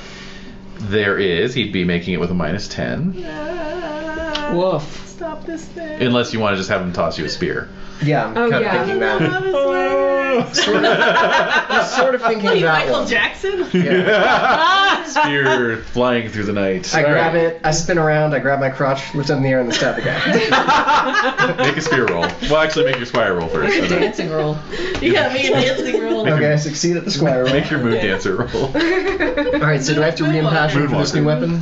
There is. He'd be making it with a -10. Woof. Stop this thing. Unless you want to just have him toss you a spear. Yeah, I'm Oh, kind yeah. of thinking that. Sort I'm sort of thinking What are you, that Michael one. Jackson? Yeah. Spear flying through the night. I All grab right. it, I spin around, I grab my crotch, lift it in the air, and then stab the guy. Make a spear roll. Well, actually, make your squire roll first. and then Dancing roll. Yeah, make a dancing roll. Okay, I succeed at the squire roll. Make your moon dancer roll. Alright, so do I have to re-impassion for this new weapon?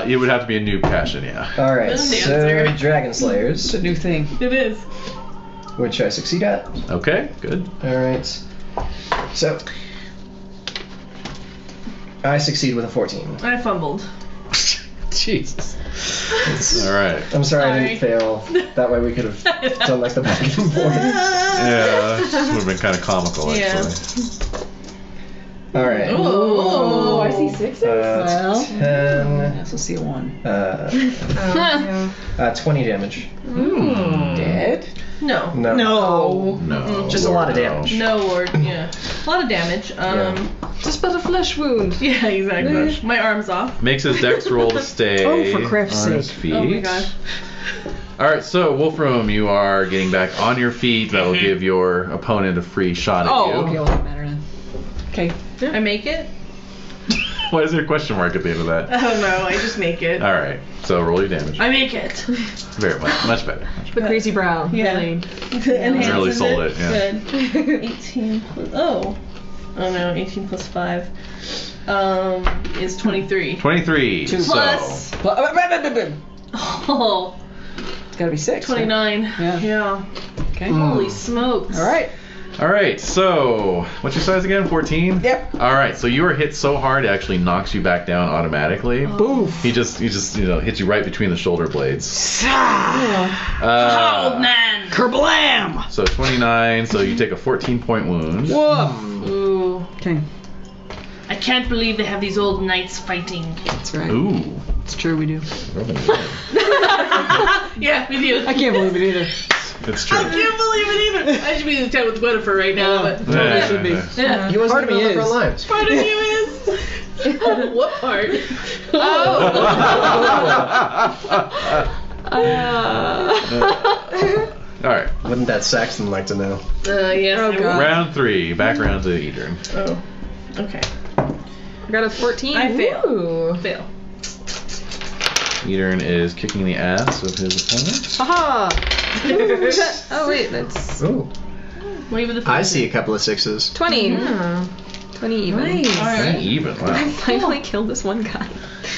It would have to be a new passion, yeah. Alright, Moon so dancer. Dragon It's Slayers, a new thing. It is. which I succeed at. Okay, good. Alright, so I succeed with a 14. I fumbled. Jesus. All right. I'm sorry I didn't fail. That way we could have done like the back and forth. Yeah, this would have been kind of comical, Yeah. actually. Alright. Oh, I see 6s. Well. 10, Yes, we'll see a 1. 20 damage. Dead? No. No. No. No. Just a lot of no. damage. No, or yeah, a lot of damage. Just but a flesh wound. Yeah, exactly. My arm's off. Makes his dex roll to stay Oh, for crap's on his sake. feet. Oh my gosh. Alright, so Wolfram, you are getting back on your feet. That'll give your opponent a free shot at Oh, you. okay, well, that matter then. Okay. I make it? Why is there a question mark at the end of that? I don't know. I just make it. Alright, so roll your damage. I make it. Very much better. The crazy brow. Yeah. Really. Enhances Really sold it, yeah. Good. 18 plus. Oh no, 18 plus 5 is 23. 23. Two. So, Plus. Oh, It's gotta be 6. 29. Yeah. Yeah. Okay. Holy smokes. Alright. Alright, so what's your size again? 14? Yep. Alright, so you are hit so hard it actually knocks you back down automatically. Boof. He just hits you right between the shoulder blades. Oh man. Kerblam! So 29, so you take a 14-point wound. Woof. Ooh. Okay. I can't believe they have these old knights fighting. That's right. Ooh. It's true, we do. Yeah, we do. I can't believe it either. It's true. I can't believe it either. I should be in the tent with Winifred right now, but Yeah, should be. yeah. He wasn't Part of even me on the front is. lines. Part of you is. What part? All right. Wouldn't that Saxon like to know? Yes. Oh, I will. God. Round 3. Back round to Edern. Oh. Okay. I got a 14. I fail. Ooh. Fail. Edern is kicking the ass of his opponent. Haha. Oh wait, that's Ooh. Wave of the I fist. see a couple of 6s. 20. Yeah. 20 even. Nice. Pretty even. I Wow. finally killed this one guy.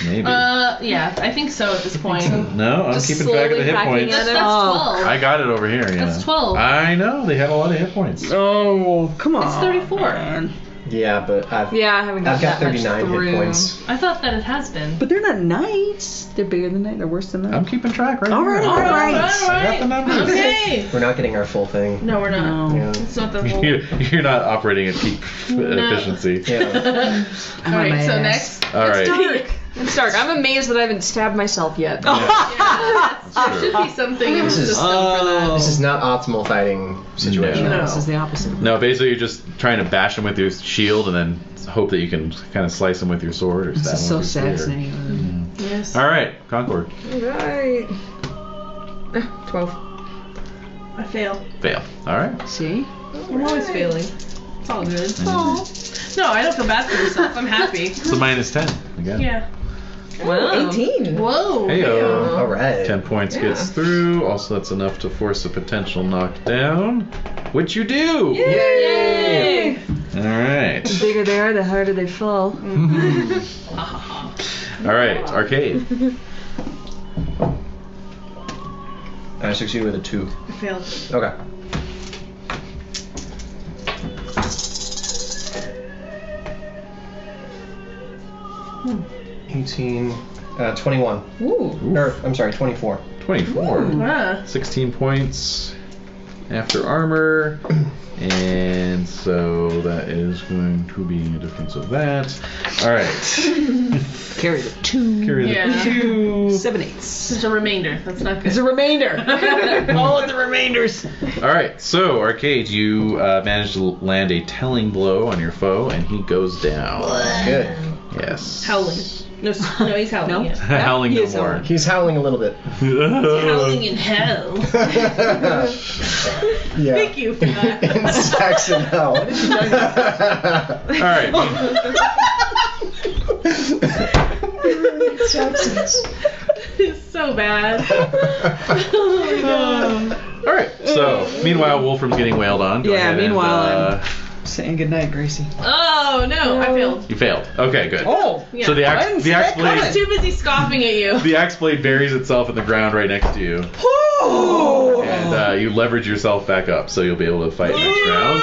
Maybe. Yeah, I think so at this point. No, I'm Just keeping track of the slowly hit hacking points. at That's it. 12. I got it over here. Yeah. That's 12. I know. They have a lot of hit points. Oh, come on. It's 34. Yeah, but I've Yeah, I haven't got I've got that much 39 through. hit points. I thought that it has been. But they're not knights. They're bigger than that. They're worse than that. I'm keeping track right All here. right, All right. I got the numbers. Okay. We're not getting our full thing. No, we're not. No. Yeah. It's not the whole. You're not operating at peak efficiency. Yeah. I'm on Alright, my so ass. next. All right. It's dark. I'm amazed that I haven't stabbed myself yet. Yeah, there should be something in the This is- system for that. This is not optimal fighting situation. No, No. this is the opposite. No, basically you're just trying to bash him with your shield and then hope that you can kind of slice him with your sword or This stab is him so with your spear. Saxon. Yes. All right, Concord. Right. 12. I fail. Fail. All right. See? I'm always failing. It's all good. No, I don't feel bad for myself. I'm happy. So minus 10 again. Yeah. Wow. 18. Whoa. Heyo. All right. 10 points gets through. Also, that's enough to force a potential knockdown, which you do. Yay! All right. The bigger they are, the harder they fall. All right. Arcade. I succeeded with a 2. I failed. Okay. Hmm. 18, 21. Ooh. Or, I'm sorry, 24. 24. Ah. 16 points after armor. And so that is going to be a difference of that. All right. Carry the 2. Carry the Yeah. 2. 7 eighths. It's a remainder. That's not good. It's a remainder. All of the remainders. All right. So, Arcade, you managed to land a telling blow on your foe, and he goes down. Good. Yes. Howling. No, he's howling. No? Yeah. Howling He no is more. howling. He's howling a little bit. Howling in hell. Yeah. Thank you for that. In Saxon hell. All right. It's so bad. Oh my god. All right. So, meanwhile, Wolfram's getting wailed on. Go Yeah, ahead and, meanwhile, Saying goodnight, Gracie. Oh no, I failed. you failed. Okay, good. Oh! Yeah. So the I axe, didn't the see axe that coming. I was blade, too busy scoffing at you. the axe blade buries itself in the ground right next to you, Oh! and you leverage yourself back up, so you'll be able to fight next round.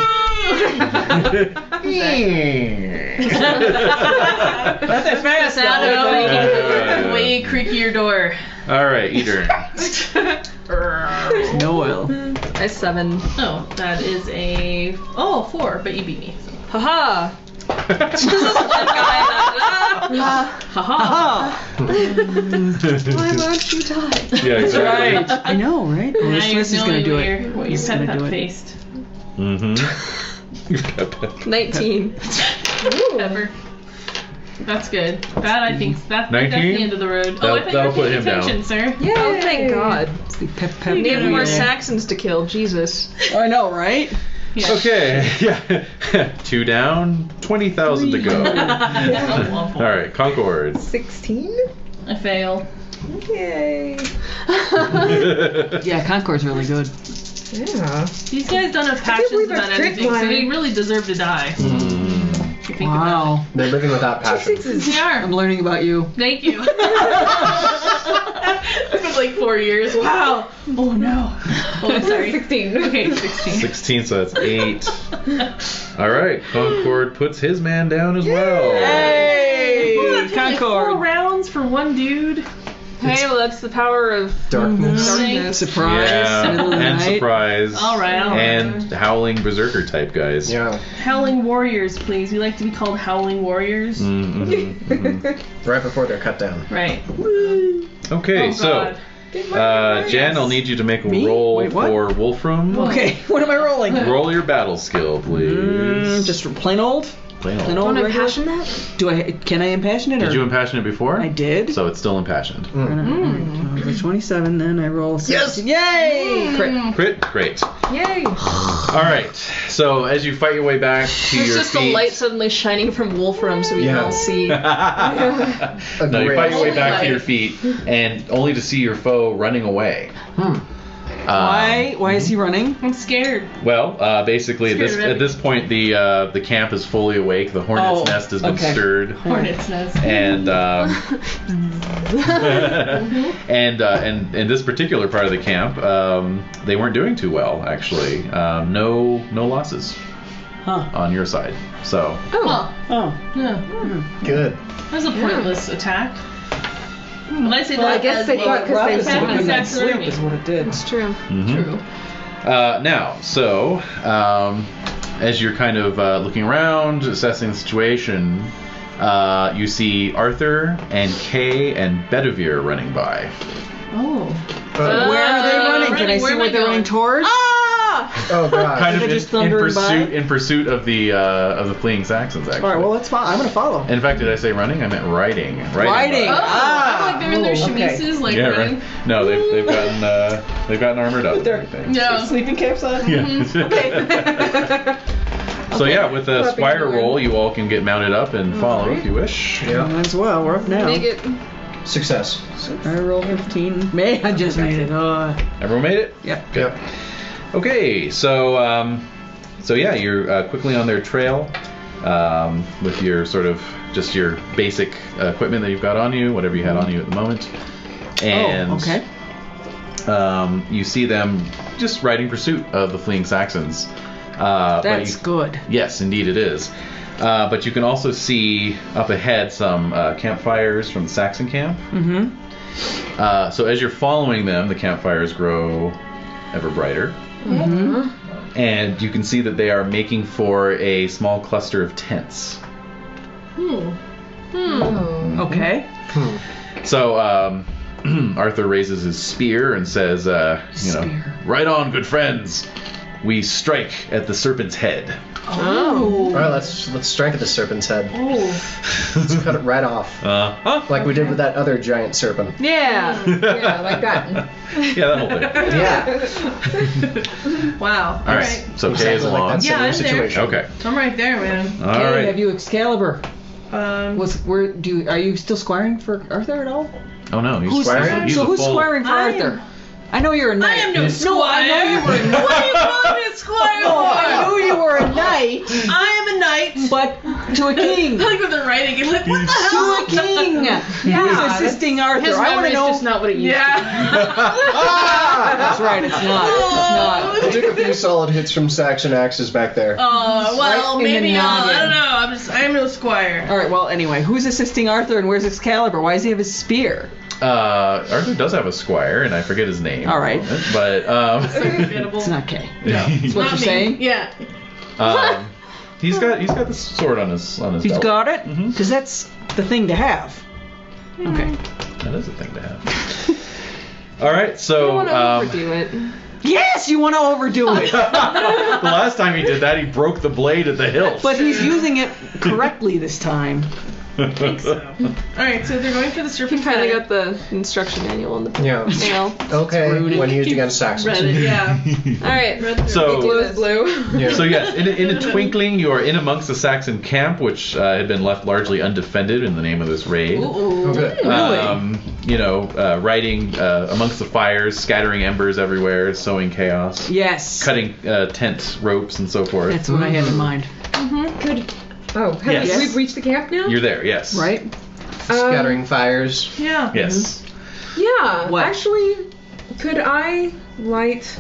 Not that fast, Sound of though. a way creakier door. All right, Edern. No oil. I 7. Oh, that is a 4, but you beat me. So. Haha. Haha. Why won't you die? Yeah, exactly. Right. I know, right? Well, Now this you're is gonna knowing do what it. your, what your He's gonna pet do it. faced. Mm-hmm. 19. Pepper. That's good. That I think that's 19? the end of the road. That'll- I thought you that'll were put paying him down. attention, sir. Oh, thank God. It's the pep pep. We need more wheel. Saxons to kill. Jesus. I know, right? Yeah. Okay, yeah. 2 down, 20,000 to go. That's All awful. right, Concord. 16? I fail. Yay. Yeah, Concord's really good. Yeah. These guys don't have passions believe I about crit anything, so mine. they really deserve to die. If you think about Wow. They're living without passion. it. They are. I'm learning about you. Thank you. It's been like 4 years. Wow. Oh no. Oh, I'm sorry. 16. Okay, 16. 16, so that's 8. All right, Concord puts his man down as well. Hey! Well, it took like 4 Concord. rounds for one dude. Hey, well, that's the power of Darkness. darkness. Surprise. Yeah, Middle of the and night. surprise. All right. And howling berserker type guys. Yeah. Howling warriors, please. We like to be called howling warriors. Mm-hmm, mm-hmm. Right before they're cut down. Right. Okay, Oh, so God. Jen, I'll need you to make a Me? roll Wait, what? for Wolfram. Okay, what am I rolling? Roll your battle skill, please. Just plain old? Plain Plain old. old Want to regular? impassion that? Do I? Can I impassion it? Did or? you impassion it before? I did. So it's still impassioned. The 27, then I roll 16. Yay! Crit. Crit, great. Yay! All right. So as you fight your way back to There's your just feet, a light suddenly shining from Wolfram so we can all see. no, you fight your way back to your feet, and only to see your foe running away. Why is he running? I'm scared. Well, basically, at this point, the camp is fully awake. The hornet's nest has been stirred, Hornet's nest. and and in this particular part of the camp, they weren't doing too well, actually. No losses on your side. So Oh. Oh. Good. That was a pointless attack. When I say Well, that, I guess they thought because they Seven were attacks Sleep early. is what it did. It's true. True. Now, so as you're kind of looking around, assessing the situation, you see Arthur and Kay and Bedivere running by. Oh. Where are they running? Can I where see am what I they're going? running towards? Oh god. Kind of they just in thundering by? pursuit of the fleeing Saxons, actually. All right, well, that's fine. I'm going to follow. In fact, did I say running? I meant riding. Riding. Oh, by. I'm like they're in their okay. chemises, like Yeah, running. right. No, they've gotten armored up. and everything. Yeah. Sleeping caps on? Yeah. So yeah, with a Spire roll, you all can get mounted up and follow if you wish. Yeah. Might as well. We're up now. Make it. Success. I roll 15. I just made it. Everyone made it? Yep. Good. Okay, so yeah, you're quickly on their trail with your sort of just your basic equipment that you've got on you, whatever you had on you at the moment, and you see them just riding pursuit of the fleeing Saxons. That's good. Yes, indeed it is. But you can also see up ahead some campfires from the Saxon camp. Mm-hmm. So as you're following them, the campfires grow ever brighter. Mm-hmm. And you can see that they are making for a small cluster of tents. Okay. So Arthur raises his spear and says, "Right on, good friends. We strike at the serpent's head." All right, let's strike at the serpent's head. Let's cut it right off, like we did with that other giant serpent. Yeah. Yeah, like that. Yeah, that whole thing. Yeah. Wow. All right. So Kay is Exactly like along. that Yeah, similar I'm there. situation. Okay. I'm right there, man. All Hey, right. have you Excalibur? Um, Are you still squiring for Arthur at all? Oh no, he's Who's squiring. He's so a who's full- squiring for Arthur? I know you're a knight. I am no squire. No, I know you were a knight. What do you want me to squire No, I for? know you were a knight, I am a knight. but to a king. I like when they're writing it, like, what the To hell? a king. Who's assisting Arthur? His I want memory's to know. just not what it used to Yeah. That's right. It's not. It's I took a few solid hits from Saxon axes back there. Well, Right in the maybe I noggin. don't know. I am no squire. not. All right. Well, anyway, who's assisting Arthur, and where's Excalibur? Why does he have his spear? Arthur does have a squire, and I forget his name. All right. But Forgettable. It's not Kay. no. That's what Not you're me. saying. Yeah. He's got the sword on his He's belt. got it, Mhm. because that's the thing to have. Okay. That is a thing to have. All right, I so don't want to overdo it. Yes, you want to overdo it, the last time he did that, he broke the blade at the hilt. but he's using it correctly this time. I think so. Alright, so they're going for the He serpent finally head. got the instruction manual in the Yeah. mail. Okay, when used against Read Saxons. it, yeah. Alright. So- Blue is blue. Yeah. So yes, in a twinkling, you are in amongst the Saxon camp, which had been left largely undefended in the name of this raid. Oh, good. Riding amongst the fires, scattering embers everywhere, sowing chaos, Yes. cutting tent ropes and so forth. That's what I had in mind. Have Yes. we reached the camp now? You're there, yes. Right? Scattering fires. Yeah. Yes. Yeah. What? Actually, could I light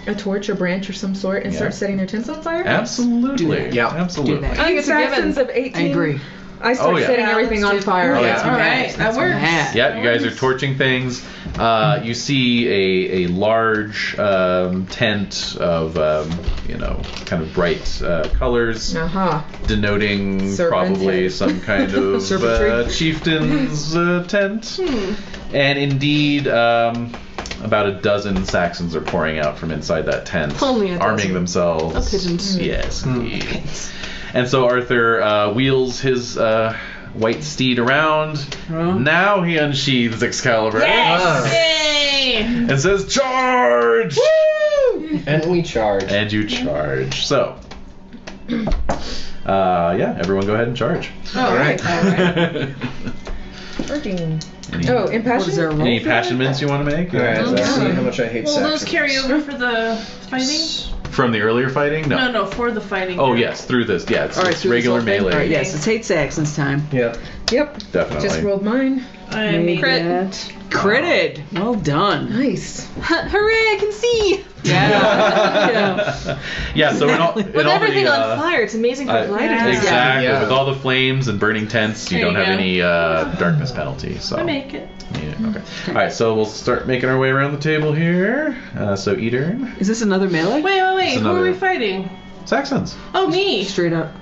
a torch or branch or some sort and Yeah. start setting their tents on fire? Absolutely. Do that. Yeah. Absolutely. Do that. I think it's a given. Saxons of 18. I agree. I start Oh, yeah. setting Yeah, everything let's on do- fire. Oh, yeah. All right, that works. Yeah, you guys are torching things. You see a large tent of kind of bright colors, Uh-huh. denoting Serpent probably head. some kind of Serpentry. chieftain's tent. And indeed, about a dozen Saxons are pouring out from inside that tent, Only a arming dozen. themselves. Oh, pigeons. Yes, indeed. And so Arthur wheels his white steed around. Now he unsheathes Excalibur Yay! and says, "Charge!" And we charge. And you charge. So, yeah, everyone go ahead and charge. All right. Charging. Any, Oh, impassion? What is there, a roll any for that? passionments you want to make? All right. Let's see how much I hate Will those Saxons. carry over for the fighting? From the earlier fighting? No. No, for the fighting. Oh, yes, through this. Yeah, it's, All right, it's through this regular whole thing? melee. All right, yes, it's Hate Saxons time. Yep. Yep. Definitely. Just rolled mine. I Made made it. that. Critted. Well done. Nice. Hooray! I can see. Yeah. Yeah, so in all, With in all everything the, on fire, it's amazing for lighting. yeah. Exactly. Yeah. With all the flames and burning tents, you There don't you have go. any darkness penalty. So. I make it. Yeah, okay. All right, so we'll start making our way around the table here. So Eater, Is this another melee? Wait. It's Who are another- we fighting? Saxons. Oh, me. Straight up.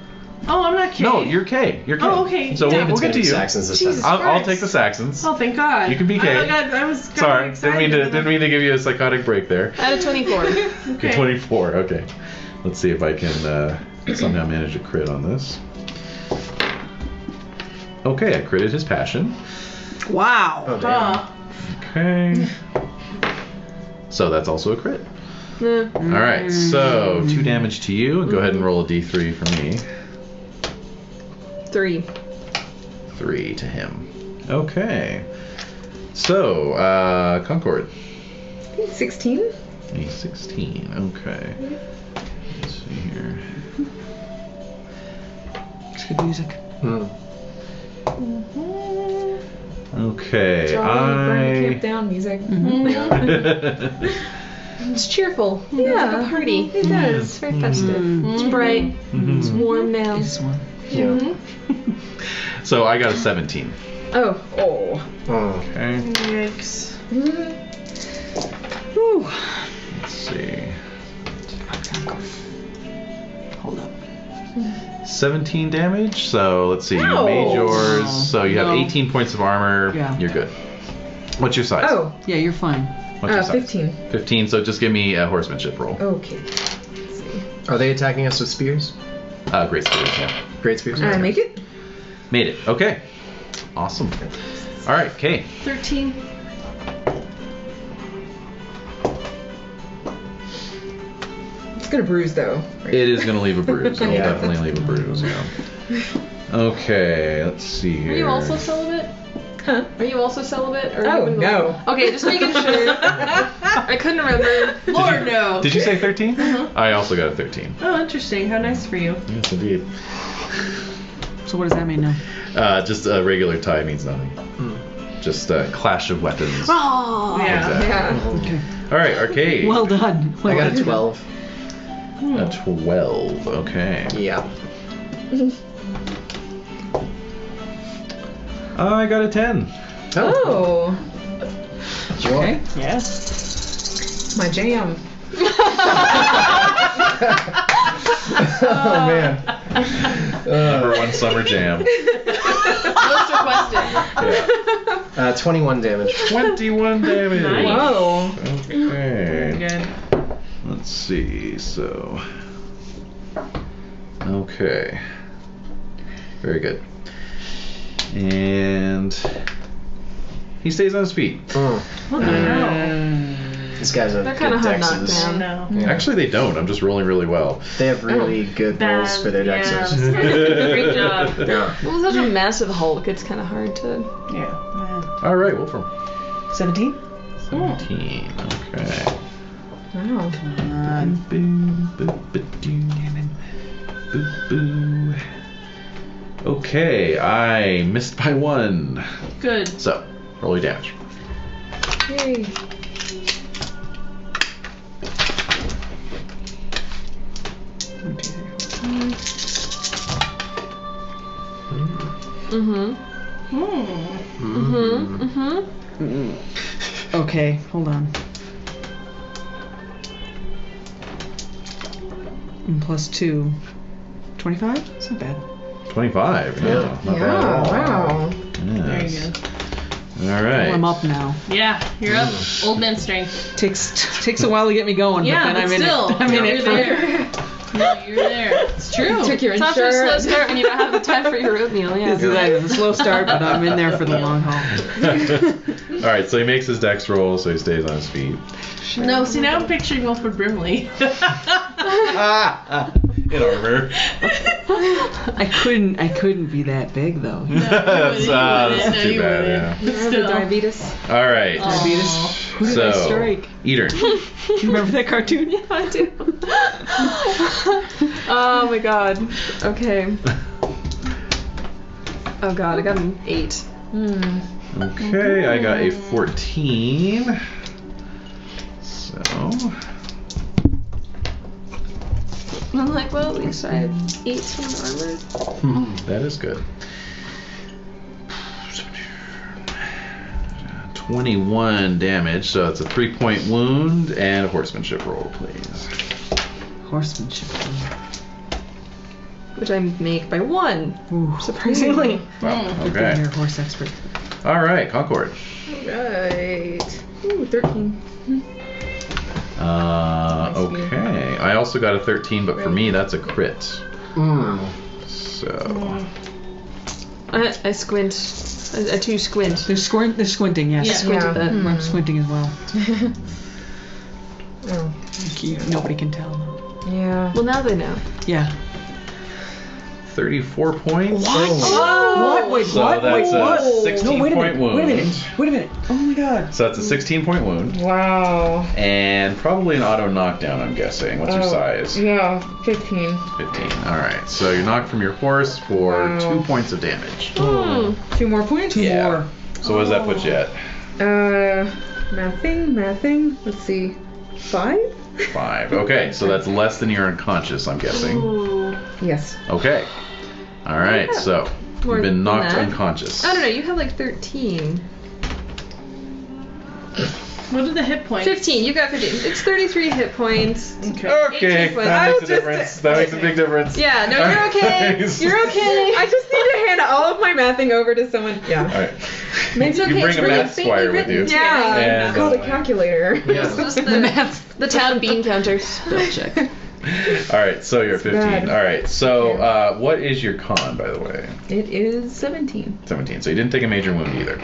Oh, I'm not Kay. No, you're K. You're K. Oh, okay. So Yeah. we'll get to you. Saxons this Jesus. time. I'll take the Saxons. Oh, thank God. You can be Kay. I was kind Sorry, of didn't excited. mean to give you a psychotic break there. Out of 24. Okay, 24. Okay, let's see if I can somehow manage a crit on this. Okay, I critted his passion. Wow. Oh, damn. Huh. Okay. So that's also a crit. Yeah. All right, so 2 damage to you. Go ahead and roll a d3 for me. 3. 3 to him. Okay. So, Concord. 16? A 16. Okay. Let's see here. It's good music. Hmm. Okay, Jolly burn the I. camp down music. It's cheerful. Yeah. Like a party. It does. It's very festive. It's bright. It's warm now. This one. Yeah. So I got a 17. Oh. Oh. Oh. Okay. Yikes. Whew. Let's see. Hold up. 17 damage. So let's see. You No. made yours. So you have No. 18 points of armor. Yeah. You're good. What's your size? Oh. Yeah, you're fine. What's your size? 15. 15. So just give me a horsemanship roll. Okay. Let's see. Are they attacking us with spears? Great spears. Yeah. Great spears. I make it? Made it. Okay. Awesome. All right, Kay. 13. It's gonna bruise though. Right? It is going to leave a bruise. It will Yeah. definitely leave a bruise, yeah. Okay, let's see here. Are you also celibate? Huh? Are you also celibate? Or Oh, even no. Okay, just making sure. I couldn't remember. Lord, no. Did you say 13? I also got a 13. Oh, interesting. How nice for you. Yes, indeed. So what does that mean now? Just a regular tie means nothing. Just a clash of weapons. Oh. Yeah. Exactly. Yeah. Okay. All right, Arcade. Well done. I got a 12. A 12. Okay. Yeah. I got a 10. Oh. Joy. Okay. Yeah. My jam. Oh man. Number 1 summer jam. Most requested. Yeah. 21 damage. 21 damage. Nice. Whoa. Okay. Good. Let's see. So. Okay. Very good. And he stays on his feet. Mm. What the hell? These guys have They're good kinda hard knocked dexes. down. No. Yeah. Actually, they don't. I'm just rolling really well. They have really good rolls for their Yeah. dexes. Great job. Yeah. Well, such a massive Hulk, it's kind of hard to. Yeah. All right, Wolfram. 17? 17. Okay. Wow. Boo. Okay, I missed by 1. Good. So, roll your damage. Yay. Okay, hold on. And plus 2. 25? That's not bad. 25. Yeah. Not bad at all. Wow. Very Yes. good. All right. Well, I'm up now. Yeah, you're up. Old man strength. Takes a while to get me going, Yeah, but then but I'm in still, it. I'm in you're it. there. No, you're there. It's true. Took your It's after a slow insurance. start when you don't have the time for your oatmeal. Yeah. It's a slow start, but I'm in there for the long haul. All right. So he makes his dex roll, so he stays on his feet. No, see now I'm picturing Wilford Brimley. In armor. I couldn't be that big though. That's too bad. Yeah. You remember Still. diabetes? All right. Diabetes. Who did I So, strike? Eater. Do you remember that cartoon? Yeah, I do. Oh my god. Okay. Oh god, I got an 8. Okay, I got a 14. So, I'm like, well, at least I have 8 from armor. that is good. 21 damage, so it's a 3-point wound and a horsemanship roll, please. Horsemanship. Which I make by 1. Ooh. Surprisingly. Wow. Good Okay. thing you're a horse expert. All right, Concord. Right. Ooh, 13. Okay. I also got a 13, but for me, that's a crit. So, I squint. A 2 squint. They're squinting, yes. Yeah. Squinted that. I'm squinting as well. Oh. Nobody can tell. Yeah. Well, now they know. Yeah. 34 points. What? Wait, So what? that's Wait, what? a 16-point wound. Wait a minute. Oh my god. So that's a 16-point wound. Wow. And probably an auto knockdown, I'm guessing. What's your size? Yeah, 15. 15. Alright, so you're knocked from your horse for Wow. 2 points of damage. 2 more points? Yeah. More. So what does that put you at? Mathing. Let's see. 5? 5. Okay, so that's less than you're unconscious, I'm guessing. Ooh. Yes. Okay. Alright, Yeah. so More you've been than knocked that. unconscious. I don't know, you have like 13. What are the hit points? 15, you got 15. It's 33 hit points. Okay. Okay, 18 points. that I makes a was difference. That makes a big difference. Yeah, no, you're okay. You're okay. I just need to hand all of my mathing over to someone. Yeah. Alright. It's okay. You bring it's a really math squire with you. Yeah. And, It's called a calculator. It's just the town bean counter. Spell check. Alright, so you're 15. bad. Alright, so what is your con, by the way? It is 17. 17. So you didn't take a major wound either.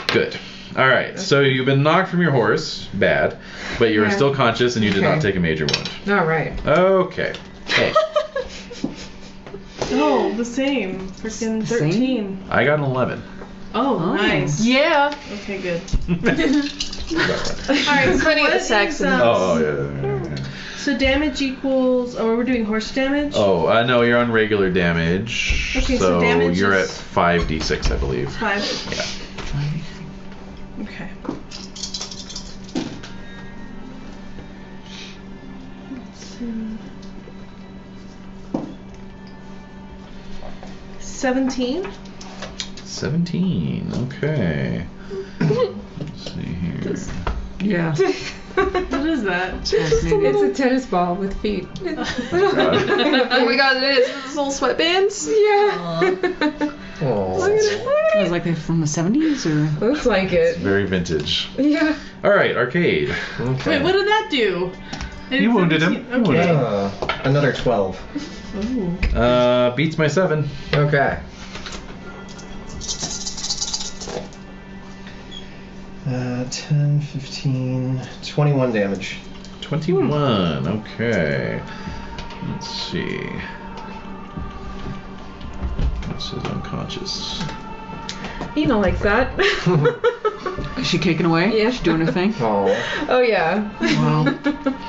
Good. Alright, so you've been knocked from your horse. Bad. But you were Yeah. still conscious and you did not Okay. take a major wound. All right. Okay. Hey, Oh, the same. Freaking 13. I got an 11. Oh, nice. Yeah. Okay, good. About right. Alright, so Funny what the is, Saxon. Oh, yeah. So damage equals... Oh, we're doing horse damage? Oh, no, you're on regular damage. Okay, so damage you're is- at 5d6, I believe. 5. Yeah. Okay. Let's see. 17? 17. Okay. Let's see here. Yeah. What is that? Fascinating. It's a tennis ball with feet. God. Oh my god, it is. Those little sweatbands. Yeah. It was like they're from the 70s or. Looks like it. Very vintage. Yeah. Alright, arcade. Okay. Wait, what did that do? I did You wounded him. 17. You wounded Okay. Another 12. Ooh. Beats my 7. Okay. 10, 15, 21 damage. 21. Okay. Let's see. This is unconscious. Ina likes that. Is she kicking away? Yeah. She doing her thing? Oh. Oh yeah. Wow.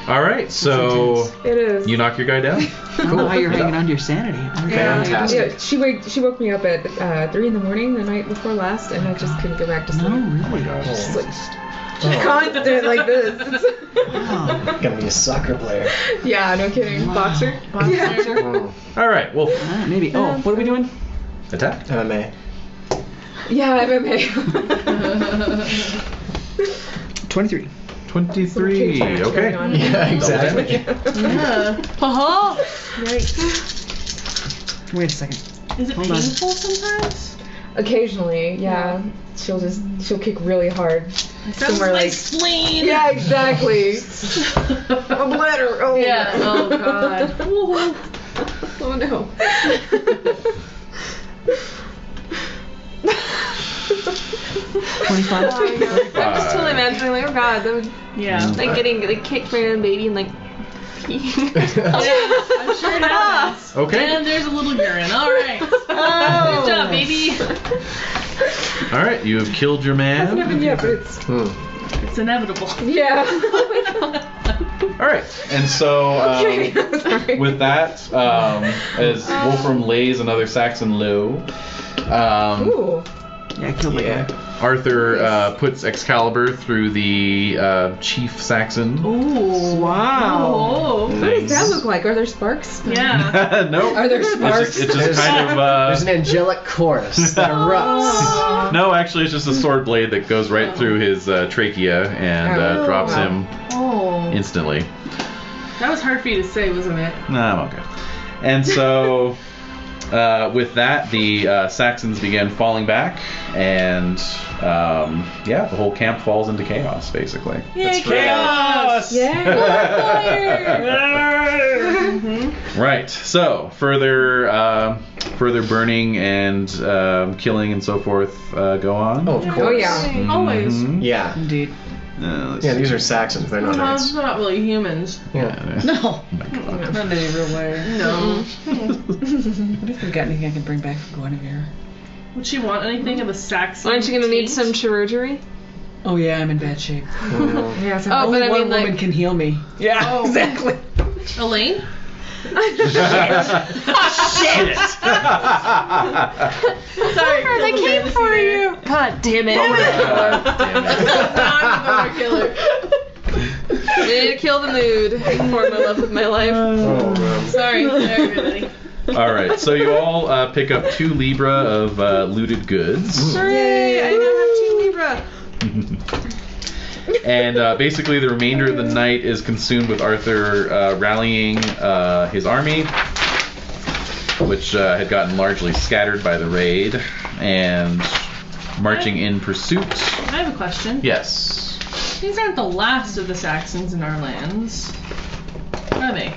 Alright, so It is. you knock your guy down? I don't know how you're hanging on to your sanity. Yeah, Fantastic. yeah, she woke me up at 3 in the morning the night before last, and I just couldn't go back to sleep. No, Oh my really. gosh. Just like Oh. constant like this. Wow. Gonna be a soccer player. Yeah, no kidding. Wow. Boxer. Boxer. Yeah. Mm. Alright, well, Maybe. Oh, what are we doing? Attack. MMA. Yeah, MMA. 23. 23. Okay. Yeah, exactly. Yeah. Haha. Yikes. Wait a second. Is it Hold on. painful sometimes? Occasionally, yeah. She'll kick really hard. Sounds Somewhere like like- spleen. Yeah, exactly. A bladder. Oh. Yeah. Oh god. Oh no. 25. I'm just totally imagining, like, oh god, that would, Yeah. like, getting kicked by a baby and, like, pee. Yeah, I'm sure it happens. Okay. And there's a little urine. All right. Good job, baby. All right. You have killed your man. Yeah, but it's. It's inevitable. Yeah. All right. And so Sorry. with that, as Wolfram lays another Saxon low, Ooh. Yeah, I killed my guy. Arthur puts Excalibur through the Chief Saxon. Ooh. Wow. Oh. What does that look like? Are there sparks? Yeah. Nope. Are there sparks? It's just kind of. There's an angelic chorus that erupts. No, actually, it's just a sword blade that goes right through his trachea and drops him Oh. instantly. That was hard for you to say, wasn't it? No, I'm okay. And so, with that, the Saxons began falling back, and the whole camp falls into chaos, basically. Yay, chaos! Yeah. Right. So, further burning and killing and so forth go on. Oh, of course. Oh yeah. Always. Mhm. Yeah. Indeed. Let's Yeah, see. these are Saxons. They're not Well, knights. it's not really humans. Yeah. No. Oh my God. Not in any real way. No. What if we've got anything I can bring back from Guinevere? Would she want anything of a Saxon? Aren't you gonna need taint? some chirurgery? Oh yeah, I'm in bad shape. Yeah. So Oh, Only but I one mean, woman like, can heal me. Yeah, Oh. exactly. Elaine? Shit! Sorry, I came for you. God damn it. I'm the killer. I need to kill the mood for my love of my life. Oh, man. Sorry, everybody. All right, so you all pick up 2 libra of looted goods, Hooray! I now have 2 Libra. and basically the remainder of the night is consumed with Arthur rallying his army, which had gotten largely scattered by the raid, and marching in pursuit. I have a question. Yes. These aren't the last of the Saxons in our lands, are they?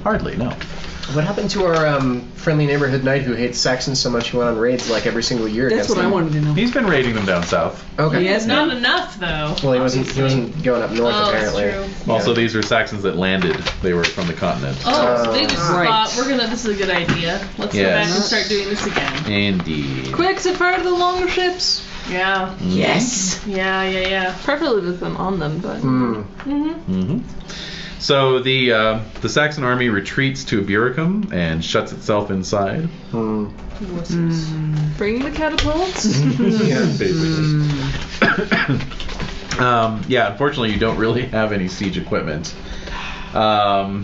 Hardly, no. What happened to our friendly neighborhood knight who hates Saxons so much he went on raids like every single year That's against what I them? wanted to know. He's been raiding them down south. Okay. He has Not now. enough, though. Well, he wasn't going up north Oh, apparently. that's true. Also, Yeah. these are Saxons that landed. They were from the continent. Oh, so they just Right. thought, this is a good idea. Let's go Yes. back and start doing this again. Indeed. Quick, set fire to the longer ships. Yeah. Yes. Yeah. Preferably with them on them, but. Mm-hmm. So the Saxon army retreats to Illyricum and shuts itself inside. Bring the catapults. Yeah. Basically. Unfortunately, you don't really have any siege equipment. So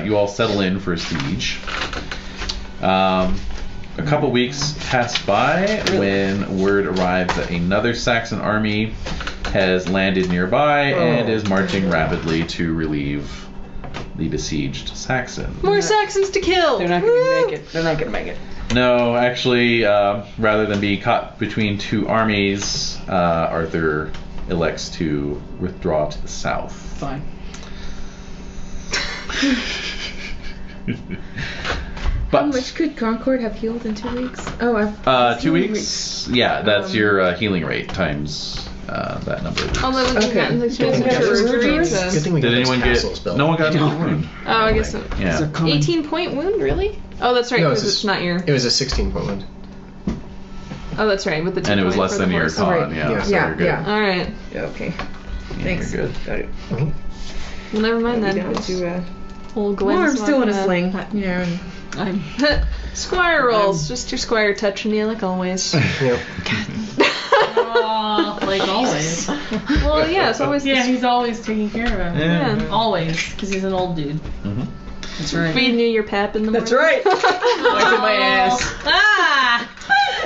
you all settle in for a siege. A couple weeks pass by when word arrives that another Saxon army has landed nearby and is marching rapidly to relieve the besieged Saxons. More Saxons to kill. They're not gonna make it. They're not gonna make it. No, actually, rather than be caught between 2 armies, Arthur elects to withdraw to the south. Fine. How But much could Concord have healed in 2 weeks? Oh, I've. 2 weeks, yeah, that's your healing rate times that number. Although we Okay. can like chirurgery Good to. thing we Did got anyone those get? castles built. No one got a wound. Oh, I guess so. Yeah. They're coming. 18-point wound, really? Oh, that's right, No, because it's it's not your. It was a 16-point wound. Oh, that's right, with the 2 And it was point less for the than your horse. con, right. yeah. Yeah. So Yeah, you're good. yeah. All right. Yeah, okay. Yeah, Thanks. You're good. Got it. Well, never mind Down then. to, Old Gwen's well, I'm not still in a gonna- sling. Yeah. I'm. Squire rolls, just your squire touching you like always. Yeah. Aw, like always. Well, yeah, it's always. Yeah, he's always taking care of him. Yeah. Yeah. Always, because he's an old dude. Mhm. That's right. Feeding you your pap in the morning. That's right. Wiping my ass. Ah!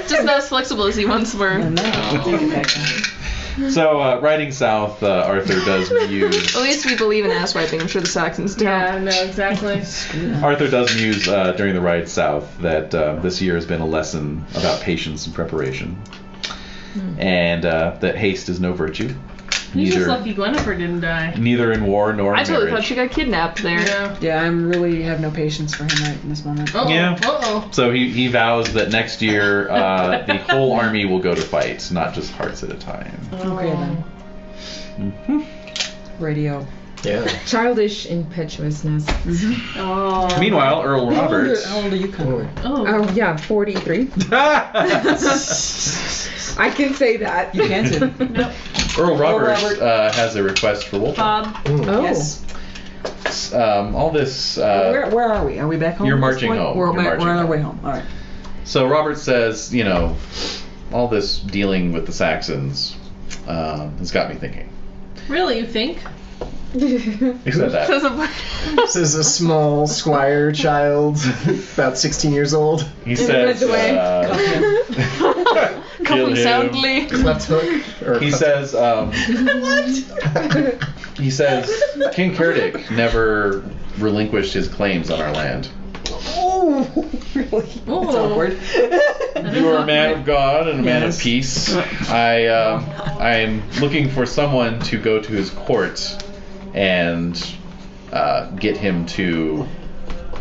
Just not as flexible as he once were. No, take it back now. So, riding south, Arthur does muse. At least we believe in ass wiping. I'm sure the Saxons don't. Yeah, no, exactly. Arthur does muse during the ride south that this year has been a lesson about patience and preparation, and that haste is no virtue. He's just lucky Gwennifer didn't die. Neither in war nor in I totally marriage. thought she got kidnapped there. Yeah. Yeah, I really have no patience for him right in this moment. Uh-oh. Yeah. Uh-oh. So he vows that next year the whole army will go to fight, not just hearts at a time. Okay then. Radio. Yeah. Childish impetuousness. Oh. Meanwhile, Earl Roberts. How old are you, Concord? Oh yeah, 43. I can say that. You can too. Nope. Earl Roberts Robert. has a request for Wolf. Bob. Oh. Yes. All this. Where are we? Are we back home? You're at this marching point? home. We're, You're marching we're on our home. way home. All right. So Robert says, all this dealing with the Saxons has got me thinking. Really, you think? He said that. This is a small squire child, about 16 years old. He says, Cuff him soundly. Left hook. Or he says, he says, King Cerdic never relinquished his claims on our land. Oh, really? Oh. That's awkward. You are a man of God and a man of Yes. peace. I'm looking for someone to go to his court and get him to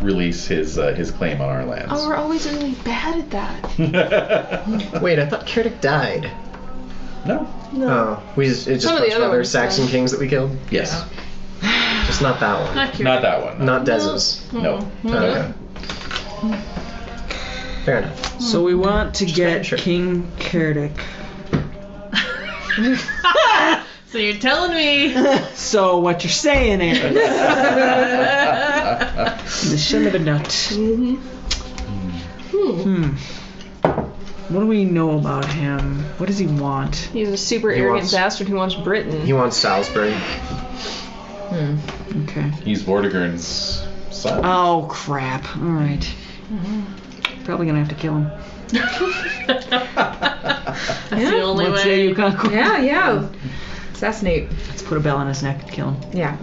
release his claim on our lands. Oh, we're always really bad at that. Wait, I thought Cerdic died. No. Oh, it's just Some a of bunch the of other other ones Saxon died. kings that we killed. Yes. Just not that one. Not cute. Not that one. Not Dez's. No. Okay. Fair enough. So we want to get sure. King Cerdic. So you're telling me. So what you're saying is the shim of the nut. What do we know about him? What does he want? He's a super He arrogant wants- bastard who wants Britain. He wants Salisbury. Okay. He's Vortigern's son. Oh crap. All right. Probably gonna have to kill him. That's the only What say way. you, Concord? Yeah. Assassinate. Let's put a bell on his neck and kill him. Yeah.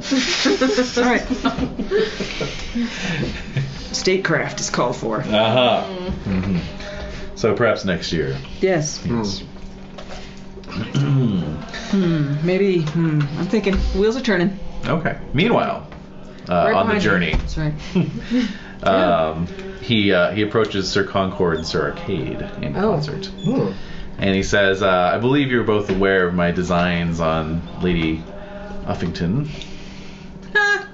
All right. Statecraft is called for. Uh-huh. Mhm. So perhaps next year. Yes. Yes. Maybe. I'm thinking. Wheels are turning. Okay. Meanwhile, Right on the behind you. journey, That's right. he approaches Sir Concord and Sir Arcade in concert. And he says, I believe you're both aware of my designs on Lady Uffington.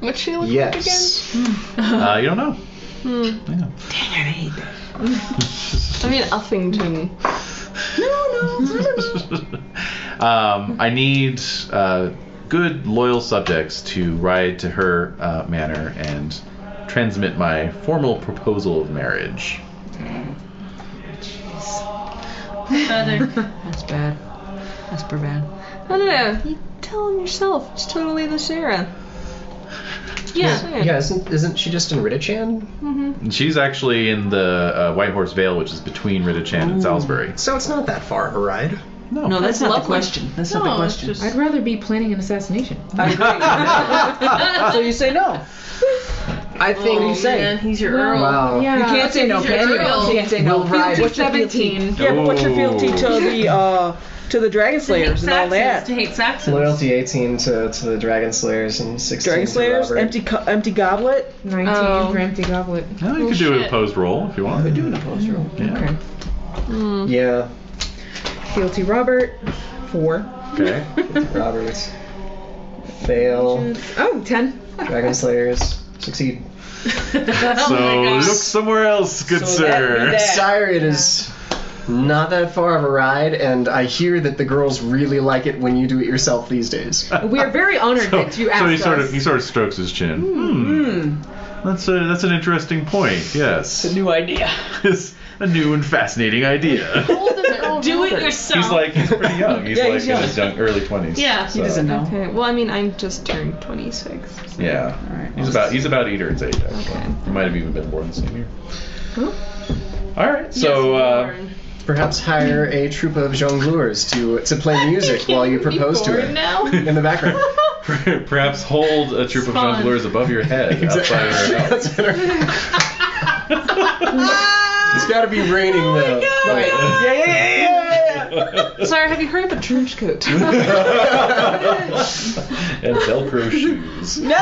What's she look Yes. You don't know? Yeah. Dang it, I hate that. like again? I mean, Uffington. I need good, loyal subjects to ride to her manor and transmit my formal proposal of marriage. Pathetic. That's bad. That's pretty bad. I don't know. You tell him yourself. It's totally the Sarah. Yeah. Yeah, isn't she just in Ridichan? And she's actually in the White Horse Vale, which is between Ridichan and Salisbury. So it's not that far of a ride. No, that's That's not the lovely. question. That's not the No, it's question. just- I'd rather be planning an assassination. I agree. So you say no. I think. Oh, you say? man, he's your Earl. Wow. Yeah. You can't say no, He's your can you? Earl. You can't say no. We'll ride. What's your fealty? 17. Yeah, but what's your fealty to the Dragon Slayers and all that? To hate Saxons. Loyalty 18 to the Dragon Slayers and 16 Dragon to Slayers, Robert. empty goblet. 19 Oh. for empty goblet. Well, you could do an shit. opposed roll if you want. Could do an opposed roll. Yeah. Okay. Yeah. Fealty Robert. 4. Okay. Roberts. Fail. Oh, 10. Dragon Slayers. Succeed. So look somewhere else, good So that sir. means that- Sire, it is not that far of a ride, and I hear that the girls really like it when you do it yourself these days. We are very honored that you asked So he us. sort of strokes his chin. That's an interesting point. Yes. New idea. It's a new and fascinating idea. How old is Earl Do it Robert. yourself. He's pretty young. He's Yeah, like he's in young. his early 20s. Yeah. He doesn't know. Okay. Well, I mean, I just turned 26. So. Yeah. All right. He's about Eater's age, actually. Okay. He might have even been born the same year. Huh? All right. So, Perhaps hire a troupe of jongleurs to play music while you propose to her now. in the background. perhaps hold a troop of Fun. jongleurs above your head outside her house. It's got to be raining though. Right. Yeah. Sorry, have you heard of a trench coat? And Velcro shoes. No.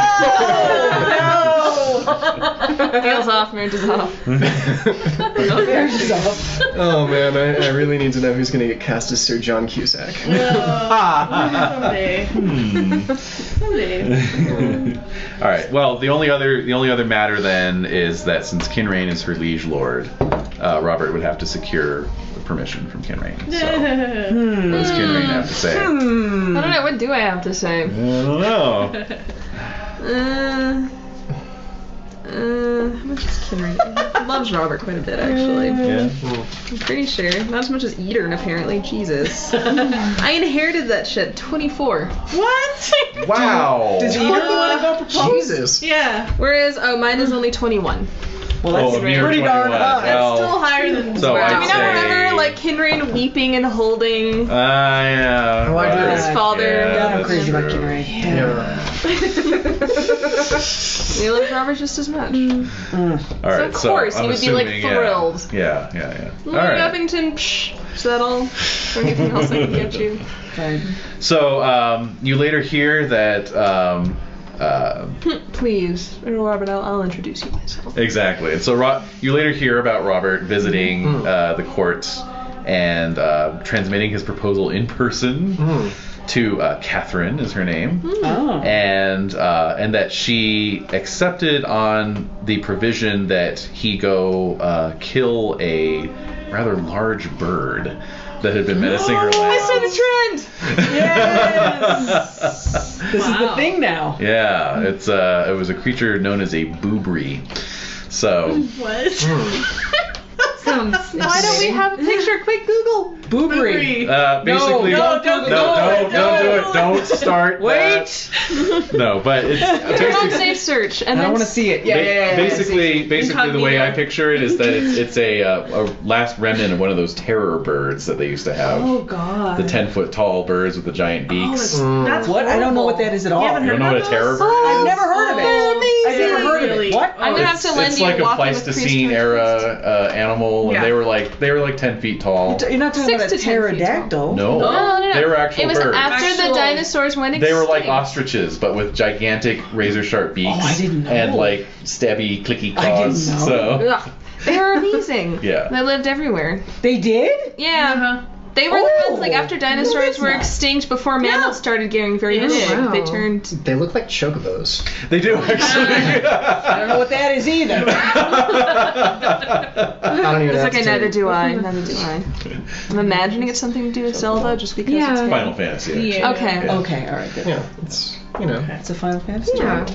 Heels off, marriage is off. Marriage off. Oh man, I really need to know who's going to get cast as Sir John Cusack. Someday. Someday. All right. Well, the only other matter then is that since Kinrain is her liege lord, Robert would have to secure permission from Kinrain. So, what does Kinrain have to say? I don't know. What do I have to say? I don't know. How much is Kinrain? Loves Robert quite a bit, actually. Yeah. I'm pretty sure. Not as much as Eater, apparently. Jesus. I inherited that shit. 24. What? Wow. Does Eater want to go propose? Jesus. Yeah. Whereas, mine is only 21. Well, that's near pretty 21. darn high. Well, Still higher than. So Do I'd we not say- remember, Kinrain weeping and holding yeah. Oh, I do. his father? Yeah, God, I'm that's crazy about true. Kinrain. He loves Robert just as much. All right. of course, I'm he would be, like, assuming, thrilled. Yeah. All Lord right. Uppington, psh, is that all? Is there anything else I can get you? Fine. So you later hear that. Please, Robert, I'll introduce you myself. Exactly. And so you later hear about Robert visiting the court and transmitting his proposal in person to Catherine, is her name, Oh. and that she accepted on the provision that he go kill a rather large bird that had been menacing her I land. saw the trend! Yes. This is the thing now. Yeah, it was a creature known as a boobry. So What? Why don't we have a picture? Quick, Google! Boobery. basically, No, don't do it. Don't start. Wait. that. No, but it's Put it on basically, safe search, and I then want to see it. Yeah. basically the way I Incognito. picture it is that it's a last remnant of one of those terror birds that they used to have. Oh God. The 10-foot tall birds with the giant beaks. That's What? I don't know what that is at all. You haven't You don't know what a terror bird is? I've never heard of it. I've never heard of it. What? I'm gonna have to lend It's you like a Walking with Pleistocene Priest era animal, and Yeah. they were like 10 feet tall. You're not talking 6 about a to 10 feet pterodactyl. No, No. they were actual It was birds. after the Actual- dinosaurs went extinct. They were like ostriches, but with gigantic razor-sharp beaks. Oh, I didn't know. And like stabby, clicky I didn't claws. know. So Ugh. They were amazing. Yeah. They lived everywhere. They did? Yeah. Uh-huh. They were the ones, like, Oh, after dinosaurs that's were nice. extinct, before mammals started getting very Yeah. big. Wow. They turned... They look like chocobos. they do actually. I don't know what that is either. I don't even It's have okay, to tell neither you. do I. Neither do I. I'm imagining it's something to do with Zelda, just because Yeah. it's... Final Fantasy. Actually. Yeah. Okay. Yeah. Okay, all right, good. Yeah, it's, you know. That's a Final Fantasy. Yeah.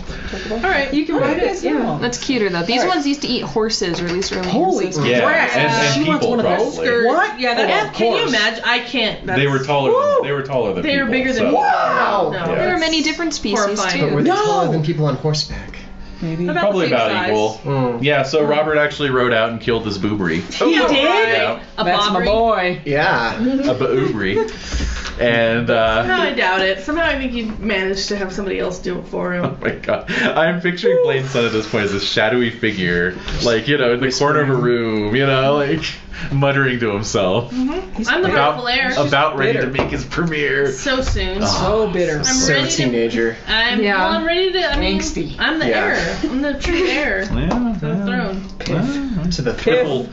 All right. You can write it. Yeah. That's cuter, though. These ones used to eat horses, or at least early Holy horses. Yeah, crap. and She wants people one of those. probably. What? Yeah. That, Oh, of can you course. imagine? I can't. They were taller. They were taller than They were people. bigger than so- me. Wow. No. Yeah. There are many different species, Horrifying. But too. were they No! taller than people on horseback? Maybe. About Probably the same about size. equal. Mm. So Robert actually rode out and killed this boobry. He did? Yeah, A That's my bobbery? boy. Yeah. a boobry. And Somehow I doubt it. Somehow I think you managed to have somebody else do it for oh him. my god, I'm picturing Blaine's son at this point as this shadowy figure, like in the corner of a room, like muttering to himself, I'm the rightful heir. about ready to bitter. make his premiere. So soon. So bitter. I'm So ready to. teenager. I'm ready to. I mean, Angsty. I'm the Yeah. heir. I'm the true heir to Yeah, the throne. To the Whipple,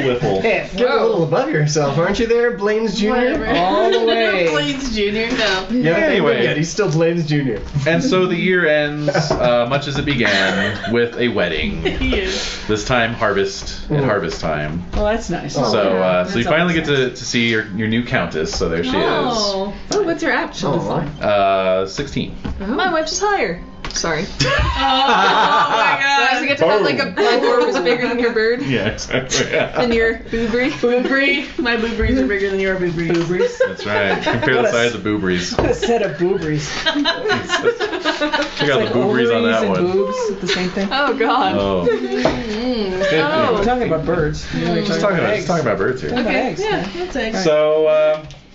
whipple. Piff. Get a little above yourself, aren't you there, Blaine's Jr.? Whatever. All the way. Blades Jr. No. Yeah, Anyway. yeah, he's still Blaine's Jr. And so the year ends, much as it began, with a wedding. He is. This time, harvest at harvest time. Well, that's nice. So, so you That's finally get always to see your new countess. So there she Oh. Oh, what's your app? Oh, wow. is. 16. My wife is higher. Sorry. Oh my Does god. it get to have like a my orb is bigger than your bird? Yeah, exactly. Than your boobry? Boobry. My boobries are bigger than your boobries. Boobies. That's right. Compare the size of boobies. A set of boobies. Check out Like the boobies on that ovaries and one. boobs, the same thing. Oh god. Oh. We're talking about birds. Just talking about birds here. Talking about eggs. Yeah, that's eggs.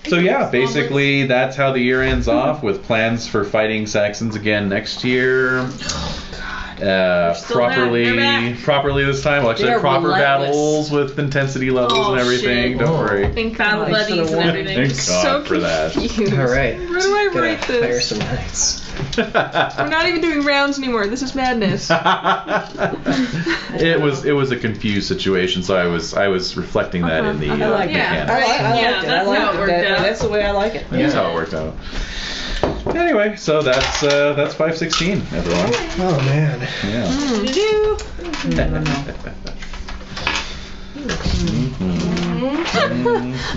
So yeah, basically that's how the year ends off with plans for fighting Saxons again next year. They're back. Properly this time. We'll actually They have are proper relentless. battles with intensity levels Oh, and everything. shit. Don't worry. Thank Battle God. buddies and everything. Thank God for that. Confused. All right. Where do I Gonna write hire this? some knights. We're not even doing rounds anymore. This is madness. It was a confused situation, so I was reflecting that in the I like it. Yeah. mechanics. Yeah, liked it. that's how it worked out. That's the way I like it. That's how it worked out. Anyway, so that's 516, everyone. Oh man. Yeah.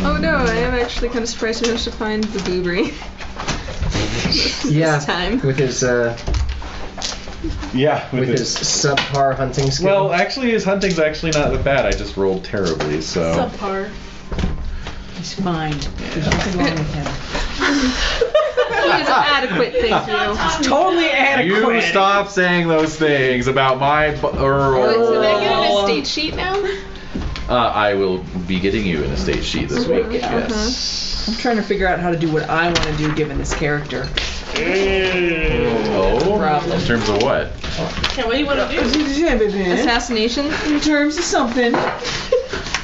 Oh no, I am actually kind of surprised we managed to find the boobry. Yeah. This time. With his Yeah, with his subpar hunting skill. Well, actually, his hunting's actually not that bad. I just rolled terribly, so. Subpar. He's fine. There's nothing wrong with him. He is adequate, thank you. Totally adequate. You stop saying those things about my Earl. Wait, so did I get an estate sheet now? I will be getting you an estate sheet this week. Yes. I'm trying to figure out how to do what I want to do given this character. Oh. Problem. In terms of what? Yeah, what do you want to do? Assassination? In terms of something.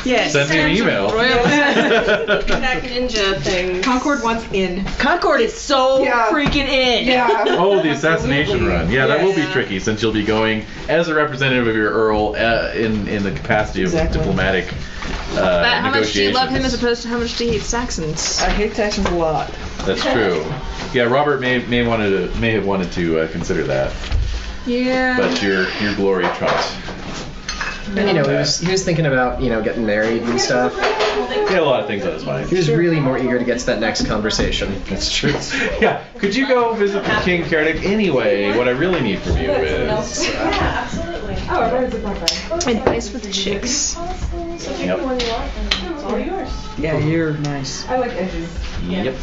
Yes. Send me an email. Attack ninja thing. Concord wants in. Concord is so freaking in. Yeah. Oh, the assassination run. Yeah, that will be tricky since you'll be going as a representative of your Earl in the capacity of diplomatic But how much do you love him as negotiations. opposed to how much do you hate Saxons? I hate Saxons a lot. That's true. Yeah, Robert may have wanted to consider that, Yeah. but your glory trumps. And he was thinking about getting married and stuff. He had a lot of things on his mind. He was really more eager to get to that next conversation. That's true. Yeah. Could you go visit the King Cardic anyway? What I really need from you is. Yeah, absolutely. Advice with chicks. Yep. It's all yours. Yeah, you're nice. I like edges. Yep.